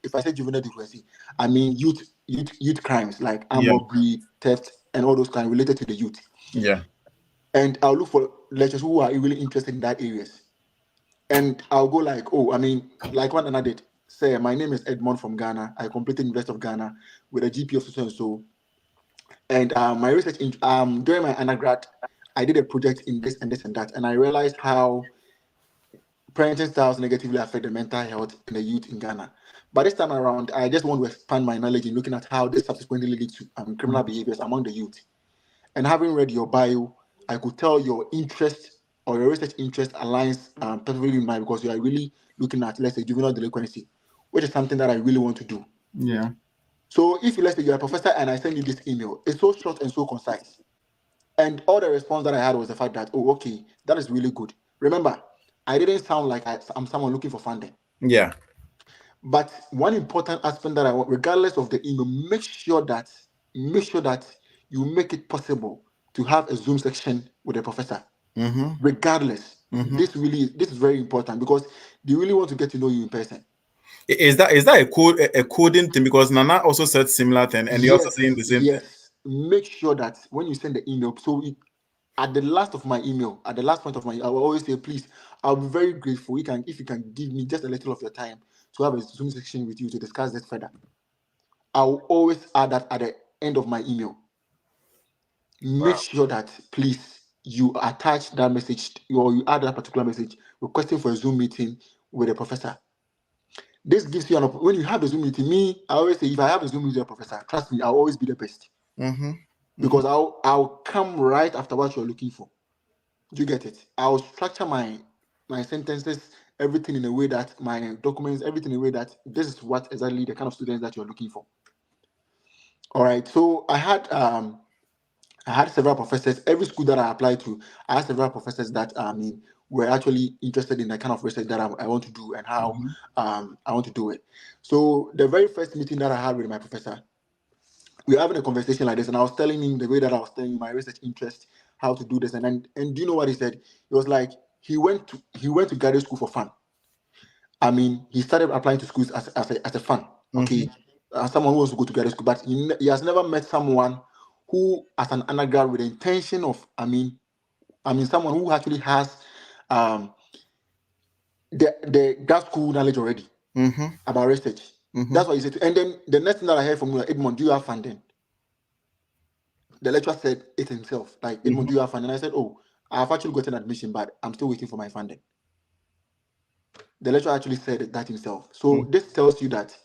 If I say juvenile delinquency, I mean youth crimes like armed Yeah. robbery, theft, and all those kind related to the youth. Yeah. And I'll look for lecturers who are really interested in that areas. And I'll go like, oh, like what Nana did. Say, my name is Edmond from Ghana. I completed University of Ghana with a GP of so and so. And my research during my undergrad, I did a project in this and this and that, and I realized how parenting styles negatively affect the mental health in the youth in Ghana. But this time around, I just want to expand my knowledge in looking at how this subsequently leads to criminal behaviors among the youth. And having read your bio, I could tell your interest or your research interest aligns perfectly with mine, because you are really looking at, let's say, juvenile delinquency, which is something that I really want to do. Yeah. So if, let's say, you're a professor and I send you this email, it's so short and so concise. And all the response that I had was the fact that, oh, okay, that is really good. Remember, I didn't sound like I'm someone looking for funding. Yeah. But one important aspect that I want, regardless of the email, make sure that you make it possible to have a Zoom section with the professor. Mm-hmm. Regardless, Mm-hmm. this is very important, because they really want to get to know you in person. Is that a coding thing? Because Nana also said similar thing, and you're also saying the same thing. Yes. Make sure that when you send the email, at the last of my email, at the last point of my, I will always say, please, I'll be very grateful. If you can give me just a little of your time to have a Zoom section with you to discuss this further. I will always add that at the end of my email. Make sure that, please, you attach that message, or you add that particular message requesting for a Zoom meeting with a professor. This gives you when you have a Zoom meeting. I always say, if I have a Zoom meeting with a professor, trust me, I'll always be the best. Mm-hmm. Because I'll come right after what you're looking for. Do you get it? I'll structure my sentences, everything in a way that my documents, everything in a way that this is what exactly the kind of students that you're looking for. All right. So I had several professors. Every school that I applied to, I had several professors that were actually interested in the kind of research that I want to do, and how I want to do it. So the very first meeting that I had with my professor, we were having a conversation like this, and I was telling him the way that I was telling him my research interest, how to do this, and do you know what he said? He was like, he went to graduate school for fun. He started applying to schools as a fun. Okay, someone who wants to go to graduate school, but he has never met someone who, as an undergrad, with the intention of, someone who actually has the grad school knowledge already about research. That's what he said. And then the next thing that I heard from him, Edmond, do you have funding? The lecturer said it himself, like, Edmond, do you have funding? And I said, oh, I've actually gotten admission, but I'm still waiting for my funding. The lecturer actually said that himself. So this tells you that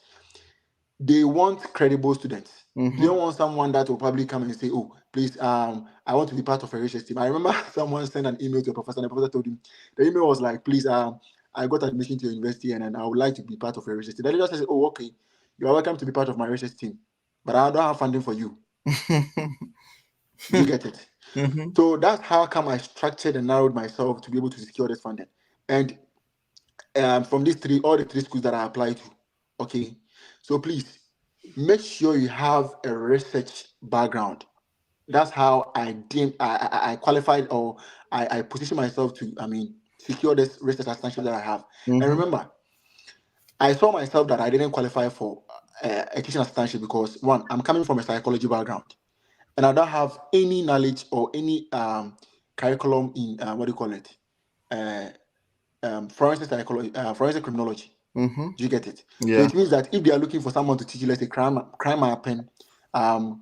they want credible students. Mm-hmm. They don't want someone that will probably come and say, "Oh, please, I want to be part of a research team." I remember someone sent an email to a professor, and the professor told him, the email was like, "Please, I got admission to your university, and I would like to be part of a research team." The lecturer says, "Oh, okay, you are welcome to be part of my research team, but I don't have funding for you." Do you get it? Mm-hmm. So that's how come I structured and narrowed myself to be able to secure this funding. And from these all the three schools that I applied to, okay. So please make sure you have a research background. That's how I qualified, or I position myself to, secure this research assistantship that I have. And Mm-hmm. remember, I saw myself that I didn't qualify for a teaching assistantship because, one, I'm coming from a psychology background, and I don't have any knowledge or any curriculum in what do you call it, uh, forensic psychology, forensic criminology. Mm-hmm. Do you get it? So Yeah. it means that if they are looking for someone to teach you, let's say crime mapping,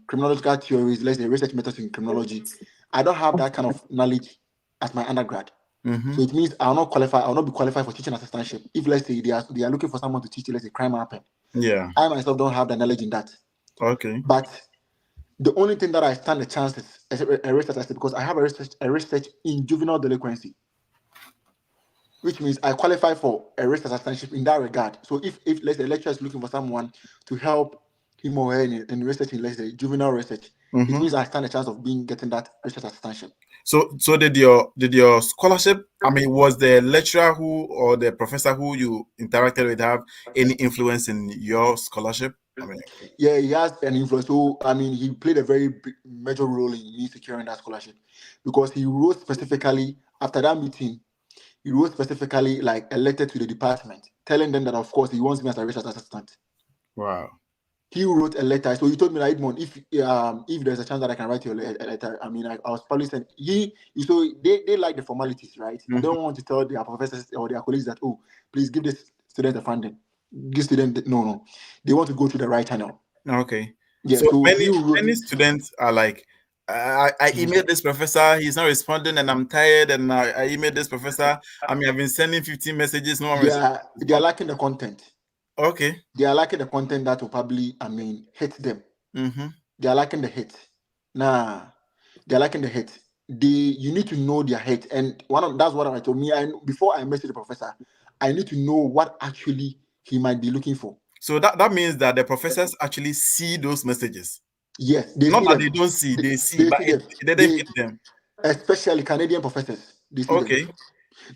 criminological theories, let's say research methods in criminology, I don't have that kind of knowledge as my undergrad. Mm-hmm. So it means I'll not qualify. I'll not be qualified for teaching assistantship. If, let's say, they are looking for someone to teach, let's say, crime mapping, Yeah. I myself don't have the knowledge in that. Okay. But the only thing that I stand a chance is a research assistant, because I have a research in juvenile delinquency, which means I qualify for a research assistantship in that regard. So if let's say a lecturer is looking for someone to help him or her in research in, let's say, juvenile research, it Mm-hmm. means I stand a chance of getting that research assistantship. So did your scholarship? I mean, was the lecturer who or the professor who you interacted with have any influence in your scholarship? I mean, Yeah, he has an influence. So he played a very big, major role in me securing that scholarship, because he wrote specifically after that meeting. He wrote specifically like a letter to the department, telling them that of course he wants me as a research assistant. wow. He wrote a letter. So he told me that, Edmond, if there's a chance that I can write you a letter, I was probably sent. So they like the formalities, right? They Mm-hmm. don't want to tell their professors or their colleagues that, oh, please give this student a funding. Give student no. They want to go through the right channel. Okay. Yeah. So So many he wrote. many students are like, I emailed this professor, he's not responding, and I'm tired. And I emailed this professor. I mean, I've been sending 15 messages, no one They are responds. lacking the content. Okay. They are lacking the content that will probably, hit them. Mm-hmm. They are lacking the hit. Nah, they are lacking the hit. You need to know their hit, and that's what I told me. And before I message the professor, I need to know what actually he might be looking for. So that means that the professors actually see those messages. Yes, they Not see that them. they don't see, they see, They but see them. it didn't They hit them. especially Canadian professors. They see them Okay.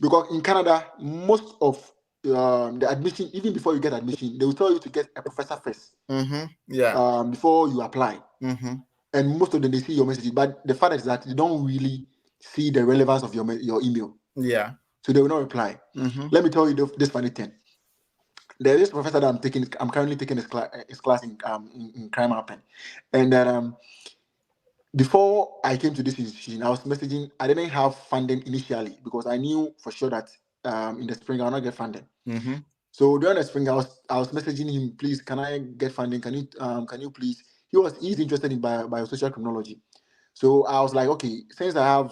because in Canada, most of the admission, even before you get admission, they will tell you to get a professor first Mm-hmm. Yeah. before you apply. Mm-hmm. And most of them, they see your messages, but the fact is that they don't really see the relevance of your email, Yeah. so they will not reply. Mm-hmm. Let me tell you this funny thing. There is a professor that I'm currently taking his class in crime mapping, and that before I came to this institution, I was messaging. I didn't have funding initially because I knew for sure that in the spring I will not get funding. Mm-hmm. So during the spring, I was messaging him, please, can I get funding? Can you please? He's interested in biosocial criminology. So I was like, okay, since I'm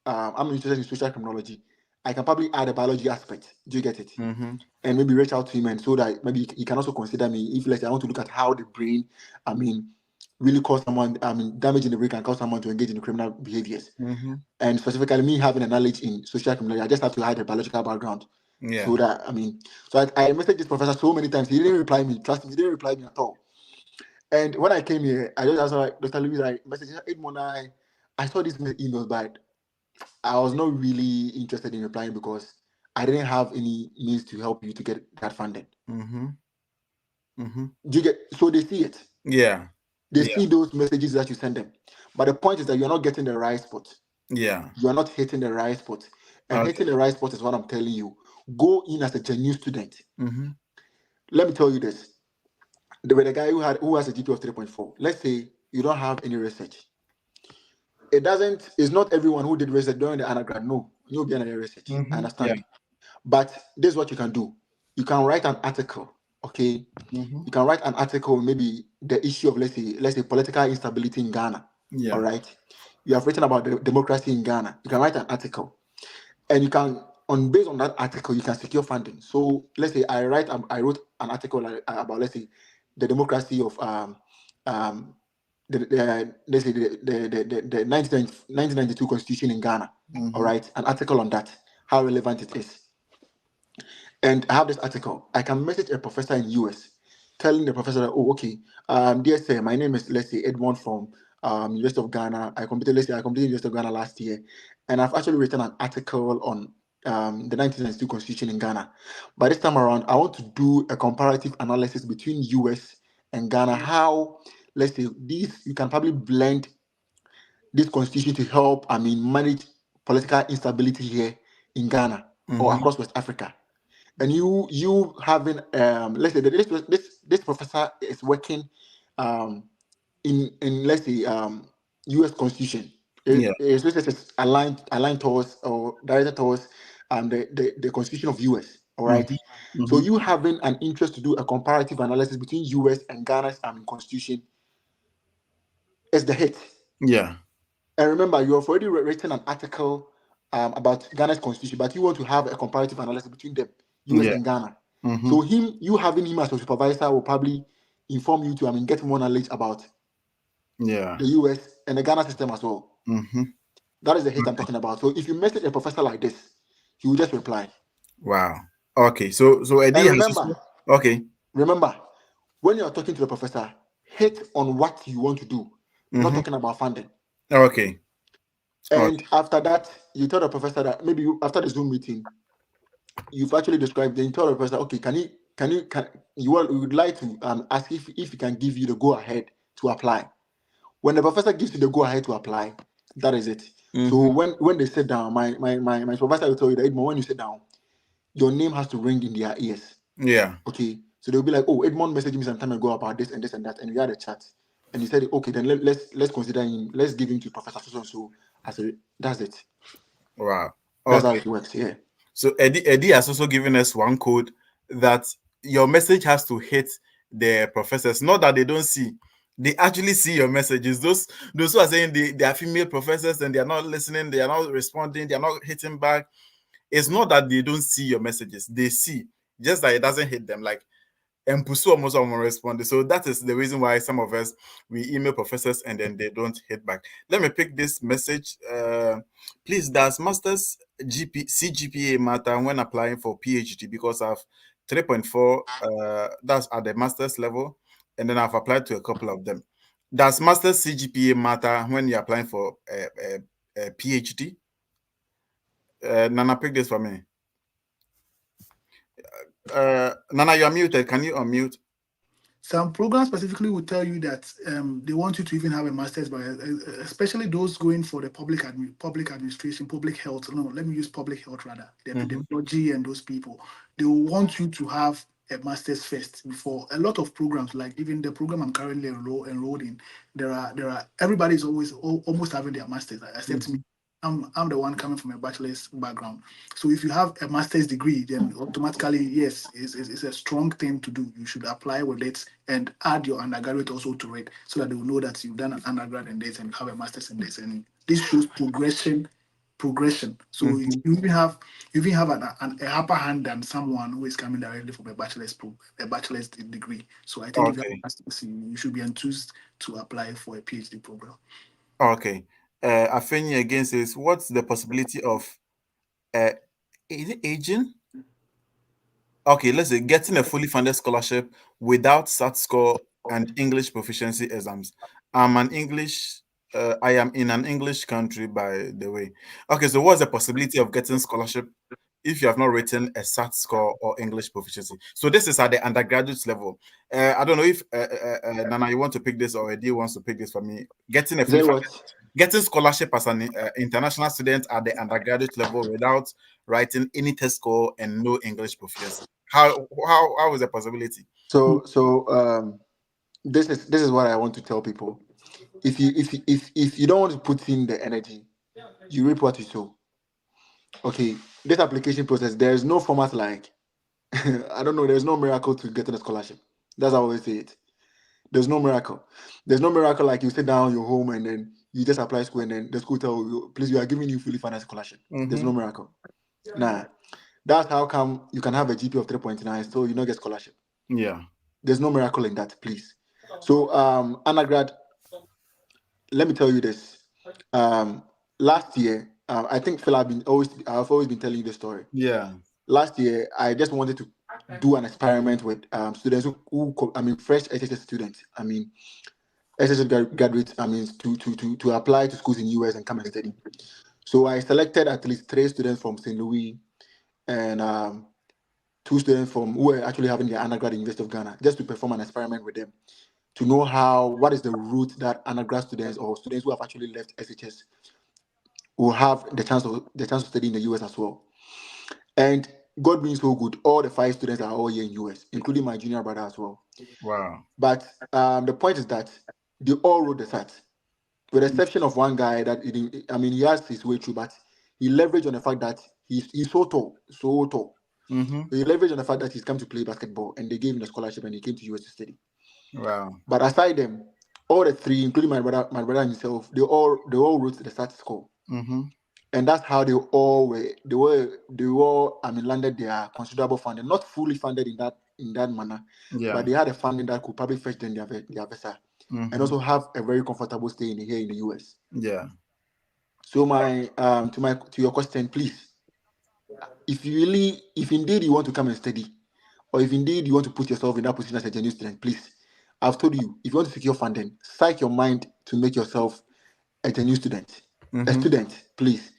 interested in social criminology, I can probably add a biology aspect. Do you get it? Mm-hmm. And maybe reach out to him, and so that maybe he can also consider me if, let's say, I want to look at how the brain, I mean, really cause someone, damage in the brain can cause someone to engage in criminal behaviors. Mm-hmm. And specifically, me having a knowledge in social criminology, I just have to hide the biological background. Yeah. So that so I messaged this professor so many times. He didn't reply me. Trust me, he didn't reply me at all. And when I came here, I just asked like, Dr. Louise, I messaged her, Edmond, I saw these emails, but I was not really interested in replying because I didn't have any means to help you to get that funding. Mm-hmm. Mm-hmm. Do you get? So they see it. Yeah. They Yeah. see those messages that you send them. But the point is that you're not getting the right spot. Yeah. You are not hitting the right spot. And Okay. hitting the right spot is what I'm telling you. Go in as a genuine student. Mm-hmm. Let me tell you this. With a guy who has a GPA of 3.4, let's say you don't have any research. It's not everyone who did research during the undergrad. No, you'll be under research. I Mm-hmm. Yeah. understand. But this is what you can do. You can write an article, okay? Mm-hmm. You can write an article, maybe the issue of let's say political instability in Ghana. Yeah. All right. You have written about the democracy in Ghana. You can write an article. And you can, based on that article, you can secure funding. So let's say I wrote an article about, let's say, the democracy of let's say the 1992 constitution in Ghana. All right, an article on that, how relevant it is. And I have this article. I can message a professor in US, telling the professor that, oh, okay, dear sir, my name is, let's say, Edmond from University of Ghana. I completed University of Ghana last year, and I've actually written an article on the 1992 Constitution in Ghana. But this time around, I want to do a comparative analysis between US and Ghana. How, let's say, these you can probably blend this constitution to help, manage political instability here in Ghana or across West Africa. And you having let's say that this professor is working in let's say US Constitution. Yeah. His research is aligned towards or directed towards the Constitution of US. All right. So you having an interest to do a comparative analysis between US and Ghana's constitution is the hit. Yeah. And remember, you have already written an article about Ghana's constitution, but you want to have a comparative analysis between them, US Yeah. and Ghana. So you having him as a supervisor will probably inform you to get more knowledge about Yeah. the US and the Ghana system as well. That is the hit I'm talking about. So if you message a professor like this, he will just reply. Wow. Okay. So Eddy And has remember, okay. when you're talking to the professor, hit on what you want to do, not talking about funding. Okay. And after that, you tell the professor that maybe after the Zoom meeting, you've actually described. Then you tell the professor, okay, you would like to ask if he can give you the go ahead to apply. When the professor gives you the go ahead to apply, that is it. So when they sit down, my supervisor will tell you that Edmond, when you sit down, your name has to ring in their ears. Yeah. Okay. So they'll be like, oh, Edmond messaged me some time ago about this and this and that, and we had a chat. And he said, okay, then let's consider him, let's give him to Professor so. I said, that's it. Wow. That's how it works. Yeah. So Eddy has also given us one code that your message has to hit the professors. Not that they don't see, they actually see your messages. Those who are saying they are female professors and they are not listening, they are not responding, they are not hitting back. It's not that they don't see your messages; they see, just that it doesn't hit them. Like and pursue almost responded. So that is the reason why some of us we email professors and then they don't hit back. Let me pick this message. Please, does masters CGPA matter when applying for PhD? Because I've 3.4. That's at the master's level, and then I've applied to a couple of them. Does masters CGPA matter when you're applying for a PhD? Nana, pick this for me. Nana, you're muted. Can you unmute? Some programs specifically will tell you that they want you to even have a master's, but especially those going for the public administration, public health. No, let me use public health rather. The epidemiology and those people, they will want you to have a master's first before a lot of programs, like even the program I'm currently enrolled in. There are everybody's always almost having their masters, except me. I'm the one coming from a bachelor's background. So if you have a master's degree, then automatically, yes, it's a strong thing to do. You should apply with it and add your undergraduate also to it so that they will know that you've done an undergrad in this and you have a master's in this. And this shows progression. So you even have a upper hand than someone who is coming directly from a bachelor's degree. So I think if you have a master's, you should be enthused to apply for a PhD program. Okay. Afeni again says, what's the possibility of is it aging? Okay, let's say getting a fully funded scholarship without SAT score and English proficiency exams. I am in an English country, by the way. Okay, so what's the possibility of getting scholarship if you have not written a SAT score or English proficiency? So this is at the undergraduate level. I don't know if Nana, you want to pick this or Eddy wants to pick this for me. Getting scholarship as an international student at the undergraduate level without writing any test score and no English proficiency. How is the possibility? So this is what I want to tell people. If you don't want to put in the energy, you reap what you sow. Okay, this application process, there's no format like I don't know, there's no miracle to getting a scholarship. That's how I always say it. There's no miracle. There's no miracle like you sit down your home and then you just apply school and then the school tell you, please, we are giving you fully funded scholarship. There's no miracle. Nah. That's how come you can have a GP of 3.9 so you don't get scholarship. Yeah. There's no miracle in that, please. So undergrad, let me tell you this. Um, Last year, I think Phil, I've always been telling you the story. Yeah. Last year, I just wanted to do an experiment with students I mean, fresh SHS students. I mean, SHS graduates. I mean, to apply to schools in US and come and study. So I selected at least 3 students from St. Louis and 2 students from who were actually having their undergrad in University of Ghana, just to perform an experiment with them to know what is the route that undergrad students or students who have actually left SHS will have the chance to study in the US as well. And God being so good, all the 5 students are all here in US, including my junior brother as well. Wow. But the point is that they all wrote the SAT, with the exception of one guy that I mean, he has his way through, but he leveraged on the fact that he's so tall, so tall. Mm-hmm. He leveraged on the fact that he's come to play basketball, and they gave him the scholarship, and he came to US to study. Wow. But aside them, all the 3, including my brother himself, they all wrote the SAT score. Mm-hmm. And that's how they all I mean landed their considerable funding, not fully funded in that manner, Yeah. but they had a funding that could probably fetch them their visa and Mm-hmm. also have a very comfortable stay here in the US. Yeah. So to your question, please, if indeed you want to come and study, or if indeed you want to put yourself in that position as a genuine student, please, I've told you, if you want to secure funding, psych your mind to make yourself a genuine student. A Mm-hmm. student, please.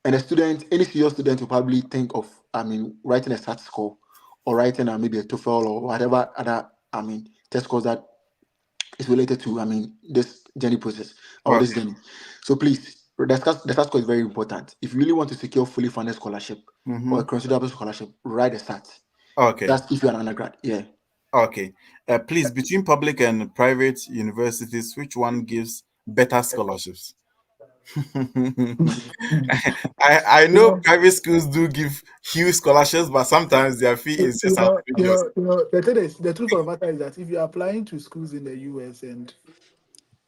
And a student, any serious student will probably think of, I mean, writing a SAT score or writing maybe a TOEFL or whatever other, I mean, test scores that is related to, I mean, this journey process or this Okay. journey. So please, the SAT score is very important. If you really want to secure fully funded scholarship or Mm-hmm. a considerable scholarship, write a SAT. Okay. That's if you're an undergrad. Yeah. Okay. Please, between public and private universities, which one gives better scholarships? I You know know, private schools do give huge scholarships, but sometimes their fee is just outrageous. the thing is, the truth of the matter is that if you're applying to schools in the US and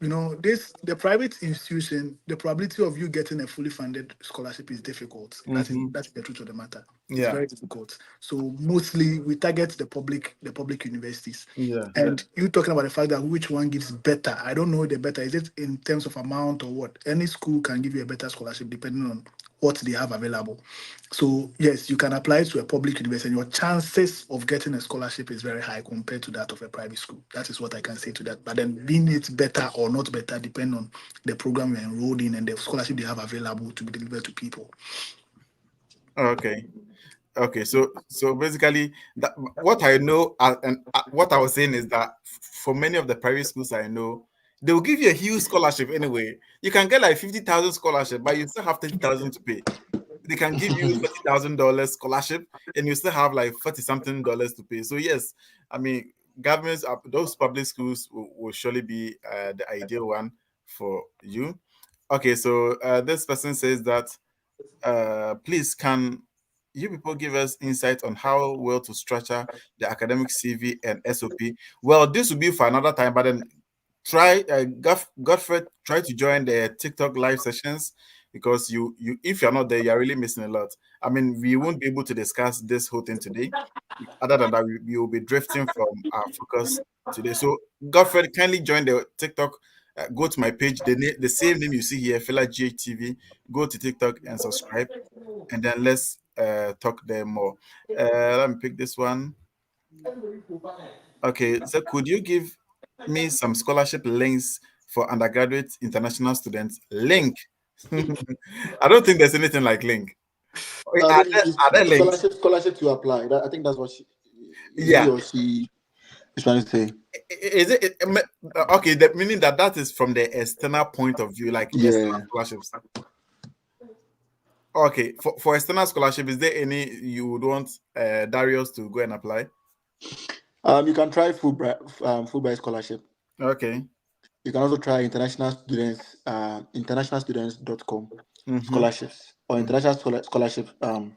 the private institution, the probability of you getting a fully funded scholarship is difficult. Mm-hmm. That's the truth of the matter. It's Yeah. very difficult. So mostly we target the public universities. Yeah. And you talking about the fact that which one gives better. I don't know the better. Is it in terms of amount or what? Any school can give you a better scholarship depending on what they have available. So yes, you can apply to a public university, and your chances of getting a scholarship is very high compared to that of a private school. That is what I can say to that. But then being it better or not better depend on the program you're enrolled in and the scholarship they have available to be delivered to people. Okay. Okay. So basically, what I know and what I was saying is that for many of the private schools I know, they will give you a huge scholarship anyway. You can get like 50,000 scholarship, but you still have 30,000 to pay. They can give you $40,000 scholarship, and you still have like 40 something dollars to pay. So yes, I mean, governments, those public schools will surely be the ideal one for you. Okay, so this person says that please, can you people give us insight on how well to structure the academic CV and SOP? Well, this will be for another time, but then try Godfrey, try to join the TikTok live sessions, because you if you're not there, you're really missing a lot. I mean, we won't be able to discuss this whole thing today. Other than that, we will be drifting from our focus today. So Godfrey, kindly join the TikTok. Go to my page, the same name you see here, Fela GHTV. Go to TikTok and subscribe, and then let's talk there more. Let me pick this one. Okay, so could you give me some scholarship links for undergraduate international students? Link. I don't think there's anything like link. Okay, I Are mean, there, are there links? scholarship to apply. I think that's what he Yeah. or she is trying to say. Is okay? Meaning that is from the external point of view, like external Yeah. scholarships. Okay, for external scholarship, is there any you would want Darius to go and apply? You can try Fulbright scholarship. Okay. You can also try internationalstudents.com Mm-hmm. scholarships or scholarship .com.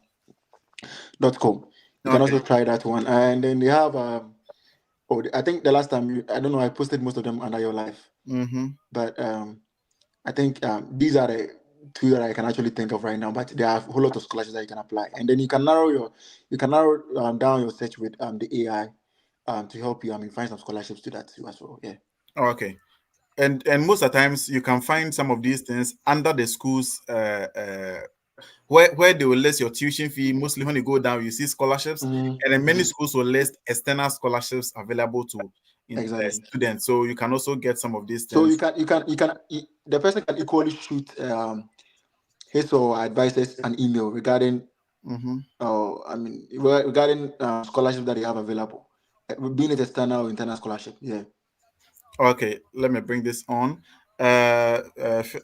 You can Okay. also try that one. And then they have I think the last time I don't know, I posted most of them under your life. Mm-hmm. But I think these are the two that I can actually think of right now. But there are a whole lot of scholarships that you can apply, and then you can narrow down your search with the AI. to help you. I mean, find some scholarships to that too as well. Yeah. Oh, okay. And most of the times you can find some of these things under the schools where they will list your tuition fee. Mostly when you go down, you see scholarships, and then many Mm-hmm. schools will list external scholarships available to Exactly. students. So you can also get some of these So things. the person can equally shoot his or her advisors an email regarding Mm-hmm. regarding scholarship that they have available, being it external or internal scholarship. Yeah. Okay, let me bring this on. Hey,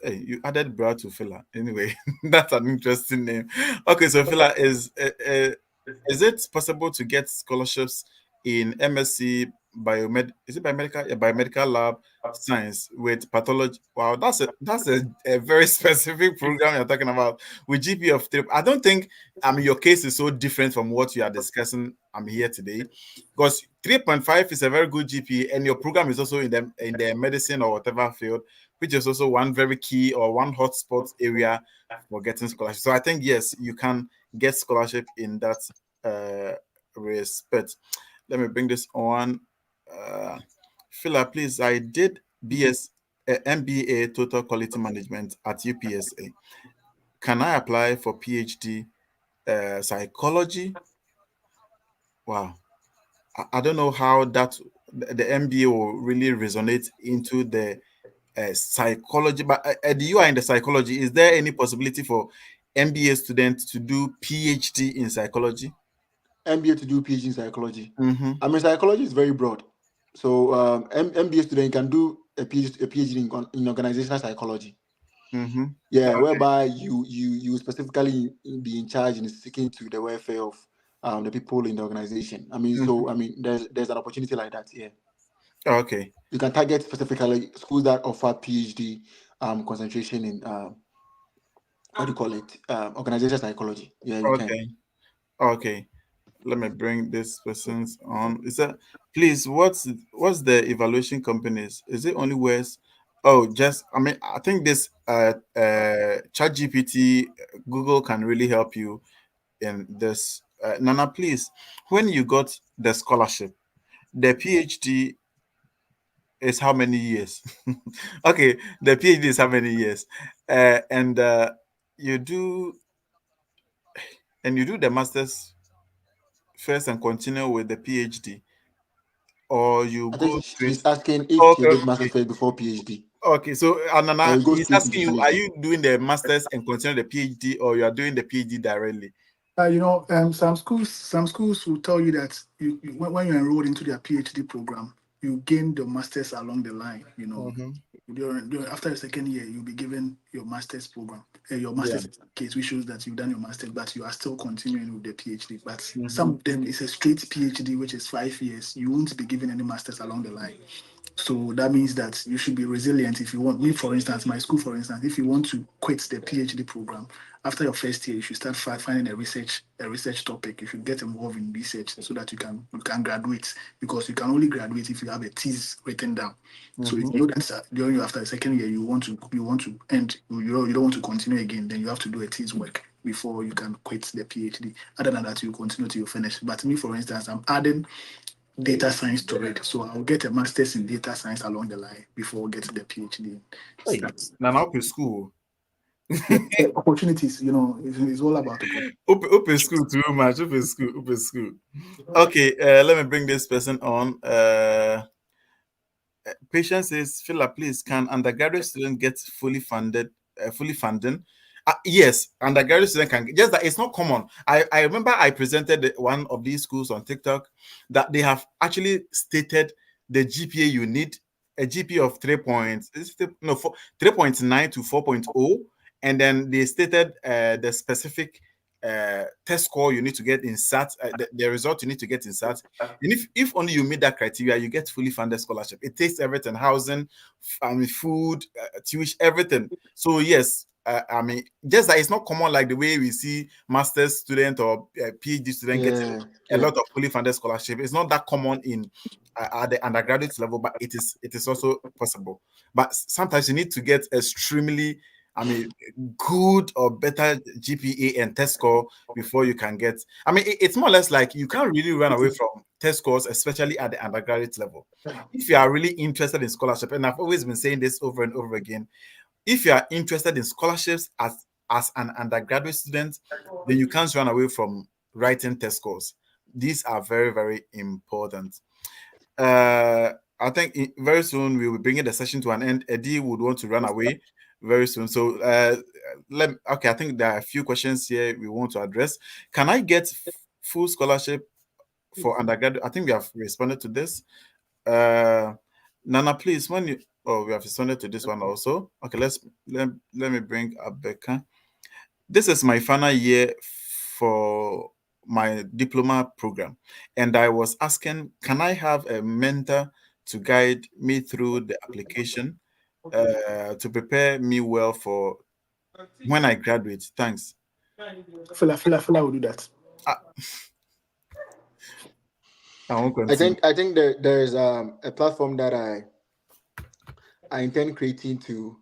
you added bra to Fila. Anyway, that's an interesting name. Okay, so Fila is it possible to get scholarships in MSc biomed? Is it biomedical? Yeah, biomedical lab science with pathology. Wow, that's a very specific program you're talking about with GP of 3. I don't think your case is so different from what you are discussing. I'm here today because 3.5 is a very good GPA, and your program is also in the medicine or whatever field, which is also one very key or one hotspot area for getting scholarship. So I think yes, you can get scholarship in that uh, respect. Let me bring this on. Phila, please. I did MBA Total Quality Management at UPSA. Can I apply for PhD psychology? Wow. I don't know how the MBA will really resonate into the psychology. But you are in the psychology. Is there any possibility for MBA students to do PhD in psychology? MBA to do PhD in psychology. Mm-hmm. I mean, psychology is very broad. So MBA student can do a PhD in organizational psychology. Mm-hmm. Yeah, whereby you specifically be in charge and seeking to the welfare of the people in the organization. I mean, Mm-hmm. so I mean, there's an opportunity like that. Yeah, Okay. you can target specifically schools that offer PhD concentration in what do you call it? Organizational psychology. Yeah, you can. Okay. Okay. Let me bring this person's on. Is that please? What's the evaluation companies? Is it only West? Oh, just I mean, I think this Chat GPT, Google can really help you in this. Nana, please, when you got the scholarship, the PhD is how many years? Okay, the PhD is how many years? And you do you do the masters first and continue with the PhD, or you I go think straight. she's asking if she Okay, did okay, master's first before PhD, okay. So or Anana, you go he's straight into asking you: Are PhD. you doing the masters and continue the PhD, or you are doing the PhD directly? Some schools will tell you that when you enroll into their PhD program, you gain the masters along the line. Mm-hmm. After the second year, you'll be given your master's program, your Yeah. master's case, which shows that you've done your master's, but you are still continuing with the PhD. But Mm-hmm. some of them, it's a straight PhD, which is 5 years. You won't be given any masters along the line. So that means that you should be resilient if you want. Me, for instance, my school, for instance, if you want to quit the PhD program after your first year, you should start finding a research topic. You should get involved in research so that you can graduate, because you can only graduate if you have a thesis written down. So if Mm-hmm. you know that during your after the second year you want to end, you don't want to continue again, then you have to do a thesis work before you can quit the PhD. Other than that, you continue till you finish. But me, for instance, I'm adding data science to it. So I'll get a master's in data science along the line before getting the PhD. Hey, That's Nana, open school. opportunities. It's all about opportunities. Open school too much. Open school. Open school. Okay, let me bring this person on. Patience says, Philip, please, can undergraduate student get fully funding? Yes, undergraduate student can. Just that it's not common. I remember I presented one of these schools on TikTok that they have actually stated the GPA you need, a GPA of 3.9 to 4.0, and then they stated the specific test score you need to get in SAT, the result you need to get in SAT, and if only you meet that criteria, you get fully funded scholarship. It takes everything: housing, food, tuition, everything. So yes, I mean, just that it's not common like the way we see master's student or PhD student getting Yeah, a yeah. lot of fully funded scholarship. It's not that common in at the undergraduate level, but it is also possible. But sometimes you need to get extremely, I mean, good or better GPA and test score before you can get. I mean, it's more or less like you can't really run away from test scores, especially at the undergraduate level. If you are really interested in scholarship, and I've always been saying this over and over again, if you are interested in scholarships as an undergraduate student, then you can't run away from writing test scores. These are very, very important. I think very soon we will be bringing the session to an end. Eddie would want to run away very soon. So okay, I think there are a few questions here we want to address. Can I get full scholarship for undergraduate? I think we have responded to this. Nana, please, when you we have responded to this one also. Okay, let me bring up Becca. This is my final year for my diploma program, and I was asking, can I have a mentor to guide me through the application to prepare me well for when I graduate? Thanks. Fela will do that. I won't continue. I think there's a platform that I intend creating to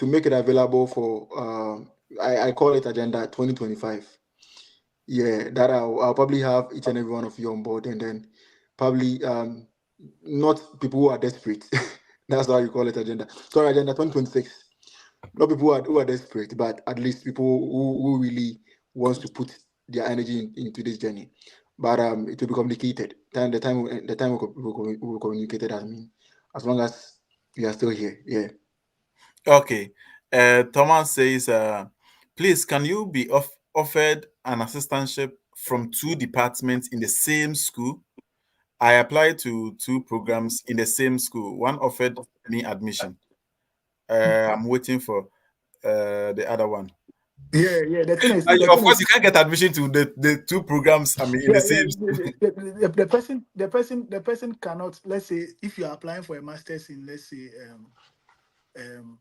make it available for I call it Agenda 2025. Yeah, that I'll probably have each and every one of you on board, and then probably not people who are desperate. That's how you call it Agenda. Sorry, Agenda 2026. Not people who are desperate, but at least people who really wants to put their energy into this journey. But it will be complicated. The time will communicate it. I mean, as long as we are still here, yeah. Okay. Thomas says, please, can you be offered an assistantship from two departments in the same school? I applied to two programs in the same school. One offered me admission. I'm waiting for the other one. Yeah. The thing is, Of course, you can't get admission to the two programs. I mean, in the same school. The person cannot. Let's say if you are applying for a master's in, let's say,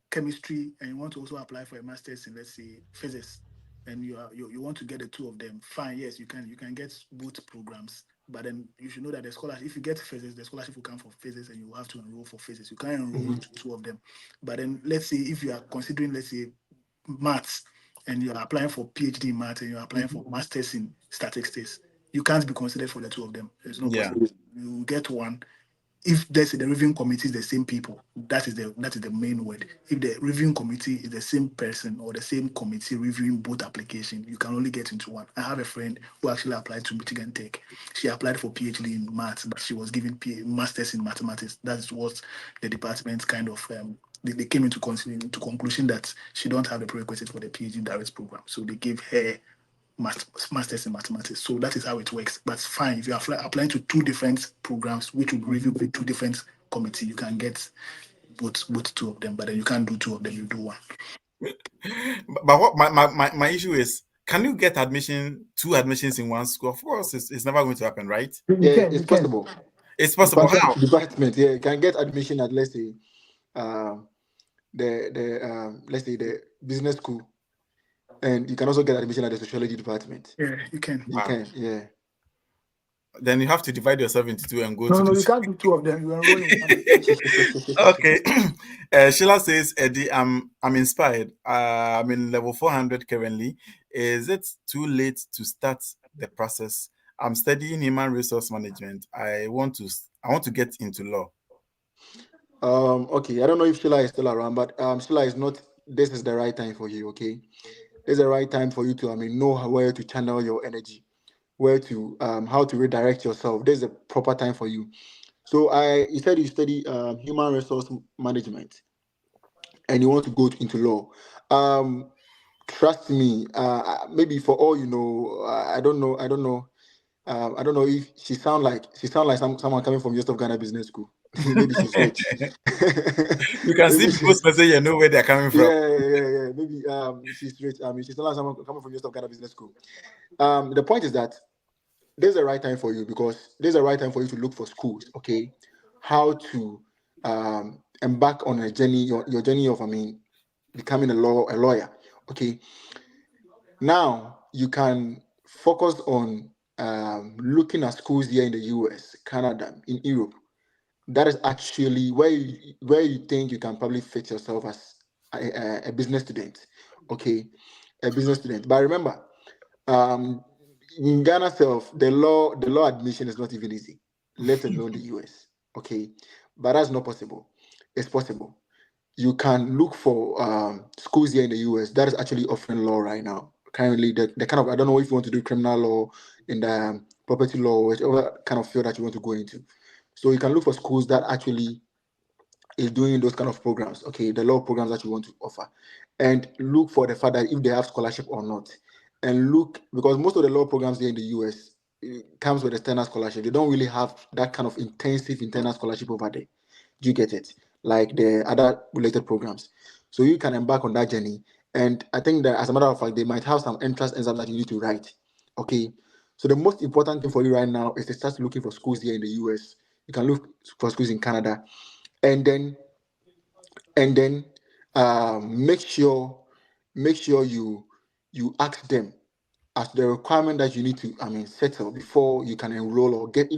chemistry, and you want to also apply for a master's in, let's say, physics, and you want to get the two of them, fine. Yes, you can get both programs, but then you should know that the scholarship, if you get physics, the scholarship will come for physics, and you will have to enroll for physics. You can't enroll into two of them. But then let's say if you are considering, let's say, maths, and you are applying for PhD in maths, and you are applying for masters in statistics, you can't be considered for the two of them. It's not possible. You get one. If there's the reviewing committee is the same people, that is the main word. If the reviewing committee is the same person or the same committee reviewing both applications, you can only get into one. I have a friend who actually applied to Michigan Tech. She applied for PhD in maths, but she was given masters in mathematics. That's what the department kind of they came into conclusion that she don't have the prerequisite for the PhD direct program, so they gave her masters in mathematics. So that is how it works. But fine, if you are applying to two different programs, which will be reviewed by two different committees, you can get both two of them. But then you can't do two of them. You do one. But what my issue is, can you get two admissions in one school? Of course, it's never going to happen, right? Yeah, it's possible. It's possible. How? Department, yeah, you can get admission at, let's say, let's say the business school, and you can also get admission at the sociology department. Yeah, you can. You can, yeah. Then you have to divide yourself into two and go to. No, you can't do two of them. You enroll in one. Okay. Sheila says, Eddie, I'm inspired. I'm in level 400 currently. Is it too late to start the process? I'm studying human resource management. I want to get into law. Okay, I don't know if Sheila is still around, but Sheila is not. This is the right time for you. Okay, this is the right time for you to know where to channel your energy, where to how to redirect yourself. This is a proper time for you. So you said you study human resource management, and you want to go into law. Trust me. Maybe for all you know, I don't know. I don't know if she sound like someone coming from University of Ghana Business School. Maybe she's rich. You can see people's message, you know where they're coming from. Yeah. Maybe she's rich. I mean, she's not like someone coming from University of Ghana Business School. The point is that there's a right time for you, because there's a right time for you to look for schools. Okay, how to embark on a journey, your journey of becoming a lawyer. Okay, now you can focus on looking at schools here in the US, Canada, in Europe. That is actually where you think you can probably fit yourself as a business student. Okay, a business student. But remember, in Ghana self, the law admission is not even easy, let alone the US. Okay, but that's not possible. It's possible. You can look for schools here in the US that is actually offering law right now. Currently, the kind of, I don't know if you want to do criminal law in the property law, whichever kind of field that you want to go into. So you can look for schools that actually is doing those kind of programs, okay, the law programs that you want to offer, and look for the fact that if they have scholarship or not, and look, because most of the law programs here in the US comes with external scholarship. They don't really have that kind of intensive internal scholarship over there. Do you get it? Like the other related programs. So you can embark on that journey. And I think that as a matter of fact, they might have some entrance exams that you need to write. Okay. So the most important thing for you right now is to start looking for schools here in the US. You can look for schools in Canada, and then make sure you ask them as the requirement that you need to, I mean, settle before you can enroll or get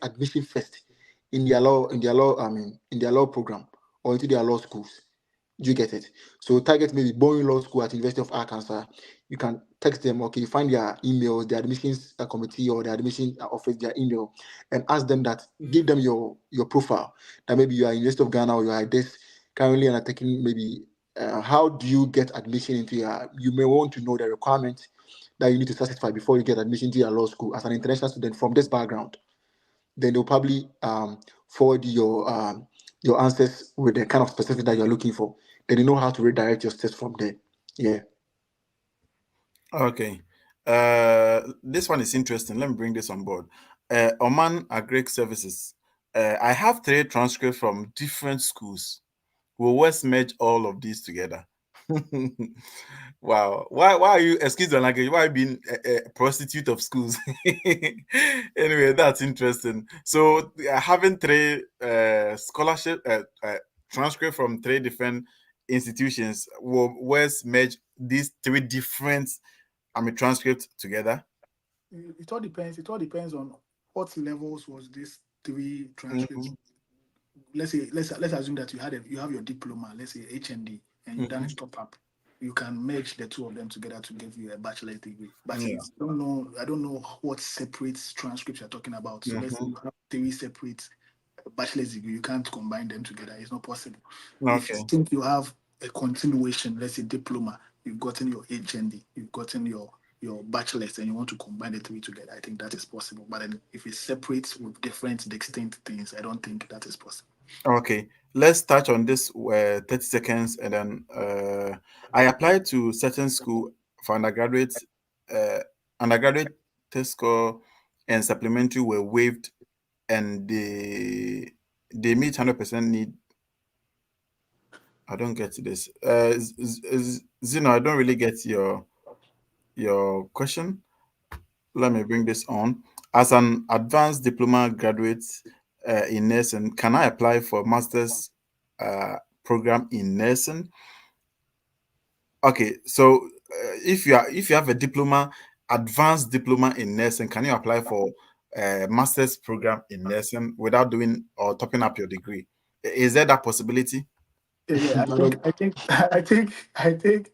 admission first in their law program or into their law schools. Do you get it? So target maybe Boeing Law School at University of Arkansas. You can text them, okay, find their emails, their admissions committee or their admission office, their email, and ask them that, give them your profile. That maybe you are University of Ghana or you are this currently and are taking maybe how do you get admission into you may want to know the requirements that you need to satisfy before you get admission to your law school as an international student from this background. Then they'll probably forward your answers with the kind of specific that you're looking for. Then you know how to redirect your steps from there. Yeah. Okay. This one is interesting. Let me bring this on board. Oman Agric Services. I have three transcripts from different schools. We'll West merge all of these together. Wow. Why are you, excuse the language, why are you being a prostitute of schools? Anyway, that's interesting. So having three scholarship transcript from three different institutions will West merge these three different, I mean, transcripts together. It all depends. It all depends on what levels was this three transcripts. Mhm. Let's assume that you have your diploma, let's say HND, and you've done a Mhm. top up. You can merge the two of them together to give you a bachelor's degree. But Yeah. I don't know what separate transcripts you're talking about. So let's say Mhm. you have three separate bachelor's degree, you can't combine them together. It's not possible. If you Okay. think you have a continuation, let's say diploma, you've gotten your HND, you've gotten your bachelor's, and you want to combine the three together, I think that is possible. But then if it's separate with different distinct things, I don't think that is possible. Okay, let's touch on this 30 seconds and then I applied to certain school for uh, undergraduate test score and supplementary were waived and they meet 100% need. I don't get this. Zeno, I don't really get your question. Let me bring this on. As an advanced diploma graduate in nursing, can I apply for master's uh, program in nursing? Okay, so if you have a diploma, advanced diploma in nursing, can you apply for a master's program in nursing without doing or topping up your degree? Is there that possibility? Yeah, yeah. I think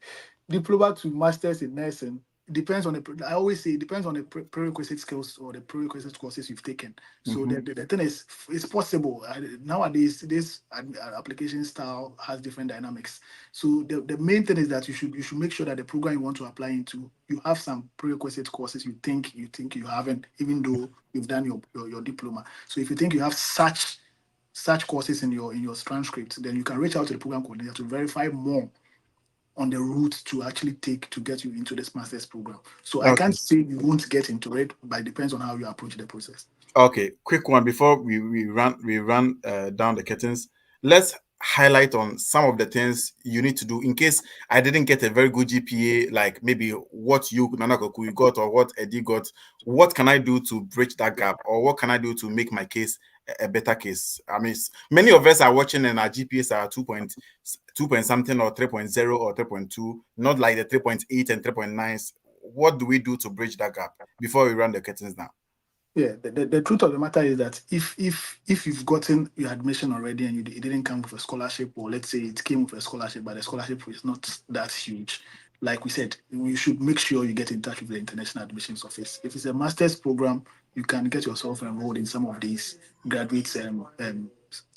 diploma to masters in nursing depends on I always say it depends on the prerequisite skills or the prerequisite courses you've taken. So Hmm. the thing is, it's possible. Nowadays, this application style has different dynamics. So the main thing is that you should make sure that the program you want to apply into, you have some prerequisite courses you think you haven't, even though you've done your diploma. So if you think you have such courses in your transcript, then you can reach out to the program coordinator to verify more on the route to actually take to get you into this master's program. So I Okay. can't say you won't get into it, but it depends on how you approach the process. Okay, quick one before we run down the curtains. Let's highlight on some of the things you need to do in case I didn't get a very good GPA, like maybe what you Nana Kwaku you got or what Eddie got. What can I do to bridge that gap, or what can I do to make my case a better case? I mean, many of us are watching and our GPAs are 2 point something or 3.0 or 3.2, not like the 3.8 and 3.9. What do we do to bridge that gap before we run the curtains now? Yeah, the truth of the matter is that if you've gotten your admission already and it didn't come with a scholarship, or let's say it came with a scholarship, but the scholarship is not that huge, like we said, you should make sure you get in touch with the International Admissions Office. If it's a master's program, you can get yourself enrolled in some of these graduates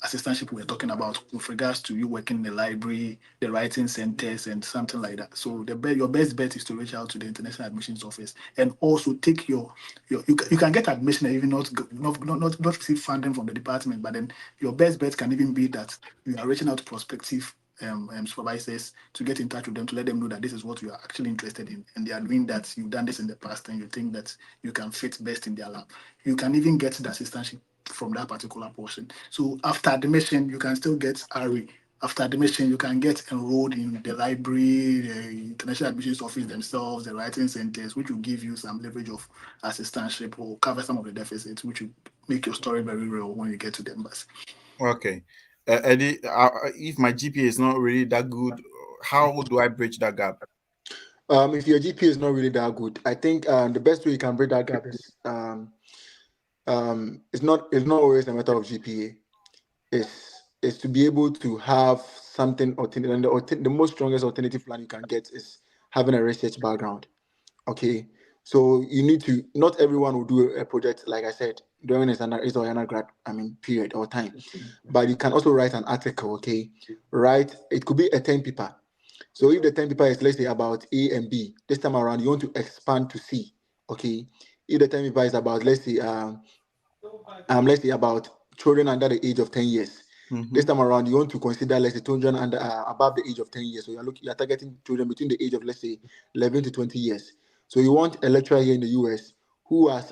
assistantship we're talking about with regards to you working in the library, the writing centers, and something like that. So your best bet is to reach out to the International Admissions Office and also take you can get admission and even not receive funding from the department, but then your best bet can even be that you are reaching out to prospective supervisors to get in touch with them to let them know that this is what you are actually interested in and they are doing that. You've done this in the past and you think that you can fit best in their lab. You can even get the assistantship from that particular portion. So after admission, you can still get RE. After admission, you can get enrolled in the library, the International Admissions Office themselves, the writing centers, which will give you some leverage of assistantship or cover some of the deficits, which will make your story very real when you get to the embassy. Okay. Eddie, if my GPA is not really that good, how do I bridge that gap? If your GPA is not really that good, I think the best way you can bridge that gap is it's not always a matter of GPA. Is to be able to have something alternative, and the most strongest alternative plan you can get is having a research background. Okay, so you need to. Not everyone will do a project like I said during his or undergrad. I mean, period or time, but you can also write an article. Okay, right? It could be a 10 paper. So if the 10 paper is, let's say, about A and B, this time around you want to expand to C. Okay, if the 10 paper is about, let's say about children under the age of 10 years. This time around, you want to consider, let's say, children under above the age of 10 years. So you're targeting children between the age of, let's say, 11 to 20 years. So you want a lecturer here in the US who is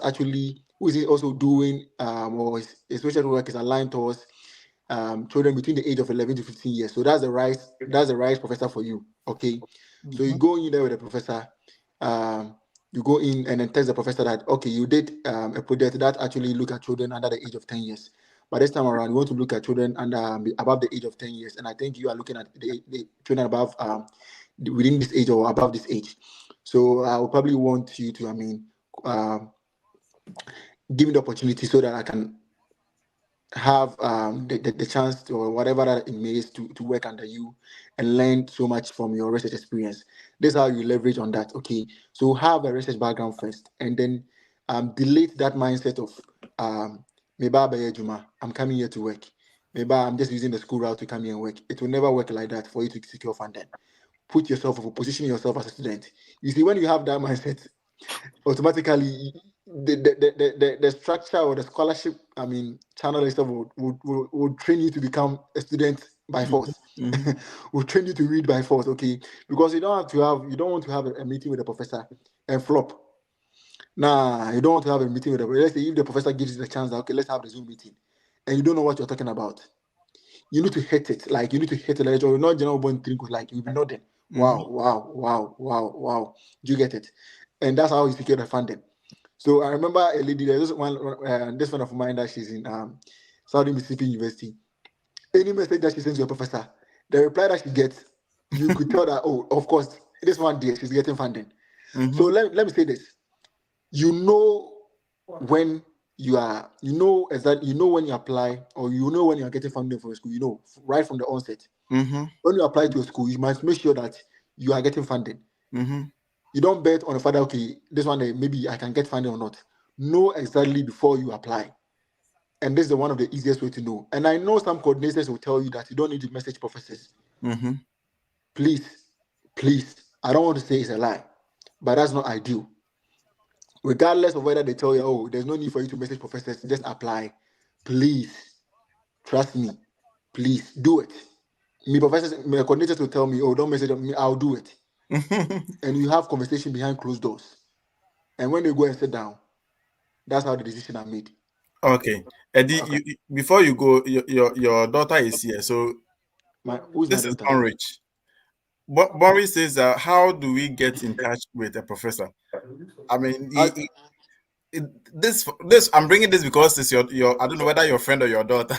also doing or his social work is aligned towards children between the age of 11 to 15 years. So that's the right professor for you. Okay. So you go in there with a professor. Um, you go in and then tell the professor that, okay, you did a project that actually look at children under the age of 10 years. But this time around, you want to look at children under above the age of 10 years. And I think you are looking at the children above within this age or above this age. So I will probably want you to, um, give me the opportunity so that I can have the chance to, or whatever that it means to work under you and learn so much from your research experience. This is how you leverage on that. Okay, so have a research background first, and then delete that mindset of maybe I'm coming here to work. Maybe I'm just using the school route to come here and work. It will never work like that for you to secure funding. Put yourself or position yourself as a student. You see, when you have that mindset, automatically the structure or the scholarship, channel and stuff would train you to become a student by force. Mm-hmm. Will train you to read by force, okay? Because you don't want to have a meeting with the professor and flop. Nah, you don't want to have a meeting with the professor. Let's say if the professor gives you the chance that, okay, let's have the Zoom meeting, and you don't know what you're talking about, you need to hit it. Like, you need to hit it. Like, you're not general born drink, like you'll be nodding. Wow, wow, wow, wow, wow. Do you get it? And that's how you secure the funding. So I remember a lady, there's this one of mine that she's in Southern Mississippi University. Any message that she sends to a professor, the reply that she gets, you could tell that, oh, of course, this one day she's getting funding. So let me say this. You know when you know when you apply, or you know when you are getting funding for a school, right from the onset. When you apply to a school, you must make sure that you are getting funding. You don't bet on the fact that, okay, this one day maybe I can get funding or not. Know exactly before you apply. And this is one of the easiest way to know. And I know some coordinators will tell you that you don't need to message professors. Please, I don't want to say it's a lie, but that's not ideal. Regardless of whether they tell you, oh, there's no need for you to message professors, just apply. Please, trust me. Please do it. My coordinators will tell me, oh, don't message me, I'll do it. And you have conversation behind closed doors. And when they go and sit down, that's how the decision are made. Okay. Eddie, Okay. before you go, your daughter is here. So Who's my this is daughter? Bonrich. Boris says, how do we get in touch with a professor? I mean, this I'm bringing this because it's your I don't know whether your friend or your daughter.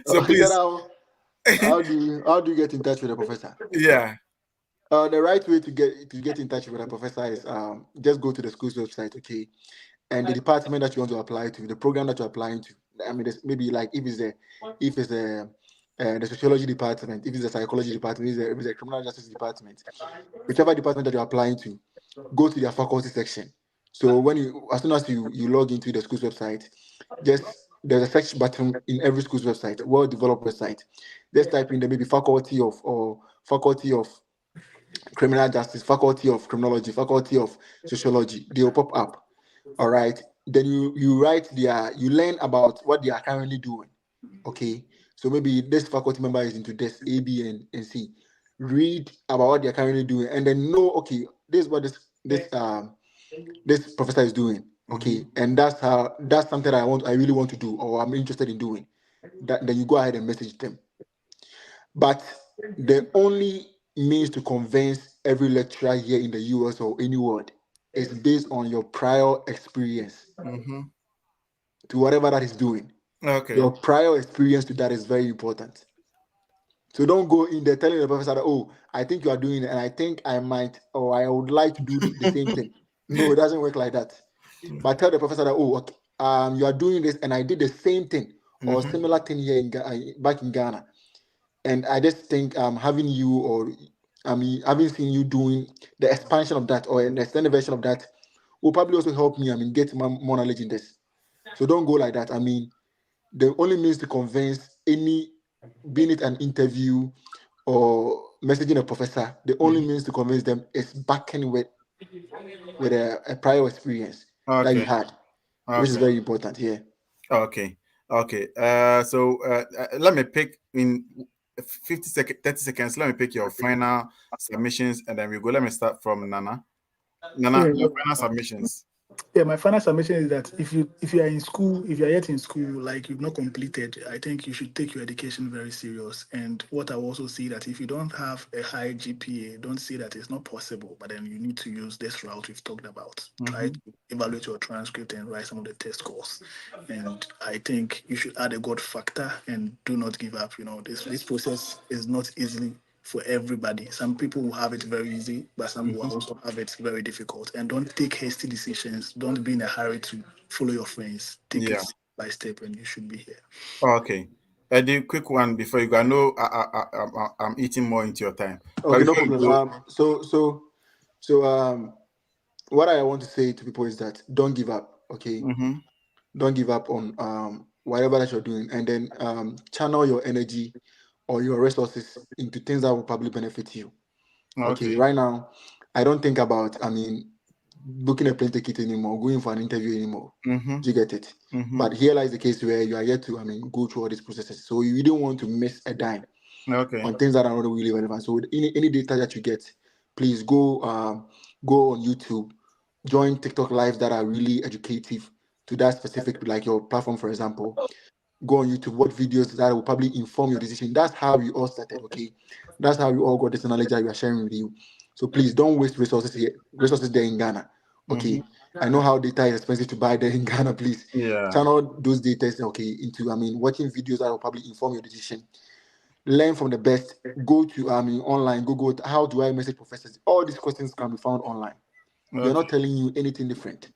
So He said, please, how do you get in touch with a professor? yeah. The right way to get in touch with a professor is just go to the school's website, okay, and the department that you want to apply to, the program that you're applying to. I mean, there's maybe like if it's the sociology department, if it's a psychology department, if it's a criminal justice department, whichever department that you're applying to, go to their faculty section. So when you, as soon as you log into the school's website, just there's a search button in every school's website, well-developed website. Just type in the maybe faculty of or faculty of criminal justice, faculty of criminology, faculty of sociology. They will pop up. All right. Then you write their, you learn about what they are currently doing. Okay. So maybe this faculty member is into this A, B, and C. Read about what they're currently doing, and then know, okay, this is what this professor is doing. Okay, and that's something I really want to do, or I'm interested in doing. That then you go ahead and message them. But the only means to convince every lecturer here in the US or any world is based on your prior experience Mm-hmm. to whatever that is doing. Okay. Your prior experience to that is very important. So don't go in there telling the professor that, oh, I think you are doing it, and I think I might, or I would like to do the same thing. No, it doesn't work like that. But tell the professor that, oh, okay, you are doing this, and I did the same thing or Mm-hmm. similar thing here back in Ghana. And I just think having you, or I mean, having seen you doing the expansion of that or an extended version of that will probably also help me, I mean, get more knowledge in this. So don't go like that. I mean, the only means to convince any, being it an interview or messaging a professor, the only means to convince them is backing with a prior experience that you Okay. had, which is Okay. very important here. Okay. Okay. Let me pick in 50 seconds, 30 seconds. Let me pick your final submissions, and then we go. Let me start from Nana. Nana, Yeah. your final submissions. Yeah, my final submission is that if you are in school, if you are yet in school, like you've not completed, I think you should take your education very serious. And what I also see that if you don't have a high GPA, don't say that it's not possible, but then you need to use this route we've talked about. Try Mm-hmm. to evaluate your transcript and write some of the test scores. And I think you should add a God factor and do not give up. You know, this process is not easily for everybody. Some people will have it very easy, but some will Mm-hmm. also have it very difficult. And don't take hasty decisions. Don't be in a hurry to follow your friends. Take it Yeah. step by step, and you should be here. Okay. Eddie, quick one before you go. I know I'm eating more into your time, but Okay, no before you problem. go. So what I want to say to people is that don't give up. Okay, Mm-hmm. don't give up on whatever that you're doing, and then channel your energy or your resources into things that will probably benefit you. Okay, Okay. right now, I don't think about, I mean, booking a plane ticket anymore, going for an interview anymore. Mm-hmm. Do you get it? Mm-hmm. But here lies the case where you are yet to, I mean, go through all these processes. So you don't want to miss a dime Okay. on things that are not really relevant. So with any data that you get, please go on YouTube, join TikTok lives that are really educative to that specific, like your platform, for example. Go on YouTube, watch videos that will probably inform your decision. That's how we all started, okay? That's how we all got this knowledge that we are sharing with you. So please don't waste resources here, resources there in Ghana. Mm-hmm. Okay. I know how data is expensive to buy there in Ghana. Please Yeah. channel those data, okay, into, I mean, watching videos that will probably inform your decision. Learn from the best. Go to, I mean, online, Google, how do I message professors? All these questions can be found online. We are Okay. not telling you anything different.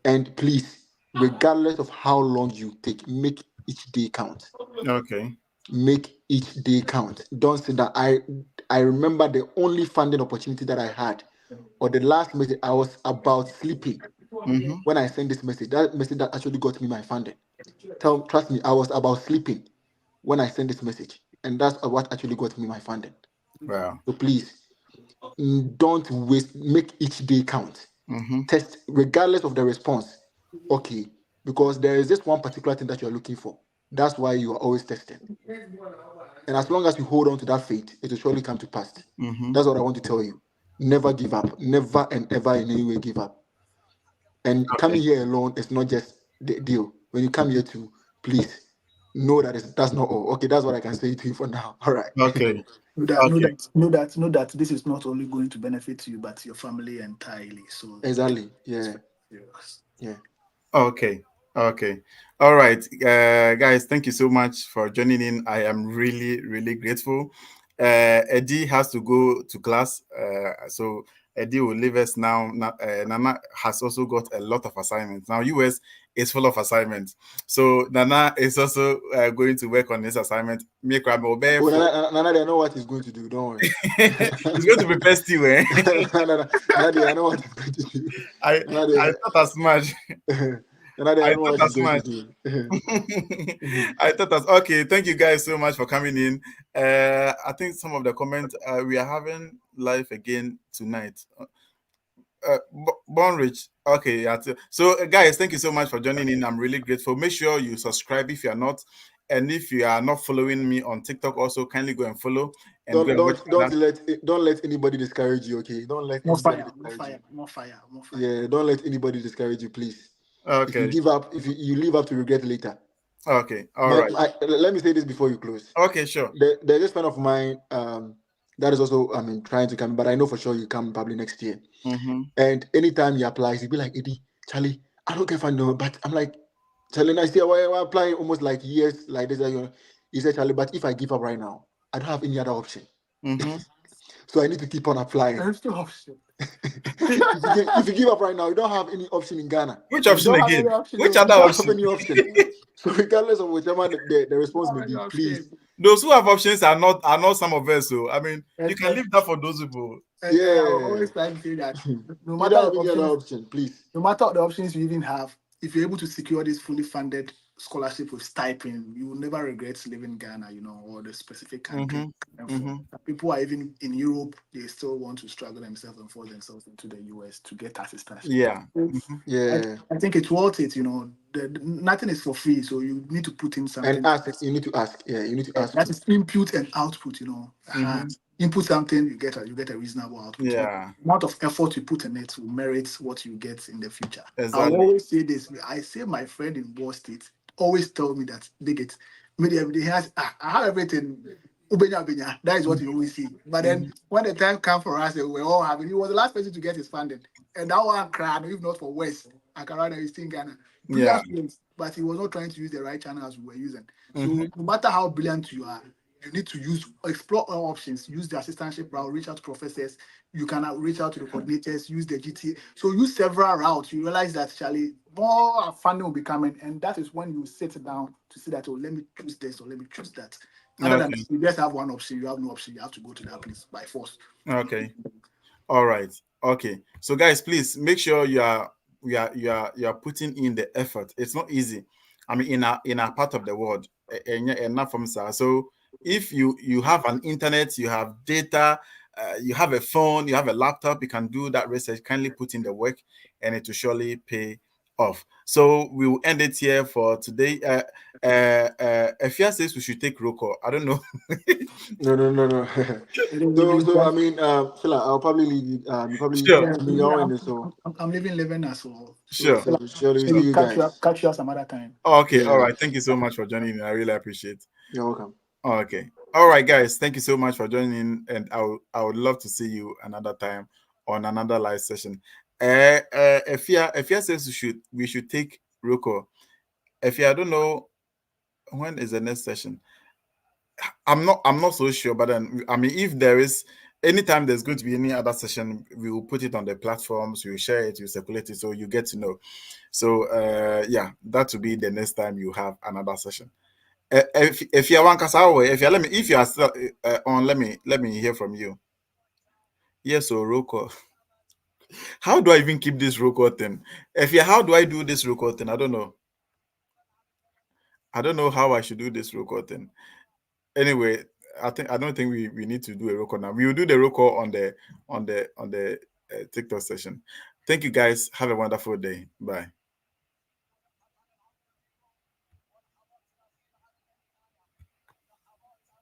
And please, regardless of how long you take, make each day count. Okay. Make each day count. Don't say that I remember the only funding opportunity that I had, or the last message I was about sleeping Mm-hmm. when I sent this message. That message that actually got me my funding. Trust me, I was about sleeping when I sent this message, and that's what actually got me my funding. Wow. So please, don't waste. Make each day count. Mm-hmm. Test regardless of the response. Okay, because there is this one particular thing that you're looking for. That's why you are always testing. And as long as you hold on to that faith, it will surely come to pass. Mm-hmm. That's what I want to tell you. Never give up. Never and ever in any way give up. And Okay. coming here alone is not just the deal. When you come here to, please know that that's not all. Okay, that's what I can say to you for now. All right. Okay. Okay. Know that this is not only going to benefit you, but your family entirely. So Exactly. Yeah. yes. Yeah. Okay. Okay. All right. Guys, thank you so much for joining in. I am really, really grateful. Eddie has to go to class. So Eddy will leave us now. Nana has also got a lot of assignments. Now, US is full of assignments. So, Nana is also going to work on this assignment. Make Oh, for Nana, I know what he's going to do. Don't worry. he's going to prepare stew, eh? Nana, I know what he's going to do. I I Nana, thought as much. Nana, I I know thought what he's as going to much. do. I thought that's okay. Thank you guys so much for coming in. I think some of the comments we are having live again tonight. Born Rich. Okay, yeah. So, guys, thank you so much for joining in. I'm really grateful. Make sure you subscribe if you are not, and if you are not following me on TikTok, also kindly go and follow and go don't and watch don't other. don't let anybody discourage you. Okay, don't let More anybody fire, more discourage you. fire, more fire, more fire. Yeah, don't let anybody discourage you, please. If you Okay, give up, if you leave up to regret later. okay, all right. Let me say this before you close. Okay, sure. There's this friend of mine that is also, I mean, trying to come, but I know for sure you come probably next year. Mm-hmm. And anytime he applies, he'll be like, Eddie, Charlie, I don't care if I know, but I'm like, Charlie, I still we're applying almost like years like this. You know. He said, Charlie, but if I give up right now, I don't have any other option. Mm-hmm. So I need to keep on applying. There's no option. If you give up right now, you don't have any option in Ghana. Which You option don't have again? any option. Which No. other You don't have option? any option. So regardless of whichever the You response don't may have any be, option. please. Those who have options are not some of us. So I mean, you And, can leave that for those people. I Yeah. always try to say that no You matter don't the have any other options, option, please. no matter the options you even have, if you're able to secure this fully funded scholarship with stipend, you will never regret living in Ghana, or the specific country. Mm-hmm. And for Mm-hmm. people who are even in Europe, they still want to struggle themselves and force themselves into the US to get assistance. Yeah. So, Mm-hmm. I, Yeah. I think it's worth it. Nothing is for free, so you need to put in And something. ask, you need to ask. Yeah, you need to ask That too. is input and output. Mm-hmm. Input something, you get a reasonable output. The Yeah. amount of effort you put in it will merit what you get in the future. I will Exactly. always say this. I say my friend in Wall State always tell me that they get he has I have everything. Ubenya, ubenya. That is what you always see. But Mm-hmm. then when the time comes for us, we were all having. He was the last person to get his funding, and that one cried. If not for West, Akarana is still in Ghana. Yeah. Brilliant student, but he was not trying to use the right channels we were using. Mm-hmm. So no matter how brilliant you are, you need to explore all options. Use the assistantship route, reach out to professors. You can reach out to the coordinators, use the GT. So use several routes. You realize that Charlie, more funding will be coming, and that is when you sit down to see that, oh, let me choose this or let me choose that. Other than Okay. you just have one option, you have no option. You have to go to that place by force. Okay. All right. Okay. So guys, please make sure you are putting in the effort. It's not easy. I mean, in a part of the world, enough from sir. So if you have an internet, you have data, you have a phone, you have a laptop, you can do that research. Kindly put in the work, and it will surely pay off. So we will end it here for today. Efia says we should take roll call. I don't know. No, no, no, no. So I mean, Phila, I'll probably leave you. You probably, Sure. Yeah, I mean, you're in it, so I'm leaving Leven as well. Sure. so surely we see Maybe you guys. catch you some other time. Okay. All Yeah, right. Thank you so much for joining in. I really appreciate. you're welcome. Okay. All right, guys. Thank you so much for joining in, and I would love to see you another time on another live session. Efia says we should take Roko. Efia, I don't know when is the next session. I'm not so sure, but then I mean, if there is anytime there's going to be any other session, we will put it on the platforms. We will share it. We will circulate it, so you get to know. So yeah, that will be the next time you have another session. If you want if you let me, if you are still on, let me hear from you. Yes, so roll call. How do I even keep this roll call thing? If you, how do I do this roll call thing? I don't know. I don't know how I should do this roll call thing. Anyway, I don't think we need to do a roll call now. We will do the roll call on the TikTok session. Thank you guys. Have a wonderful day. Bye.